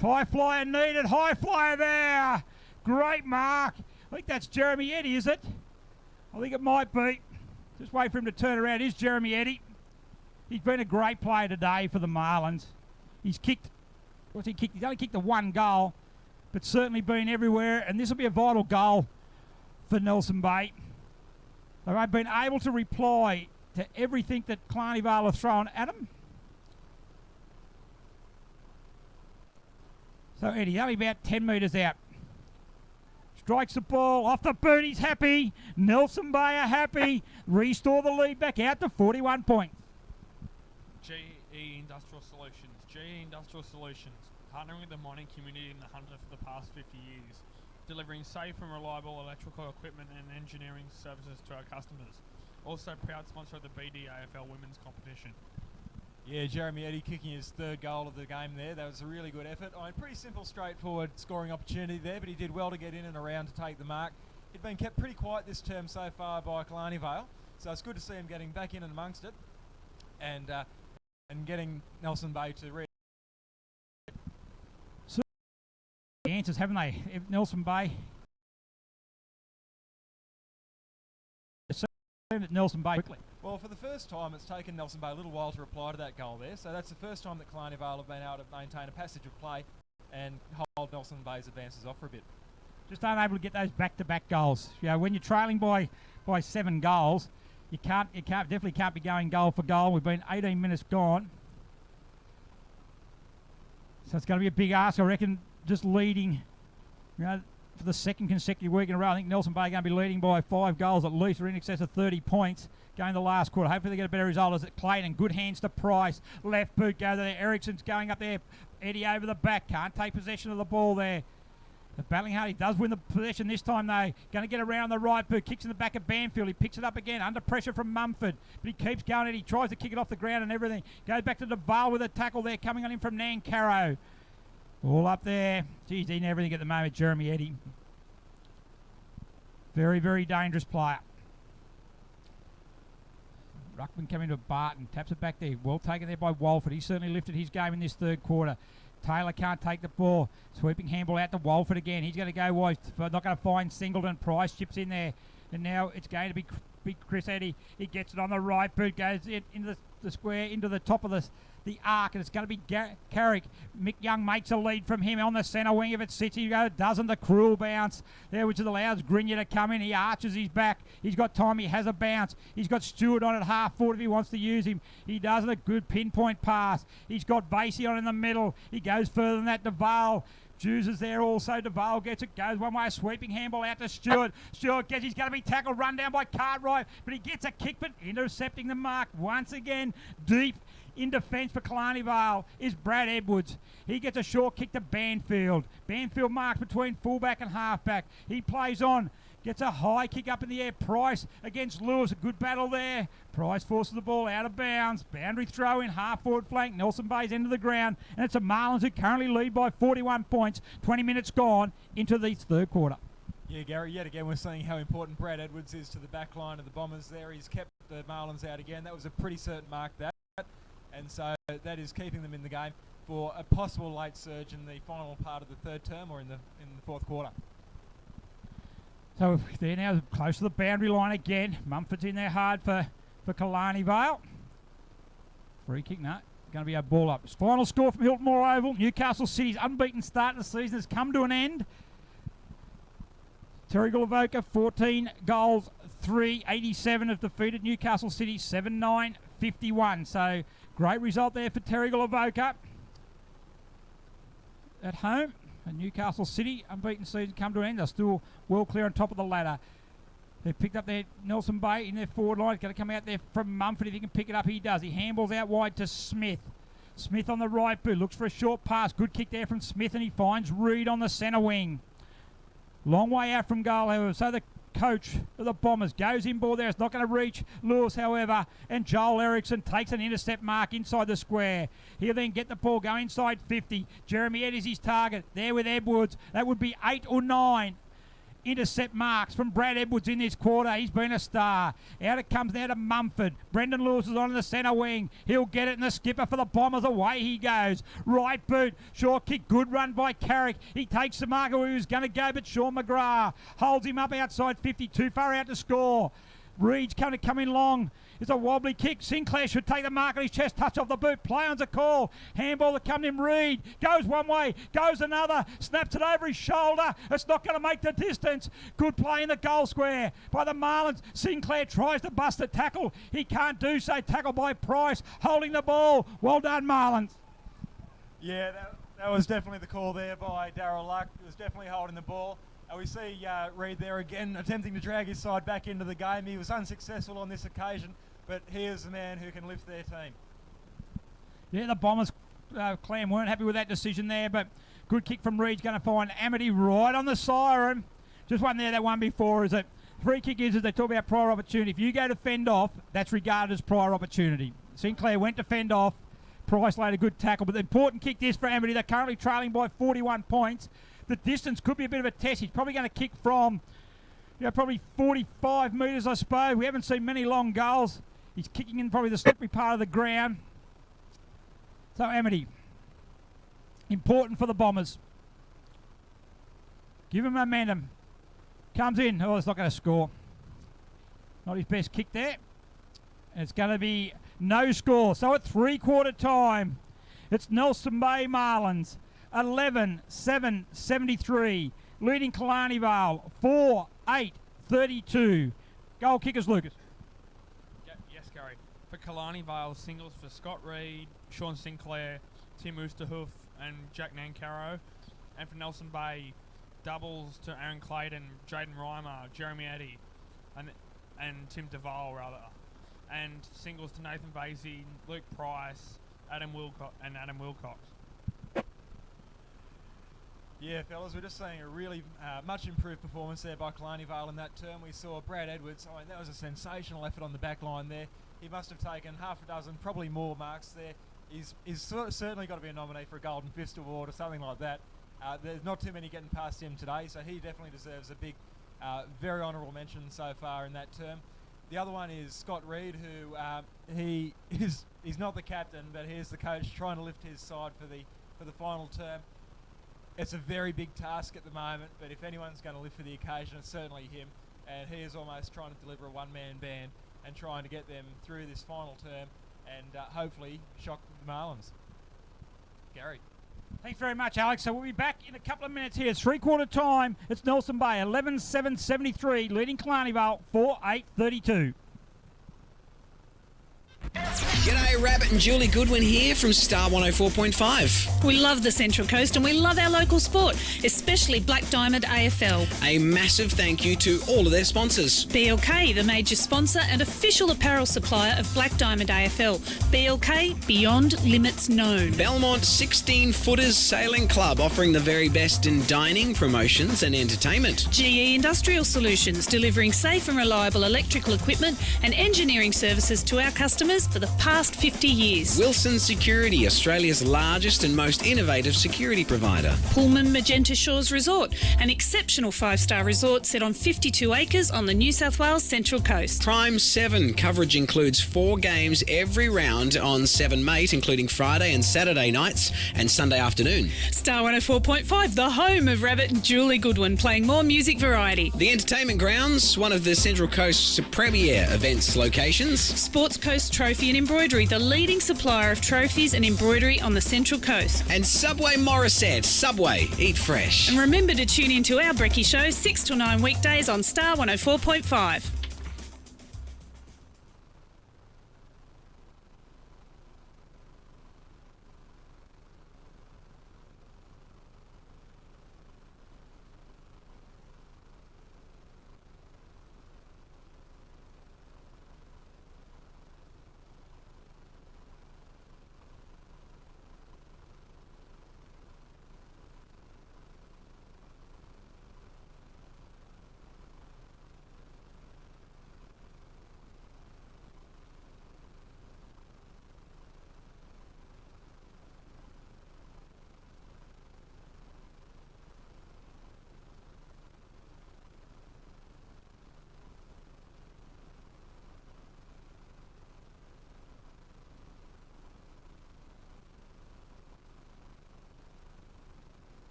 High flyer needed. High flyer there. Great mark. I think that's Jeremy Eddy, is it? I think it might be. Just wait for him to turn around. It is Jeremy Eddy. He's been a great player today for the Marlins. He's kicked, what's he kicked? He's only kicked the one goal, but certainly been everywhere, and this will be a vital goal for Nelson Bay. They've been able to reply to everything that Killarney Vale have thrown at them. So Eddie, only about 10 metres out. Strikes the ball off the boot. He's happy. Nelson Bay are happy. Restore the lead back out to 41 points. GE Industrial Solutions. GE Industrial Solutions, partnering with the mining community in the Hunter for the past 50 years, delivering safe and reliable electrical equipment and engineering services to our customers. Also proud sponsor of the BDAFL women's competition. Yeah, Jeremy Eddy kicking his third goal of the game there. That was a really good effort. I mean, pretty simple, straightforward scoring opportunity there, but he did well to get in and around to take the mark. He'd been kept pretty quiet this term so far by Killarney Vale, so it's good to see him getting back in and amongst it and getting Nelson Bay to read. So the answers, haven't they? If Nelson Bay. Nelson Bay quickly. Well, for the first time, it's taken Nelson Bay a little while to reply to that goal there. So that's the first time that Killarney Vale have been able to maintain a passage of play and hold Nelson Bay's advances off for a bit. Just unable to get those back-to-back goals. You know, when you're trailing by 7 goals, you definitely can't be going goal for goal. We've been 18 minutes gone, so it's going to be a big ask, I reckon. Just leading, you know, for the second consecutive week in a row. I think Nelson Bay going to be leading by 5 goals at least, or in excess of 30 points going the last quarter. Hopefully they get a better result as it Clayton. Good hands to Price. Left boot goes there. Ericsson's going up there. Eddie over the back. Can't take possession of the ball there. The battling hard. He does win the possession this time though. Going to get around the right boot. Kicks in the back of Banfield. He picks it up again. Under pressure from Mumford. But he keeps going and he tries to kick it off the ground and everything. Goes back to Vale with a tackle there coming on him from Nancaro. All up there. Geez, he's eating everything at the moment, Jeremy Eddy. Very, very dangerous player. Ruckman coming to Barton. Taps it back there. Well taken there by Walford. He certainly lifted his game in this third quarter. Taylor can't take the ball. Sweeping handball out to Walford again. He's going to go wide. Not going to find Singleton. Price chips in there. And now it's going to be Chris Eddy. He gets it on the right boot. Goes into the square, into the top of the arc. And it's going to be Carrick. Mick Young makes a lead from him on the centre wing. If it sits, he doesn't. The cruel bounce there, which allows Grinya to come in. He arches his back. He's got time. He has a bounce. He's got Stewart on at half forward if he wants to use him. He does it. A good pinpoint pass. He's got Vasey on in the middle. He goes further than that to Vale. Juice is there also. DeVale gets it. Goes one way. A sweeping handball out to Stewart. Stewart gets. He's going to be tackled. Run down by Cartwright. But he gets a kick. But intercepting the mark once again. Deep in defence for Killarney Vale is Brad Edwards. He gets a short kick to Banfield. Banfield marks between fullback and halfback. He plays on. Gets a high kick up in the air. Price against Lewis. A good battle there. Price forces the ball out of bounds. Boundary throw in. Half forward flank. Nelson Bay's into the ground. And it's the Marlins who currently lead by 41 points. 20 minutes gone into the third quarter. Yeah, Gary, yet again we're seeing how important Brad Edwards is to the back line of the Bombers there. He's kept the Marlins out again. That was a pretty certain mark, that. And so that is keeping them in the game for a possible late surge in the final part of the third term or in the fourth quarter. So they're now close to the boundary line again. Mumford's in there hard for Killarney Vale. Free kick, no. Going to be a ball up. Final score from Hilton Moore Oval. Newcastle City's unbeaten start to the season has come to an end. Terry Gulavoka, 14 goals, 387 have defeated Newcastle City, 7-9-51. So great result there for Terry Gulavoka at home. And Newcastle City, unbeaten season, come to an end. They're still well clear on top of the ladder. They've picked up their Nelson Bay in their forward line. It's going to come out there from Mumford. If he can pick it up, he does. He handballs out wide to Smith. Smith on the right boot. Looks for a short pass. Good kick there from Smith, and he finds Reed on the centre wing. Long way out from goal, however. So the coach of the Bombers goes in ball there. It's not going to reach Lewis, however. And Joel Eriksson takes an intercept mark inside the square. He'll then get the ball, go inside 50. Jeremy Eddy's his target. There with Edwards. That would be 8 or 9 intercept marks from Brad Edwards in this quarter. He's been a star. Out it comes now to Mumford. Brendan Lewis is on the centre wing. He'll get it, and the skipper for the Bombers, away he goes. Right boot, short kick, good run by Carrick. He takes the marker where he was going to go, but Sean McGrath holds him up outside 50, too far out to score. Reed's going to come in long. It's a wobbly kick. Sinclair should take the mark on his chest. Touch off the boot. Play on's a call. Handball that comes in. Reed goes one way, goes another. Snaps it over his shoulder. It's not going to make the distance. Good play in the goal square by the Marlins. Sinclair tries to bust the tackle. He can't do so. Tackle by Price. Holding the ball. Well done, Marlins. Yeah, that was definitely the call there by Darryl Luck. He was definitely holding the ball. We see Reed there again attempting to drag his side back into the game. He was unsuccessful on this occasion, but he is the man who can lift their team. Yeah, the Bombers clan weren't happy with that decision there, but good kick from Reed's going to find Amity right on the siren. Just one there, that one before, is that free kick is, as they talk about prior opportunity. If you go to fend off, that's regarded as prior opportunity. Sinclair went to fend off. Price laid a good tackle, but the important kick this for Amity. They're currently trailing by 41 points. The distance could be a bit of a test. He's probably going to kick from, probably 45 metres, I suppose. We haven't seen many long goals. He's kicking in probably the slippery part of the ground. So Amity, important for the Bombers. Give him momentum. Comes in. Oh, it's not going to score. Not his best kick there. And it's going to be no score. So at three-quarter time, it's Nelson Bay Marlins. 11-7-73, leading Killarney Vale 4-8-32. Goal kickers, Lucas. Yes, Gary. For Killarney Vale, singles for Scott Reed, Sean Sinclair, Tim Oosterhoof, and Jack Nancaro. And for Nelson Bay, doubles to Aaron Clayton, Jaden Reimer, Jeremy Eddy, and Tim Duval rather, and singles to Nathan Vasey, Luke Price, Adam Wilcox. Yeah, fellas, we're just seeing a really much improved performance there by Killarney Vale in that term. We saw Brad Edwards. I mean, that was a sensational effort on the back line there. He must have taken half a dozen, probably more marks there. He's certainly got to be a nominee for a Golden Fist Award or something like that. There's not too many getting past him today, so he definitely deserves a big, very honourable mention so far in that term. The other one is Scott Reed, who he's not the captain, but he is the coach trying to lift his side for the final term. It's a very big task at the moment, but if anyone's going to live for the occasion, it's certainly him. And he is almost trying to deliver a one-man band and trying to get them through this final term and hopefully shock the Marlins. Gary. Thanks very much, Alex. So we'll be back in a couple of minutes here. It's three-quarter time. It's Nelson Bay, 11-7-73, leading Killarney Vale, 4-8-32. G'day, Rabbit and Julie Goodwin here from Star 104.5. We love the Central Coast and we love our local sport, especially Black Diamond AFL. A massive thank you to all of their sponsors. BLK, the major sponsor and official apparel supplier of Black Diamond AFL. BLK, beyond limits known. Belmont 16-Footers Sailing Club, offering the very best in dining, promotions and entertainment. GE Industrial Solutions, delivering safe and reliable electrical equipment and engineering services to our customers for the past 50 years. Wilson Security, Australia's largest and most innovative security provider. Pullman Magenta Shores Resort, an exceptional 5-star resort set on 52 acres on the New South Wales Central Coast. Prime 7 coverage includes 4 games every round on 7 Mate, including Friday and Saturday nights and Sunday afternoon. Star 104.5, the home of Rabbit and Julie Goodwin, playing more music variety. The Entertainment Grounds, one of the Central Coast's premier events locations. Sports Coast Trophy and Embroidery, the leading supplier of trophies and embroidery on the Central Coast. And Subway Morisset. Subway, eat fresh. And remember to tune in to our Brekkie Show 6 till 9 weekdays on Star 104.5.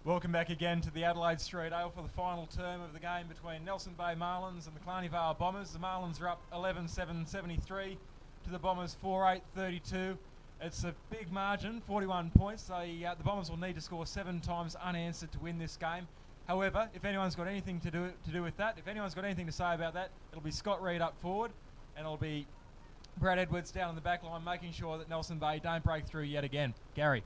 Welcome back again to the Adelaide Street Ale for the final term of the game between Nelson Bay Marlins and the Killarney Vale Bombers. The Marlins are up 11-7-73. to the Bombers 4-8-32. It's a big margin, 41 points. The Bombers will need to score 7 times unanswered to win this game. However, if anyone's got anything to do with that, if anyone's got anything to say about that, it'll be Scott Reid up forward, and it'll be Brad Edwards down on the back line, making sure that Nelson Bay don't break through yet again. Gary.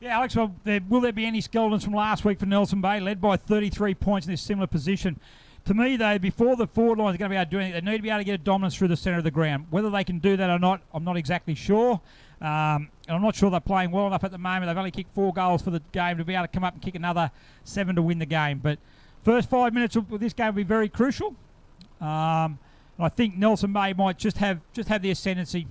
Yeah, Alex, well, will there be any skeletons from last week for Nelson Bay, led by 33 points in this similar position? To me, though, before the forward line is going to be able to do anything, they need to be able to get a dominance through the centre of the ground. Whether they can do that or not, I'm not exactly sure. And I'm not sure they're playing well enough at the moment. They've only kicked 4 goals for the game to be able to come up and kick another 7 to win the game. But first 5 minutes of this game will be very crucial. And I think Nelson Bay might just have the ascendancy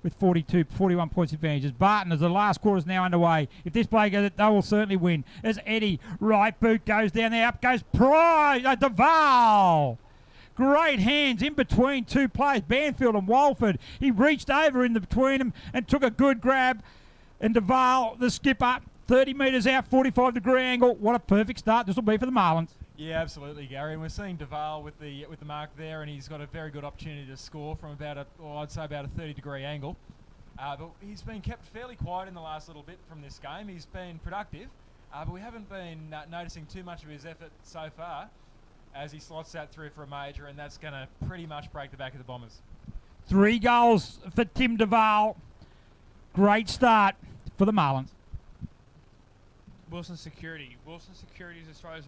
with 41 points advantage. As Barton, as the last quarter is now underway, if this play goes, they will certainly win. As Eddie, right boot goes down there, up goes Price, Duval. Great hands in between 2 players, Banfield and Walford. He reached over in between them and took a good grab. And Duval, the skipper, 30 metres out, 45-degree angle. What a perfect start this will be for the Marlins. Yeah, absolutely, Gary. And we're seeing Duval with the mark there, and he's got a very good opportunity to score from about a 30-degree angle. But he's been kept fairly quiet in the last little bit from this game. He's been productive, but we haven't been noticing too much of his effort so far as he slots that through for a major, and that's going to pretty much break the back of the Bombers. 3 goals for Tim Duval. Great start for the Marlins. Wilson Security. Wilson Security is Australia's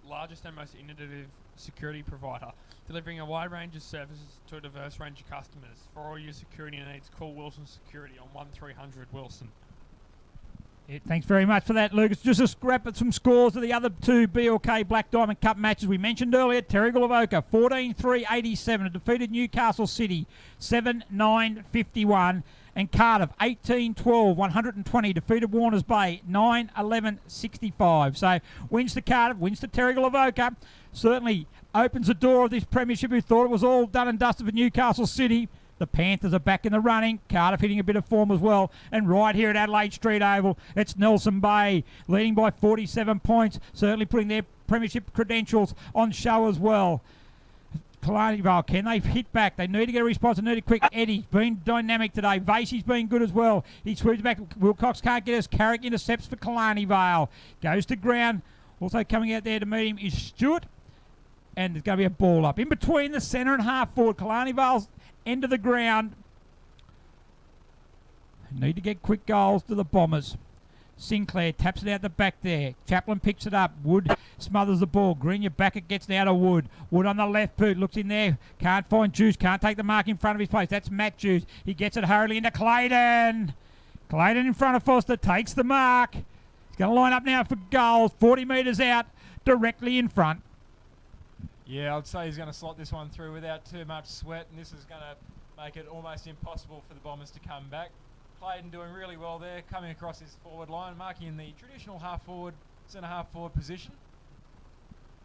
largest and most innovative security provider, delivering a wide range of services to a diverse range of customers. For all your security needs, call Wilson Security on 1300 Wilson. Yeah, thanks very much for that, Lucas. Just a scrap at some scores of the other 2 BLK Black Diamond Cup matches we mentioned earlier. Terrigal-Avoca 14-3-87 defeated Newcastle City 7-9-51. And Cardiff 18-12-120 defeated Warners Bay 9-11-65. So wins to Cardiff, wins to Terrigal-Avoca. Certainly opens the door of this premiership. Who thought it was all done and dusted for Newcastle City. The Panthers are back in the running. Cardiff hitting a bit of form as well. And right here at Adelaide Street Oval, it's Nelson Bay leading by 47 points. Certainly putting their premiership credentials on show as well. Killarney, can they hit back? They need to get a response. They need it quick. Eddie's been dynamic today. Vasey's been good as well. He sweeps back. Wilcox can't get us. Carrick intercepts for Killarney Vale. Goes to ground. Also coming out there to meet him is Stewart. And there's going to be a ball up. In between the centre and half forward. Killarney Vale's end of the ground. Need to get quick goals to the Bombers. Sinclair taps it out the back there. Chaplin picks it up. Wood smothers the ball. Greenyer back, it gets out of Wood. Wood on the left boot. Looks in there. Can't find Juice. Can't take the mark in front of his place. That's Matt Juice. He gets it hurriedly into Clayton. Clayton in front of Foster. Takes the mark. He's going to line up now for goals. 40 metres out. Directly in front. Yeah, I'd say he's going to slot this one through without too much sweat. And this is going to make it almost impossible for the Bombers to come back. Clayton doing really well there, coming across his forward line, marking in the traditional half-forward, centre-half-forward position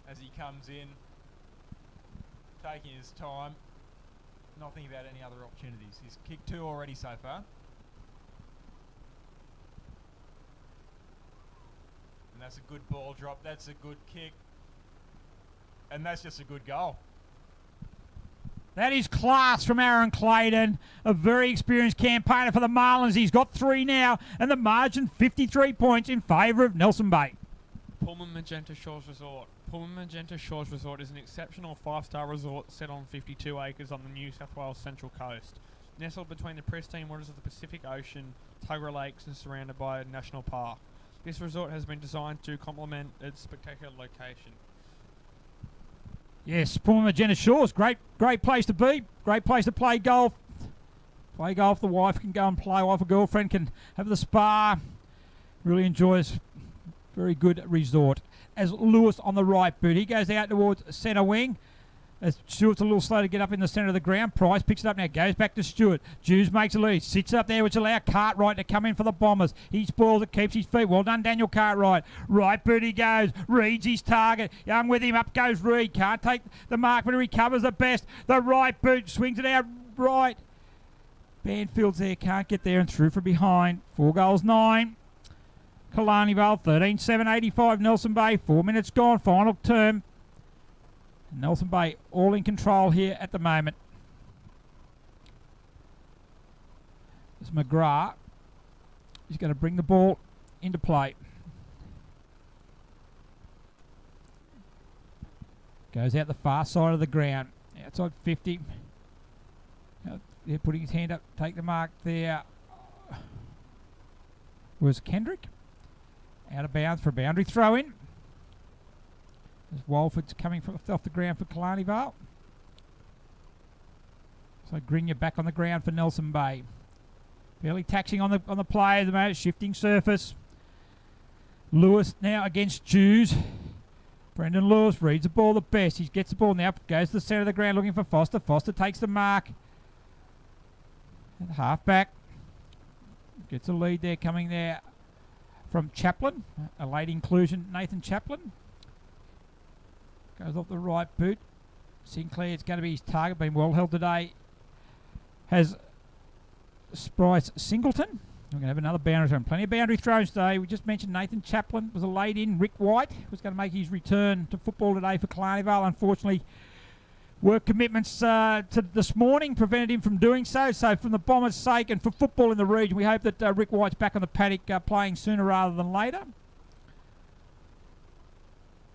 as he comes in, taking his time, not thinking about any other opportunities. He's kicked 2 already so far. And that's a good ball drop, that's a good kick, and that's just a good goal. That is class from Aaron Clayton, a very experienced campaigner for the Marlins. He's got 3 now, and the margin 53 points in favour of Nelson Bay. Pullman Magenta Shores Resort. Pullman Magenta Shores Resort is an exceptional 5-star resort set on 52 acres on the New South Wales Central Coast. Nestled between the pristine waters of the Pacific Ocean, Tuggerah Lakes, and surrounded by a national park. This resort has been designed to complement its spectacular location. Yes, Pullman Magenta Shores, great place to be, great place to play golf. Play golf, the wife can go and play, wife or girlfriend can have the spa. Really enjoys, very good resort. As Lewis on the right boot, he goes out towards centre wing. As Stewart's a little slow to get up in the centre of the ground. Price picks it up now, goes back to Stewart. Jews makes a lead, sits up there, which allows Cartwright to come in for the Bombers. He spoils it, keeps his feet. Well done, Daniel Cartwright. Right boot he goes, reads his target. Young with him, up goes Reed. Can't take the mark, but he recovers the best. The right boot swings it out right. Banfield's there, can't get there and through from behind. 4 goals, 9. Killarney Vale, 13-7-85. Nelson Bay, 4 minutes gone, final term. Nelson Bay all in control here at the moment. McGrath. He's going to bring the ball into play. Goes out the far side of the ground. Outside 50. They're putting his hand up. Take the mark there. Was Kendrick. Out of bounds for a boundary throw in. As Walford's coming from off the ground for Killarney Vale. So Grinya back on the ground for Nelson Bay. Barely taxing on the play at the moment, shifting surface. Lewis now against Jews. Brendan Lewis reads the ball the best. He gets the ball now, goes to the centre of the ground looking for Foster. Foster takes the mark. And the half-back gets a lead there coming there from Chaplin. A late inclusion, Nathan Chaplin. Goes off the right boot. Sinclair, it's going to be his target, been well held today. Has Bryce Singleton. We're going to have another boundary throw. Plenty of boundary throws today. We just mentioned Nathan Chaplin was a late in. Rick White was going to make his return to football today for Killarney Vale. Unfortunately, work commitments to this morning prevented him from doing so. So from the Bombers' sake and for football in the region, we hope that Rick White's back on the paddock playing sooner rather than later.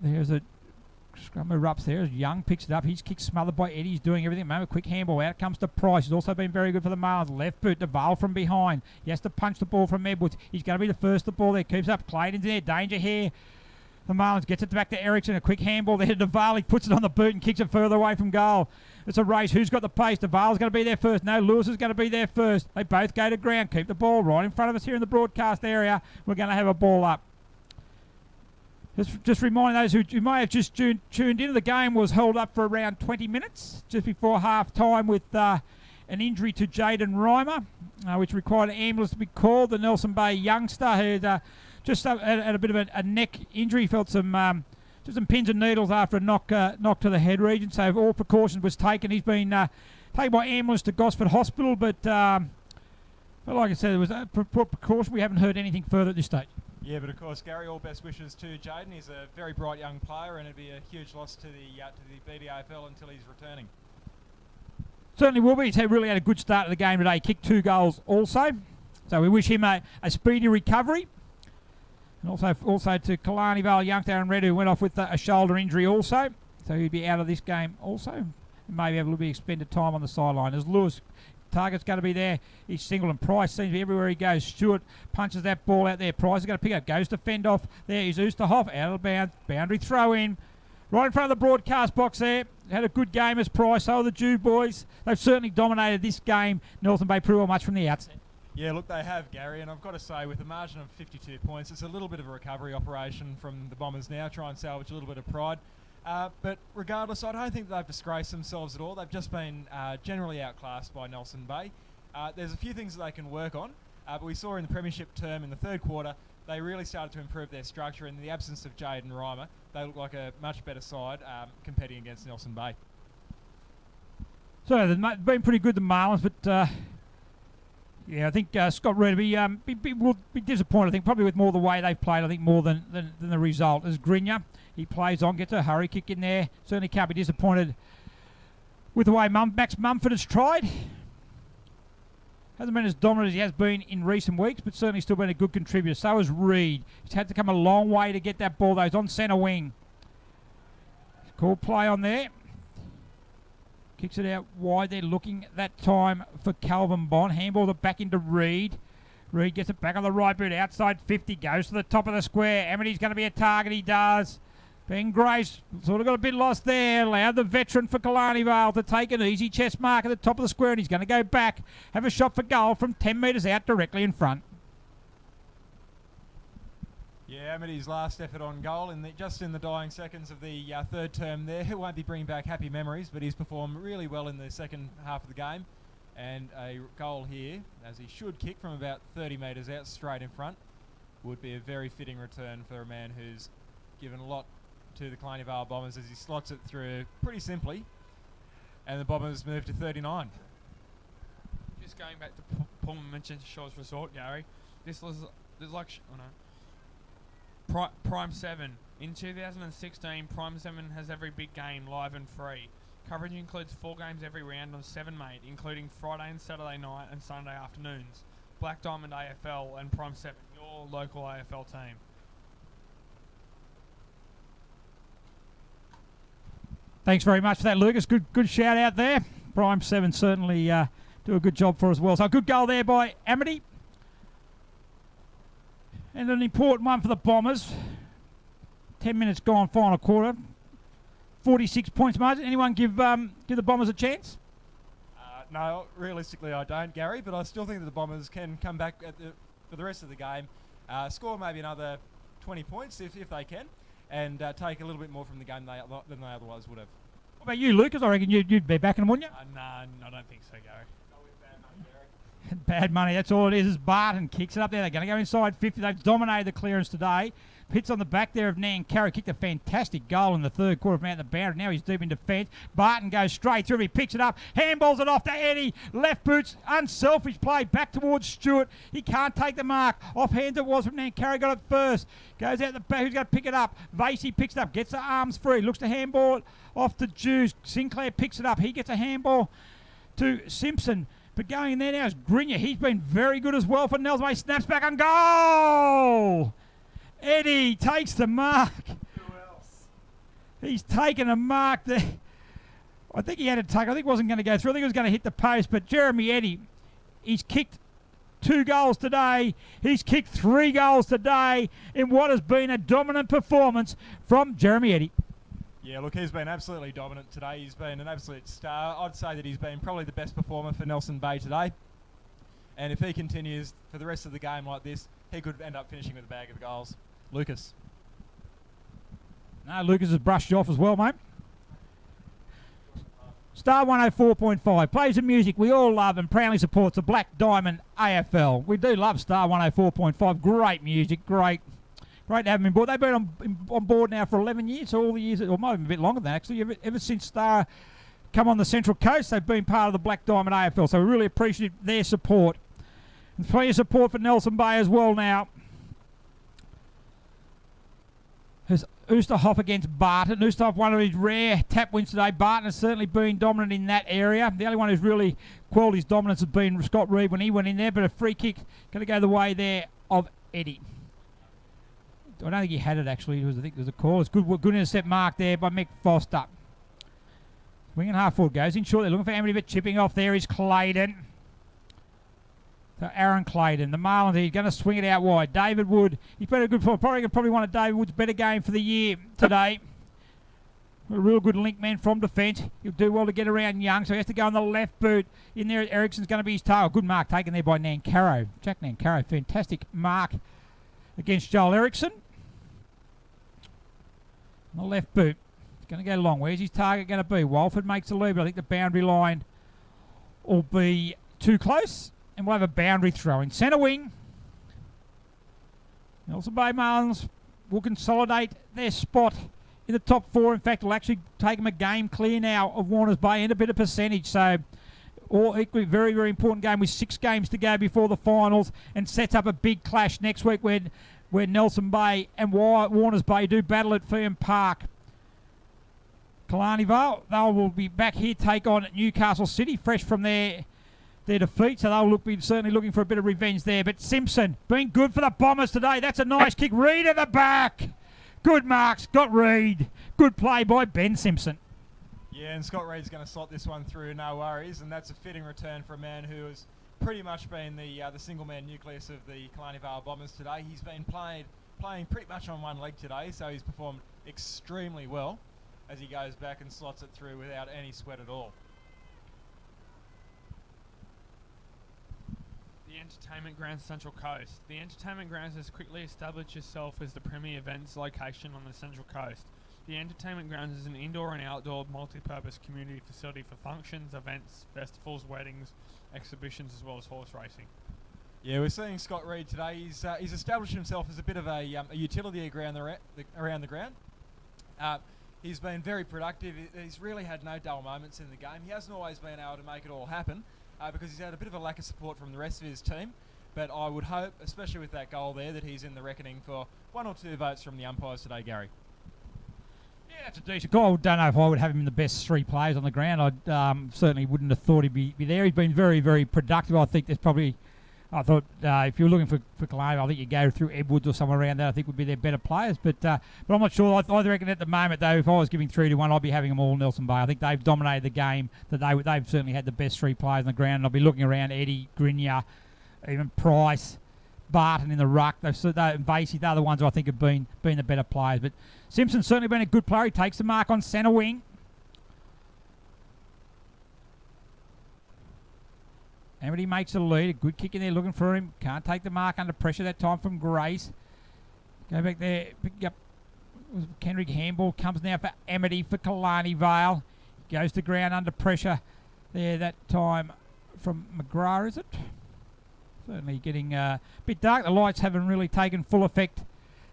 There's a scrum erupts there as Young picks it up. His kick smothered by Eddie. He's doing everything. Moment, quick handball. Out comes to Price. He's also been very good for the Marlins. Left boot to Vale from behind. He has to punch the ball from Edwards. He's going to be the first the ball there. Keeps up. Clayton's in there. Danger here. The Marlins gets it back to Ericsson. A quick handball there to Vale. He puts it on the boot and kicks it further away from goal. It's a race. Who's got the pace? The Vale's going to be there first. No, Lewis is going to be there first. They both go to ground. Keep the ball right in front of us here in the broadcast area. We're going to have a ball up. Just reminding those who may have just tuned into, the game was held up for around 20 minutes just before half time with an injury to Jaden Reimer, which required an ambulance to be called. The Nelson Bay youngster had just had a bit of a neck injury, felt some pins and needles after a knock to the head region. So all precautions was taken. He's been taken by ambulance to Gosford Hospital, but like I said, it was a precaution. We haven't heard anything further at this stage. Yeah, but of course, Gary, all best wishes to Jaden. He's a very bright young player, and it'd be a huge loss to the BDAFL until he's returning. Certainly will be. He's really had a good start to the game today. He kicked 2 goals also. So we wish him a speedy recovery. And also to Killarney Vale youngster Aaron Red, who went off with a shoulder injury also. So he'd be out of this game also. And maybe have a little bit of expended time on the sideline. As Lewis, target's going to be there. He's single and Price seems to be everywhere he goes. Stewart punches that ball out there. Price is going to pick up. Goes to fend off. There is Oosterhoff out of bounds. Boundary throw in. Right in front of the broadcast box there. Had a good game as Price. So are the Jew boys. They've certainly dominated this game. Nelson Bay pretty well much from the outset. Yeah, look, they have, Gary, and I've got to say, with a margin of 52 points, it's a little bit of a recovery operation from the Bombers now, try and salvage a little bit of pride. But regardless, I don't think they've disgraced themselves at all. They've just been generally outclassed by Nelson Bay. There's a few things that they can work on, but we saw in the premiership term in the third quarter, they really started to improve their structure. In the absence of Jaden Reimer, they look like a much better side competing against Nelson Bay. So they've been pretty good, the Marlins, but yeah, I think Scott Reed will be disappointed. I think probably with more the way they've played. I think more than the result. As Grinya, he plays on, gets a hurry kick in there. Certainly can't be disappointed with the way Max Mumford has tried. Hasn't been as dominant as he has been in recent weeks, but certainly still been a good contributor. So has Reed. He's had to come a long way to get that ball, though. He's on centre wing. Cool play on there. Kicks it out wide. They're looking that time for Calvin Bond. Handball it back into Reed. Reed gets it back on the right boot. Outside 50. Goes to the top of the square. Amity's going to be a target. He does. Ben Grace sort of got a bit lost there. Allowed the veteran for Killarney Vale to take an easy chest mark at the top of the square. And he's going to go back. Have a shot for goal from 10 metres out directly in front. Yeah, Amity's last effort on goal, just in the dying seconds of the third term there. He won't be bringing back happy memories, but he's performed really well in the second half of the game. And a goal here, as he should kick from about 30 metres out straight in front, would be a very fitting return for a man who's given a lot to the Killarney Vale Bombers as he slots it through pretty simply. And the Bombers move to 39. Just going back to Paul mentioned Shaw's Resort, Gary. There's like, Prime 7. In 2016, Prime 7 has every big game live and free. Coverage includes 4 games every round on 7 Mate, including Friday and Saturday night and Sunday afternoons. Black Diamond AFL and Prime 7, your local AFL team. Thanks very much for that, Lucas. Good shout out there. Prime 7 certainly do a good job for us as well. So a good goal there by Amity. And an important one for the Bombers. 10 minutes gone, final quarter. 46 points margin. Anyone give the Bombers a chance? No, realistically I don't, Gary, but I still think that the Bombers can come back for the rest of the game, score maybe another 20 points if they can, and take a little bit more from the game than they otherwise would have. What about you, Lucas? I reckon you'd be backing them, wouldn't you? No, I don't think so, Gary. Bad money, that's all it is Barton kicks it up there. They're going to go inside 50. They've dominated the clearance today. Hits on the back there of Nan Carroll. Kicked a fantastic goal in the third quarter from out the boundary. Now he's deep in defence. Barton goes straight through. He picks it up. Handballs it off to Eddie. Left boots. Unselfish play. Back towards Stewart. He can't take the mark. Offhand it was from Nan Carroll. Got it first. Goes out the back. Who's going to pick it up? Vasey picks it up. Gets the arms free. Looks to handball it off to Jews. Sinclair picks it up. He gets a handball to Simpson. But going in there now is Grinya. He's been very good as well for Nelson. He snaps back and goal! Eddie takes the mark. Who else? He's taken a mark there. I think he had a take. I think it wasn't going to go through. I think it was going to hit the post. But Jeremy Eddie, he's kicked 2 goals today. He's kicked 3 goals today in what has been a dominant performance from Jeremy Eddie. Yeah, look, he's been absolutely dominant today. He's been an absolute star. I'd say that he's been probably the best performer for Nelson Bay today. And if he continues for the rest of the game like this, he could end up finishing with a bag of goals. Lucas. No, Lucas has brushed you off as well, mate. Star 104.5 plays the music we all love and proudly supports the Black Diamond AFL. We do love Star 104.5. Great music, great to have them on board. They've been on board now for 11 years, so all the years, or maybe a bit longer than that actually. Ever since Star come on the Central Coast, they've been part of the Black Diamond AFL, so we really appreciate their support. And plenty of support for Nelson Bay as well now. There's Oosterhoff against Barton. Oosterhoff, one of his rare tap wins today. Barton has certainly been dominant in that area. The only one who's really quelled his dominance has been Scott Reed when he went in there, but a free kick going to go the way there of Eddie. I don't think he had it actually. I think it was a call. It's good intercept mark there by Mick Foster. Wing and half forward goes in short. They're looking for Amity, but chipping off there is Clayton. So Aaron Clayton, the Marlins, he's going to swing it out wide. David Wood, he's been a good player. Probably one of David Wood's better game for the year today. A real good link man from defence. He'll do well to get around Young, so he has to go on the left boot. In there, Ericsson's going to be his tail. Good mark taken there by Nancaro. Jack Nancaro, fantastic mark against Joel Ericsson. On the left boot, he's going to go long. Where's his target going to be? Walford makes the lead, but I think the boundary line will be too close. And we'll have a boundary throw in centre wing. Nelson Bay Marlins will consolidate their spot in the top 4. In fact, will actually take them a game clear now of Warners Bay and a bit of percentage. So, all equally very, very important game with 6 games to go before the finals, and sets up a big clash next week when Nelson Bay and Warners Bay do battle at Feehan Park. Killarney Vale, they will be back here, take on Newcastle City, fresh from their defeat, so they'll be certainly looking for a bit of revenge there. But Simpson being good for the Bombers today. That's a nice kick. Reid at the back. Good mark, Scott Reid. Good play by Ben Simpson. Yeah, and Scott Reid's going to slot this one through, no worries, and that's a fitting return for a man who has pretty much been the single-man nucleus of the Killarney Vale Bombers today. He's been playing pretty much on one leg today, so he's performed extremely well as he goes back and slots it through without any sweat at all. The Entertainment Grounds Central Coast. The Entertainment Grounds has quickly established itself as the premier events location on the Central Coast. The Entertainment Grounds is an indoor and outdoor multi-purpose community facility for functions, events, festivals, weddings, exhibitions, as well as horse racing. Yeah, we're seeing Scott Reid today. He's established himself as a bit of a utility around the ground. He's been very productive. He's really had no dull moments in the game. He hasn't always been able to make it all happen, because he's had a bit of a lack of support from the rest of his team. But I would hope, especially with that goal there, that he's in the reckoning for 1 or 2 votes from the umpires today, Gary. Yeah, that's a decent goal. I don't know if I would have him in the best 3 players on the ground. I certainly wouldn't have thought he'd be there. He's been very, very productive. I think there's probably I thought if you're looking for Killarney, I think you go through Edwards or somewhere around there. I think would be their better players. But I'm not sure. I reckon at the moment, though, if I was giving 3 to 1, I'd be having them all Nelson Bay. I think they've dominated the game. They've certainly had the best 3 players on the ground. And I'll be looking around Eddie, Grinya, even Price, Barton in the ruck. And Vasey, they're the ones who I think have been the better players. But Simpson's certainly been a good player. He takes the mark on centre wing. Amity makes a lead. A good kick in there looking for him. Can't take the mark under pressure that time from Grace. Go back there. Pick up. Kendrick handball comes now for Amity for Killarney Vale. Goes to ground under pressure there that time from McGrath, is it? Certainly getting a bit dark. The lights haven't really taken full effect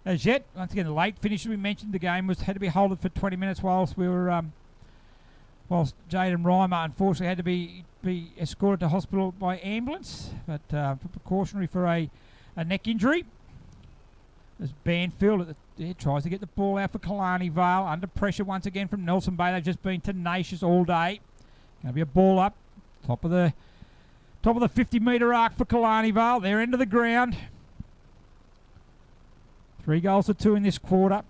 as yet. Once again, the late finish, we mentioned the game had to be halted for 20 minutes whilst we were whilst Jade and Reimer unfortunately had to be escorted to hospital by ambulance, but for precautionary for a neck injury. As Banfield tries to get the ball out for Killarney Vale, under pressure once again from Nelson Bay. They've just been tenacious all day. Going to be a ball up, top of the 50-metre arc for Killarney Vale. Their end of the ground. 3 goals to 2 in this quarter.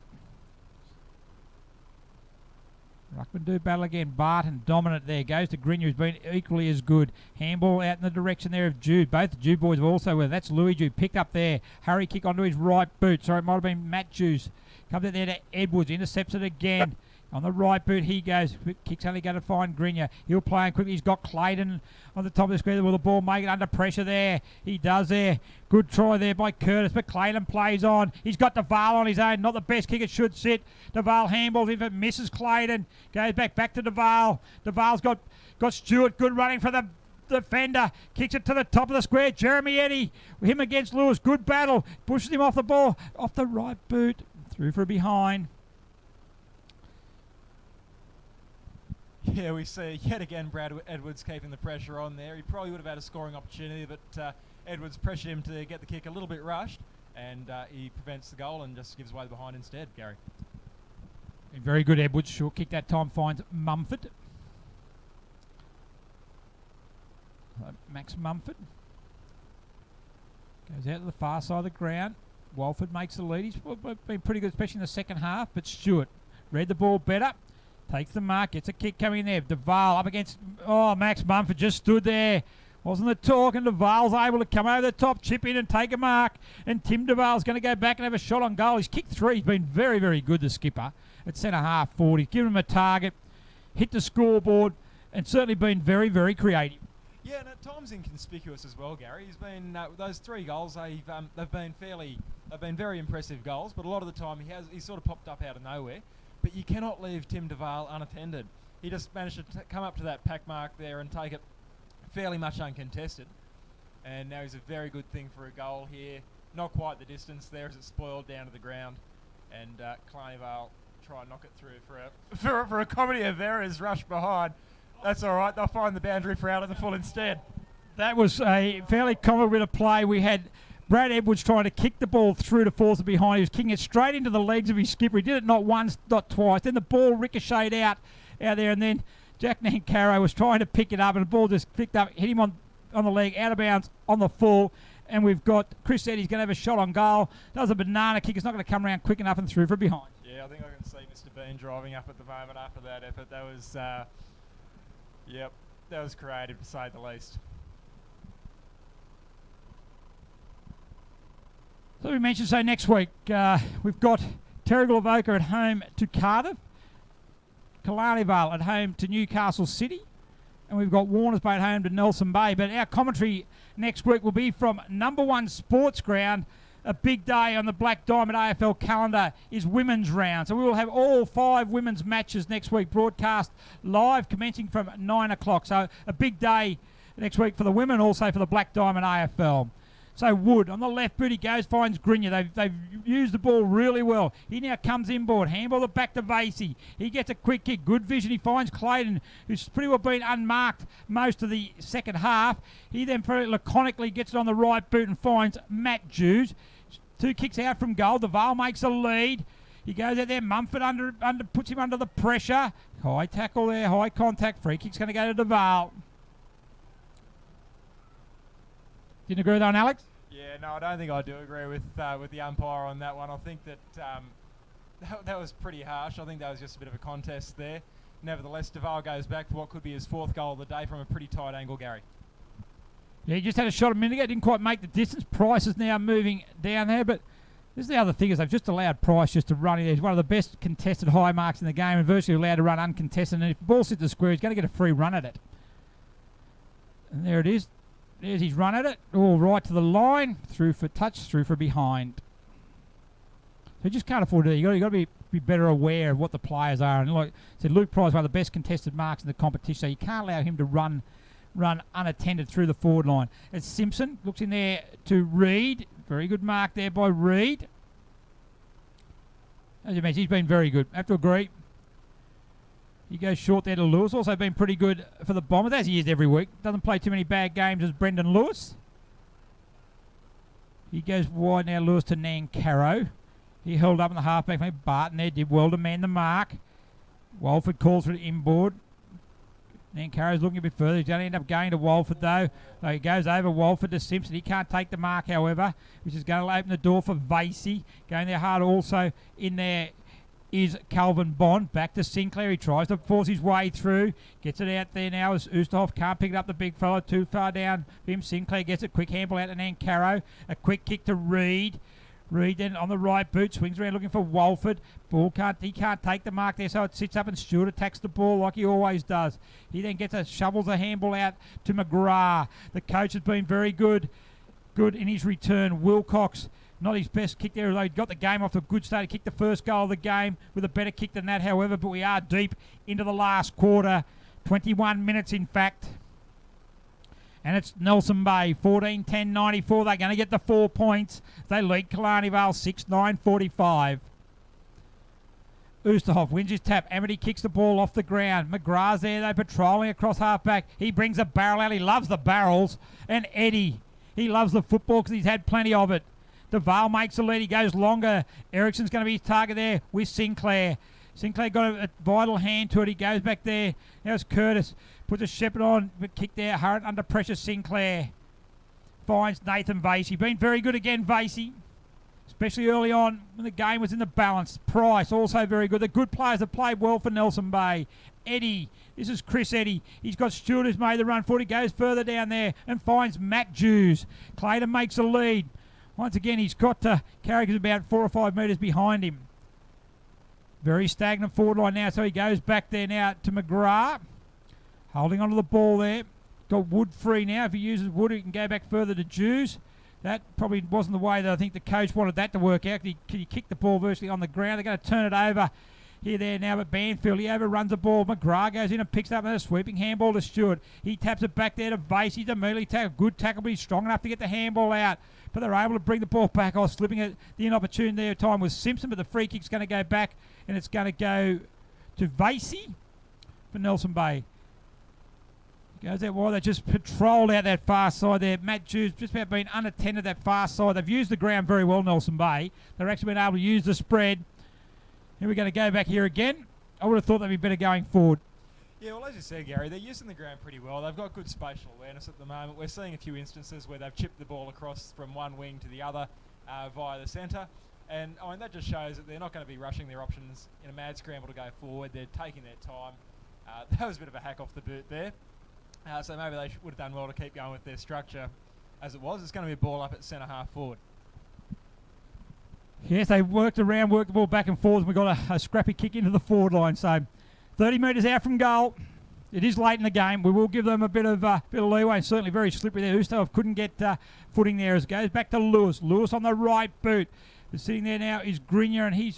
Ruckman do battle again. Barton dominant there. Goes to Grinya, who's been equally as good. Handball out in the direction there of Jude. Both the Jude boys are also with. That's Louis Jude. Picked up there. Hurry kick onto his right boot. Sorry, it might have been Matt Juice. Comes out there to Edwards. Intercepts it again. On the right boot he goes. Kick's only going to find Grinya. He'll play him quickly. He's got Clayton on the top of the square. Will the ball make it under pressure there? He does there. Good try there by Curtis, but Clayton plays on. He's got DeVale on his own. Not the best kick. It should sit. DeVale handballs in for misses Clayton. Goes back to DeVale. DeVale's got Stewart. Good running for the defender. Kicks it to the top of the square. Jeremy Eddy. Him against Lewis. Good battle. Pushes him off the ball. Off the right boot. Through for a behind. Yeah, we see yet again Brad Edwards keeping the pressure on there. He probably would have had a scoring opportunity, but Edwards pressured him to get the kick a little bit rushed, and he prevents the goal and just gives away the behind instead, Gary. Very good Edwards. Short kick that time finds Mumford. Max Mumford. Goes out to the far side of the ground. Walford makes the lead. He's been pretty good, especially in the second half, but Stewart read the ball better. Takes the mark, gets a kick coming in there. DeVale up against, Max Mumford just stood there. Wasn't the talk, and DeVale's able to come over the top, chip in and take a mark. And Tim DeVale's going to go back and have a shot on goal. He's kicked 3. He's been very, very good, the skipper, at centre half forward. He's given him a target, hit the scoreboard, and certainly been very, very creative. Yeah, and at times inconspicuous as well, Gary. He's been those 3 goals. They've been very impressive goals, but a lot of the time he's sort of popped up out of nowhere. But you cannot leave Tim DeVale unattended. He just managed to come up to that pack mark there and take it fairly much uncontested. And now he's a very good thing for a goal here. Not quite the distance there as it's spoiled down to the ground. And Killarney Vale try and knock it through for a comedy of errors rush behind. That's all right. They'll find the boundary for out of the full instead. That was a fairly common bit of play. We had Brad Edwards trying to kick the ball through to force it behind. He was kicking it straight into the legs of his skipper. He did it not once, not twice. Then the ball ricocheted out there, and then Jack Nancaro was trying to pick it up, and the ball just picked up, hit him on the leg, out of bounds on the full. And we've got Chris Eddy's going to have a shot on goal. Does a banana kick. It's not going to come around quick enough and through for behind. Yeah, I think I can see Mr. Bean driving up at the moment after that effort. That was, that was creative to say the least. So we mentioned, next week we've got Terrigal Avoca at home to Cardiff, Killarney Vale at home to Newcastle City, and we've got Warners Bay at home to Nelson Bay. But our commentary next week will be from number 1 Sports Ground. A big day on the Black Diamond AFL calendar is women's round. So we will have all 5 women's matches next week broadcast live, commencing from 9 o'clock. So a big day next week for the women, also for the Black Diamond AFL. So Wood on the left boot, he goes, finds Grinya. They've used the ball really well. He now comes inboard, handball it back to Vasey. He gets a quick kick, good vision. He finds Clayton, who's pretty well been unmarked most of the second half. He then very laconically gets it on the right boot and finds Matt Jews. 2 kicks out from goal. The Vale makes a lead. He goes out there. Mumford puts him under the pressure. High tackle there, high contact. Free kick's going to go to the Vale. Didn't agree with that one, Alex? Yeah, no, I don't think I do agree with the umpire on that one. I think that was pretty harsh. I think that was just a bit of a contest there. Nevertheless, Vale goes back for what could be his 4th goal of the day from a pretty tight angle, Gary. Yeah, he just had a shot a minute ago. Didn't quite make the distance. Price is now moving down there, but this is the other thing is they've just allowed Price just to run in. He's one of the best contested high marks in the game and virtually allowed to run uncontested. And if the ball sits the square, he's going to get a free run at it. And there it is. There's his run at it. All right to the line. Through for touch, through for behind. So you just can't afford to do it. You've got to be better aware of what the players are. And like I said, Luke Price, one of the best contested marks in the competition, so you can't allow him to run unattended through the forward line. As Simpson looks in there to Reed. Very good mark there by Reed. As you mentioned, he's been very good. I have to agree. He goes short there to Lewis. Also been pretty good for the Bombers, as he is every week. Doesn't play too many bad games as Brendan Lewis. He goes wide now, Lewis to Nancaro. He held up in the halfback. Barton there did well to man the mark. Walford calls for the inboard. Nancaro's looking a bit further. He's going to end up going to Walford, though. So he goes over Walford to Simpson. He can't take the mark, however, which is going to open the door for Vasey. Going there hard also in there is Calvin Bond. Back to Sinclair. He tries to force his way through. Gets it out there now as Oosterhoff can't pick it up, the big fella. Too far down for him. Sinclair gets it. Quick handball out to Nancaro. A quick kick to Reed. Reed then on the right boot, swings around looking for Walford. He can't take the mark there, so it sits up and Stewart attacks the ball like he always does. He then shovels a handball out to McGrath. The coach has been very good in his return. Wilcox, not his best kick there, although he got the game off to a good start. He kicked the first goal of the game with a better kick than that, however, but we are deep into the last quarter. 21 minutes, in fact. And it's Nelson Bay, 14-10-94. They're going to get the 4 points. They lead Killarney Vale 6-9-45. Oosterhoff wins his tap. Amity kicks the ball off the ground. McGrath's there, though, patrolling across half-back. He brings a barrel out. He loves the barrels. And Eddie, he loves the football because he's had plenty of it. Vale makes the lead. He goes longer. Ericsson's going to be his target there with Sinclair. Sinclair got a vital hand to it. He goes back there. Now it's Curtis. Puts a Shepherd on, but kick there. Hurrett under pressure. Sinclair finds Nathan Vasey. Been very good again, Vasey. Especially early on when the game was in the balance. Price, also very good. The good players have played well for Nelson Bay. Eddie, this is Chris Eddie. He's got Stewart who's made the run for it. He goes further down there and finds Matt Jews. Clayton makes a lead. Once again, he's got Carrick's about 4 or 5 metres behind him. Very stagnant forward line now, so he goes back there now to McGrath. Holding onto the ball there. Got Wood free now. If he uses Wood, he can go back further to Jews. That probably wasn't the way that I think the coach wanted that to work out. He kicked the ball virtually on the ground. They're going to turn it over here, there now, but Banfield, he overruns the ball. McGrath goes in and picks up a sweeping handball to Stewart. He taps it back there to Vasey. He's immediately tackle. Good tackle, but he's strong enough to get the handball out. But they're able to bring the ball back. I was slipping it. The inopportune there time was Simpson, but the free kick's going to go back, and it's going to go to Vasey for Nelson Bay. Goes out wide. They just patrolled out that far side there. Matt Jews just about been unattended that far side. They've used the ground very well, Nelson Bay. They've actually been able to use the spread. Here we're going to go back here again. I would have thought they'd be better going forward. Yeah, well, as you said, Gary, they're using the ground pretty well. They've got good spatial awareness at the moment. We're seeing a few instances where they've chipped the ball across from one wing to the other via the centre. And I mean, that just shows that they're not going to be rushing their options in a mad scramble to go forward. They're taking their time. That was a bit of a hack off the boot there. So maybe they would have done well to keep going with their structure as it was. It's going to be a ball up at centre half forward. Yes, they worked the ball back and forth, and we got a scrappy kick into the forward line. So 30 metres out from goal. It is late in the game. We will give them a bit of leeway, and certainly very slippery there. Ustav couldn't get footing there as it goes back to Lewis. Lewis on the right boot. But sitting there now is Grenier, and he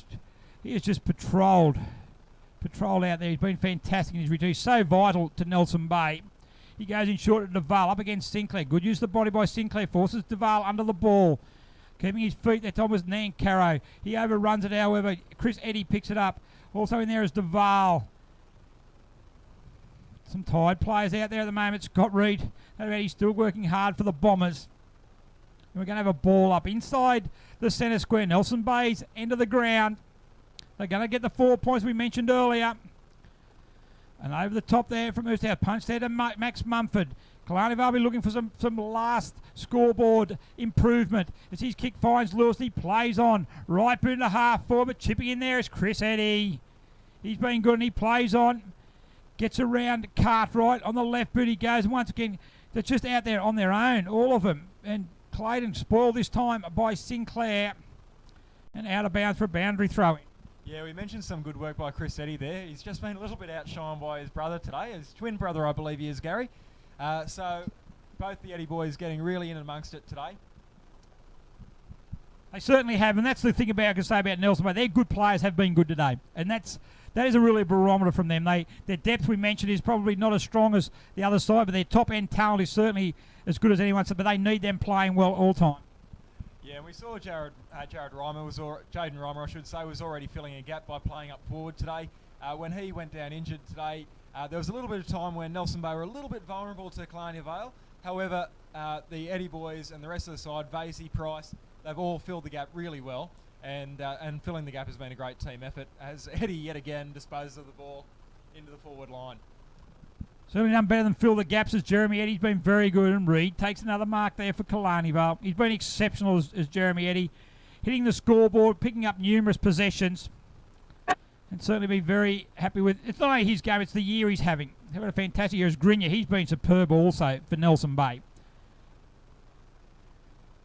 is just patrolled out there. He's been fantastic in his return. He's so vital to Nelson Bay. He goes in short to Vale, up against Sinclair. Good use of the body by Sinclair. Forces Vale under the ball. Keeping his feet. That time was Nancaro. He overruns it, however. Chris Eddy picks it up. Also in there is Vale. Some tired players out there at the moment. Scott Reed. He's still working hard for the Bombers. And we're going to have a ball up inside the centre square. Nelson Bay's end of the ground. They're going to get the 4 points we mentioned earlier. And over the top there from Oosterhout, punch there to Max Mumford. Killarney Vale looking for some last scoreboard improvement. As his kick finds Lewis, he plays on. Right boot and a half forward, but chipping in there is Chris Eddy. He's been good and he plays on. Gets around Cartwright on the left boot he goes. And once again, they're just out there on their own, all of them. And Clayton spoiled this time by Sinclair. And out of bounds for a boundary throw-in. Yeah, we mentioned some good work by Chris Eddy there. He's just been a little bit outshined by his brother today. His twin brother, I believe he is, Gary. So both the Eddy boys getting really in amongst it today. They certainly have, and that's the thing I can say about Nelson Bay. Their good players have been good today, and that is a really barometer from them. Their depth we mentioned is probably not as strong as the other side, but their top end talent is certainly as good as anyone. But they need them playing well all time. Yeah, and we saw Jaden Reimer, I should say, was already filling a gap by playing up forward today. When he went down injured today, there was a little bit of time when Nelson Bay were a little bit vulnerable to Killarney Vale. However, the Eddy boys and the rest of the side, Vasey, Price, they've all filled the gap really well. And filling the gap has been a great team effort as Eddy yet again disposes of the ball into the forward line. Certainly done better than fill the gaps as Jeremy Eddy's been very good, and Reid takes another mark there for Killarney Vale. He's been exceptional as Jeremy Eddy, hitting the scoreboard, picking up numerous possessions, and certainly be very happy with. It's not only his game; it's the year he's having. He's had a fantastic year as Grinya. He's been superb also for Nelson Bay.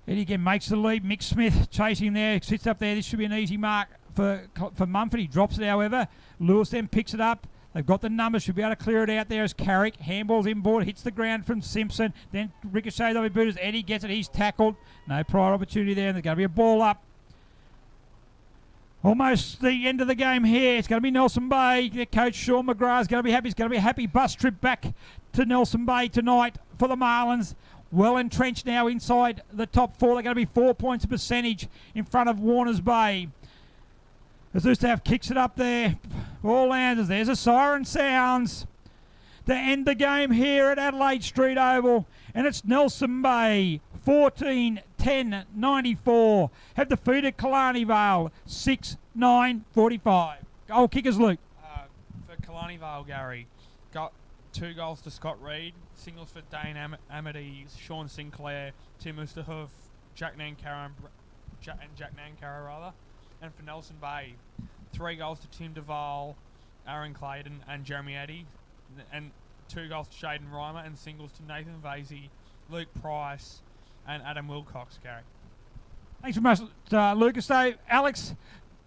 Eddy again makes the lead. Mick Smith chasing there, sits up there. This should be an easy mark for Mumford. He drops it, however. Lewis then picks it up. They've got the numbers, should be able to clear it out there as Carrick. Handball's inboard, hits the ground from Simpson. Then ricochets off his boot as Eddy gets it. He's tackled. No prior opportunity there, and there's going to be a ball up. Almost the end of the game here. It's going to be Nelson Bay. Their coach Sean McGrath is going to be happy. It's going to be a happy bus trip back to Nelson Bay tonight for the Marlins. Well entrenched now inside the top four. They're going to be 4 points of percentage in front of Warners Bay. As Ustav kicks it up there. All landers. There's a siren sounds to end the game here at Adelaide Street Oval. And it's Nelson Bay 14-10-94 have defeated Killarney Vale 6-9-45. Goal kickers, Luke. For Killarney Vale, Gary, got 2 goals to Scott Reid, singles for Dane Amity, Sean Sinclair, Tim Oosterhoff, Jack Nankara, and for Nelson Bay, 3 goals to Tim Duval, Aaron Clayton, and Jeremy Eddy, and 2 goals to Shaden Reimer, and singles to Nathan Vasey, Luke Price, and Adam Wilcox, Gary. Thanks very much, Lucas. So, Alex,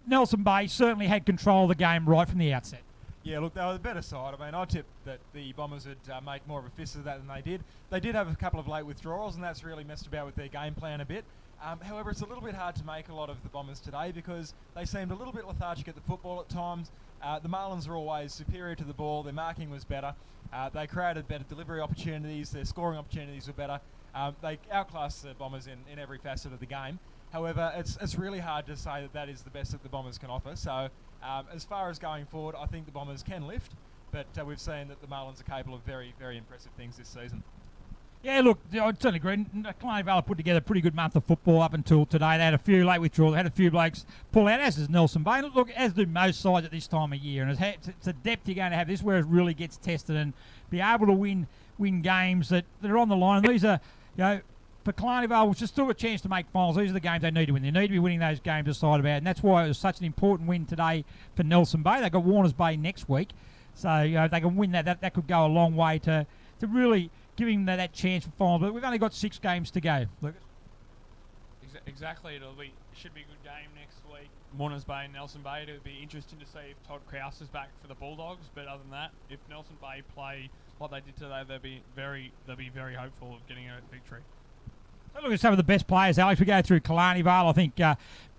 Nelson Bay certainly had control of the game right from the outset. Yeah, look, they were the better side. I mean, I tipped that the Bombers would make more of a fist of that than they did. They did have a couple of late withdrawals, and that's really messed about with their game plan a bit. However, it's a little bit hard to make a lot of the Bombers today because they seemed a little bit lethargic at the football at times. The Marlins were always superior to the ball. Their marking was better. They created better delivery opportunities. Their scoring opportunities were better. They outclassed the Bombers in every facet of the game. However, it's really hard to say that is the best that the Bombers can offer. So as far as going forward, I think the Bombers can lift. But we've seen that the Marlins are capable of very, very impressive things this season. Yeah, look, I certainly agree. Killarney Vale put together a pretty good month of football up until today. They had a few late withdrawals. They had a few blokes pull out, as does Nelson Bay. Look, as do most sides at this time of year. And it's a depth you're going to have. This is where it really gets tested and be able to win games that are on the line. And these are, for Killarney Vale, which has still a chance to make finals, these are the games they need to win. They need to be winning those games decided about. And that's why it was such an important win today for Nelson Bay. They've got Warners Bay next week. So, if they can win that could go a long way to really giving that chance for final. But we've only got 6 games to go, Lucas. Exactly. It should be a good game next week. Warners Bay and Nelson Bay. It'll be interesting to see if Todd Krause is back for the Bulldogs. But other than that, if Nelson Bay play what they did today, they'll be very hopeful of getting a victory. So look at some of the best players, Alex. We go through Killarney Vale. I think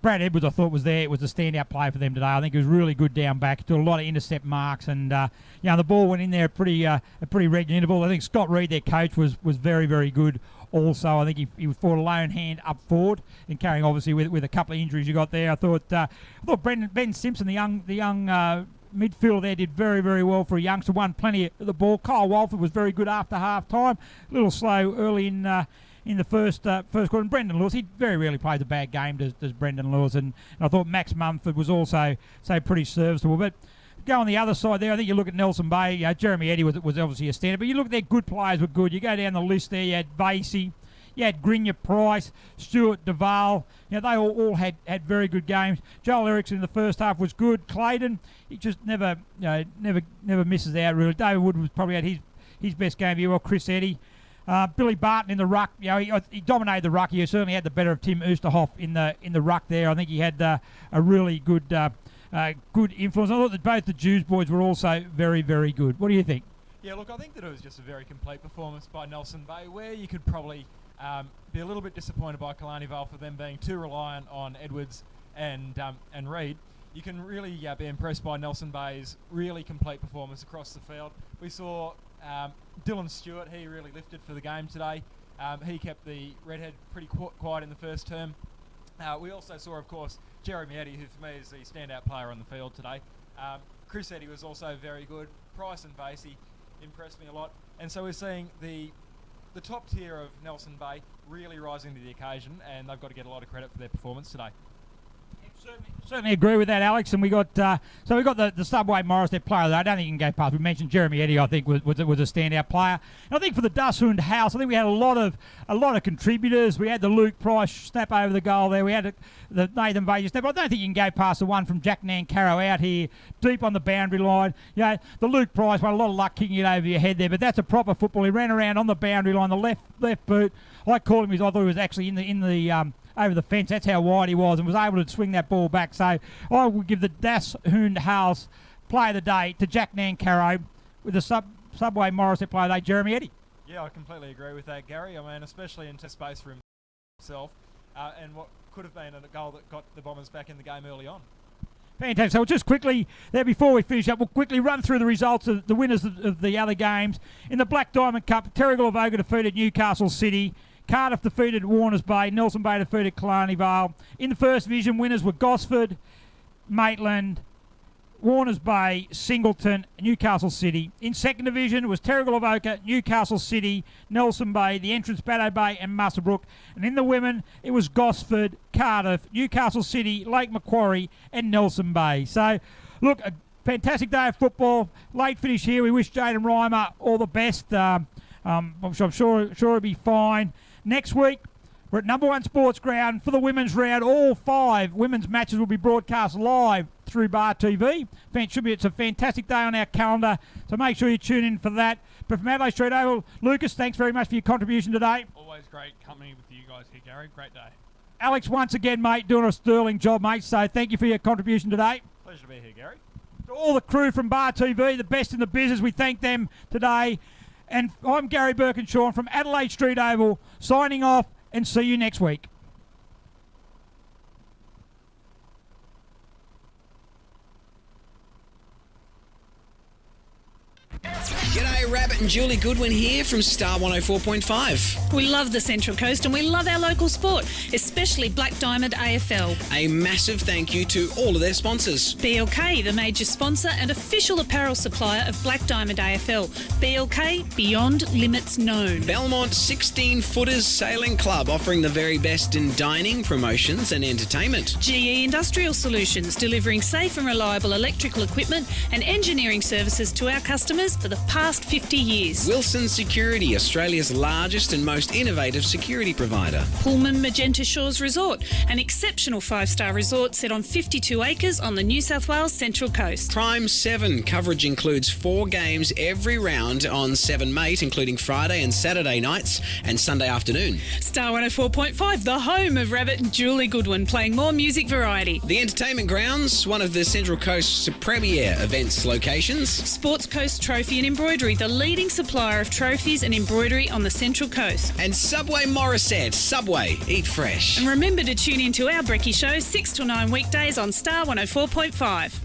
Brad Edwards, I thought, was there. It was a standout player for them today. I think he was really good down back. Did a lot of intercept marks, and the ball went in there at a pretty regular interval. I think Scott Reid, their coach, was very, very good. Also, I think he fought a lone hand up forward and carrying obviously with a couple of injuries you got there. I thought Ben Simpson, the young midfielder there, did very, very well for a youngster. Won plenty of the ball. Kyle Walford was very good after half time. A little slow early in the first quarter. And Brendan Lewis, he very rarely plays a bad game, does Brendan Lewis. And I thought Max Mumford was also pretty serviceable. But go on the other side there, I think you look at Nelson Bay. Jeremy Eddy was obviously a standard, but you look at their good players were good. You go down the list there, you had Vasey, you had Grinya, Price, Stewart, Vale. They all had very good games. Joel Erickson in the first half was good. Clayton, he just never misses out really. David Wood was probably had his best game here. Well, Chris Eddy. Billy Barton in the ruck, he dominated the ruck. He certainly had the better of Tim Oosterhoff in the ruck there. I think he had a really good influence. I thought that both the Jews boys were also very, very good. What do you think? Yeah, look, I think that it was just a very complete performance by Nelson Bay, where you could probably be a little bit disappointed by Killarney Vale for them being too reliant on Edwards and Reid. You can really be impressed by Nelson Bay's really complete performance across the field. We saw Dylan Stewart, he really lifted for the game today. He kept the redhead pretty quiet in the first term. We also saw, of course, Jeremy Eddy, who for me is the standout player on the field today. Chris Eddy was also very good. Price and Vasey impressed me a lot. And so we're seeing the top tier of Nelson Bay really rising to the occasion, and they've got to get a lot of credit for their performance today. Certainly agree with that, Alex. And we got the Subway Morris, their player. I don't think you can go past. We mentioned Jeremy Eddy. I think was a standout player. And I think for the Dachshund House, I think we had a lot of contributors. We had the Luke Price snap over the goal there. We had the Nathan Vager snap. But I don't think you can go past the one from Jack Nancaro out here deep on the boundary line. The Luke Price one, a lot of luck kicking it over your head there. But that's a proper football. He ran around on the boundary line, the left boot. I called him. I thought he was actually in the over the fence. That's how wide he was, and was able to swing that ball back. So I would give the Dachshund House play of the day to Jack Nancaro with the Subway Morris play of the day, Jeremy Eddy. Yeah, I completely agree with that, Gary. I mean, especially into space for himself, and what could have been a goal that got the Bombers back in the game early on. Fantastic. So just quickly, there before we finish up, we'll quickly run through the results of the winners of the other games. In the Black Diamond Cup, Terrigal of Oga defeated Newcastle City. Cardiff defeated Warners Bay. Nelson Bay defeated Killarney Vale. In the first division, winners were Gosford, Maitland, Warners Bay, Singleton, Newcastle City. In second division was Terrigal of Oka, Newcastle City, Nelson Bay, the entrance Baddo Bay and Muswellbrook. And in the women, it was Gosford, Cardiff, Newcastle City, Lake Macquarie and Nelson Bay. So, look, a fantastic day of football. Late finish here. We wish Jaden Reimer all the best. I'm sure it'll be fine. Next week, we're at Number One Sports Ground for the women's round. All 5 women's matches will be broadcast live through Bar TV. It's a fantastic day on our calendar, so make sure you tune in for that. But from Adelaide Street Oval, Lucas, thanks very much for your contribution today. Always great company with you guys here, Gary. Great day. Alex, once again, mate, doing a sterling job, mate, so thank you for your contribution today. Pleasure to be here, Gary. To all the crew from Bar TV, the best in the business, we thank them today. And I'm Gary Birkinshaw from Adelaide Street Oval, signing off, and see you next week. G'day, Rabbit and Julie Goodwin here from Star 104.5. We love the Central Coast and we love our local sport, especially Black Diamond AFL. A massive thank you to all of their sponsors. BLK, the major sponsor and official apparel supplier of Black Diamond AFL. BLK, beyond limits known. Belmont 16-Footers Sailing Club, offering the very best in dining, promotions and entertainment. GE Industrial Solutions, delivering safe and reliable electrical equipment and engineering services to our customers for the past 50 years. Wilson Security, Australia's largest and most innovative security provider. Pullman Magenta Shores Resort, an exceptional 5-star resort set on 52 acres on the New South Wales Central Coast. Prime 7, coverage includes 4 games every round on 7 Mate, including Friday and Saturday nights and Sunday afternoon. Star 104.5, the home of Rabbit and Julie Goodwin, playing more music variety. The Entertainment Grounds, one of the Central Coast's premier events locations. Sports Coast Trophy and Embroidery, the leading supplier of trophies and embroidery on the Central Coast. And Subway Morissette. Subway, eat fresh. And remember to tune in to our Brekkie Show 6 till 9 weekdays on Star 104.5.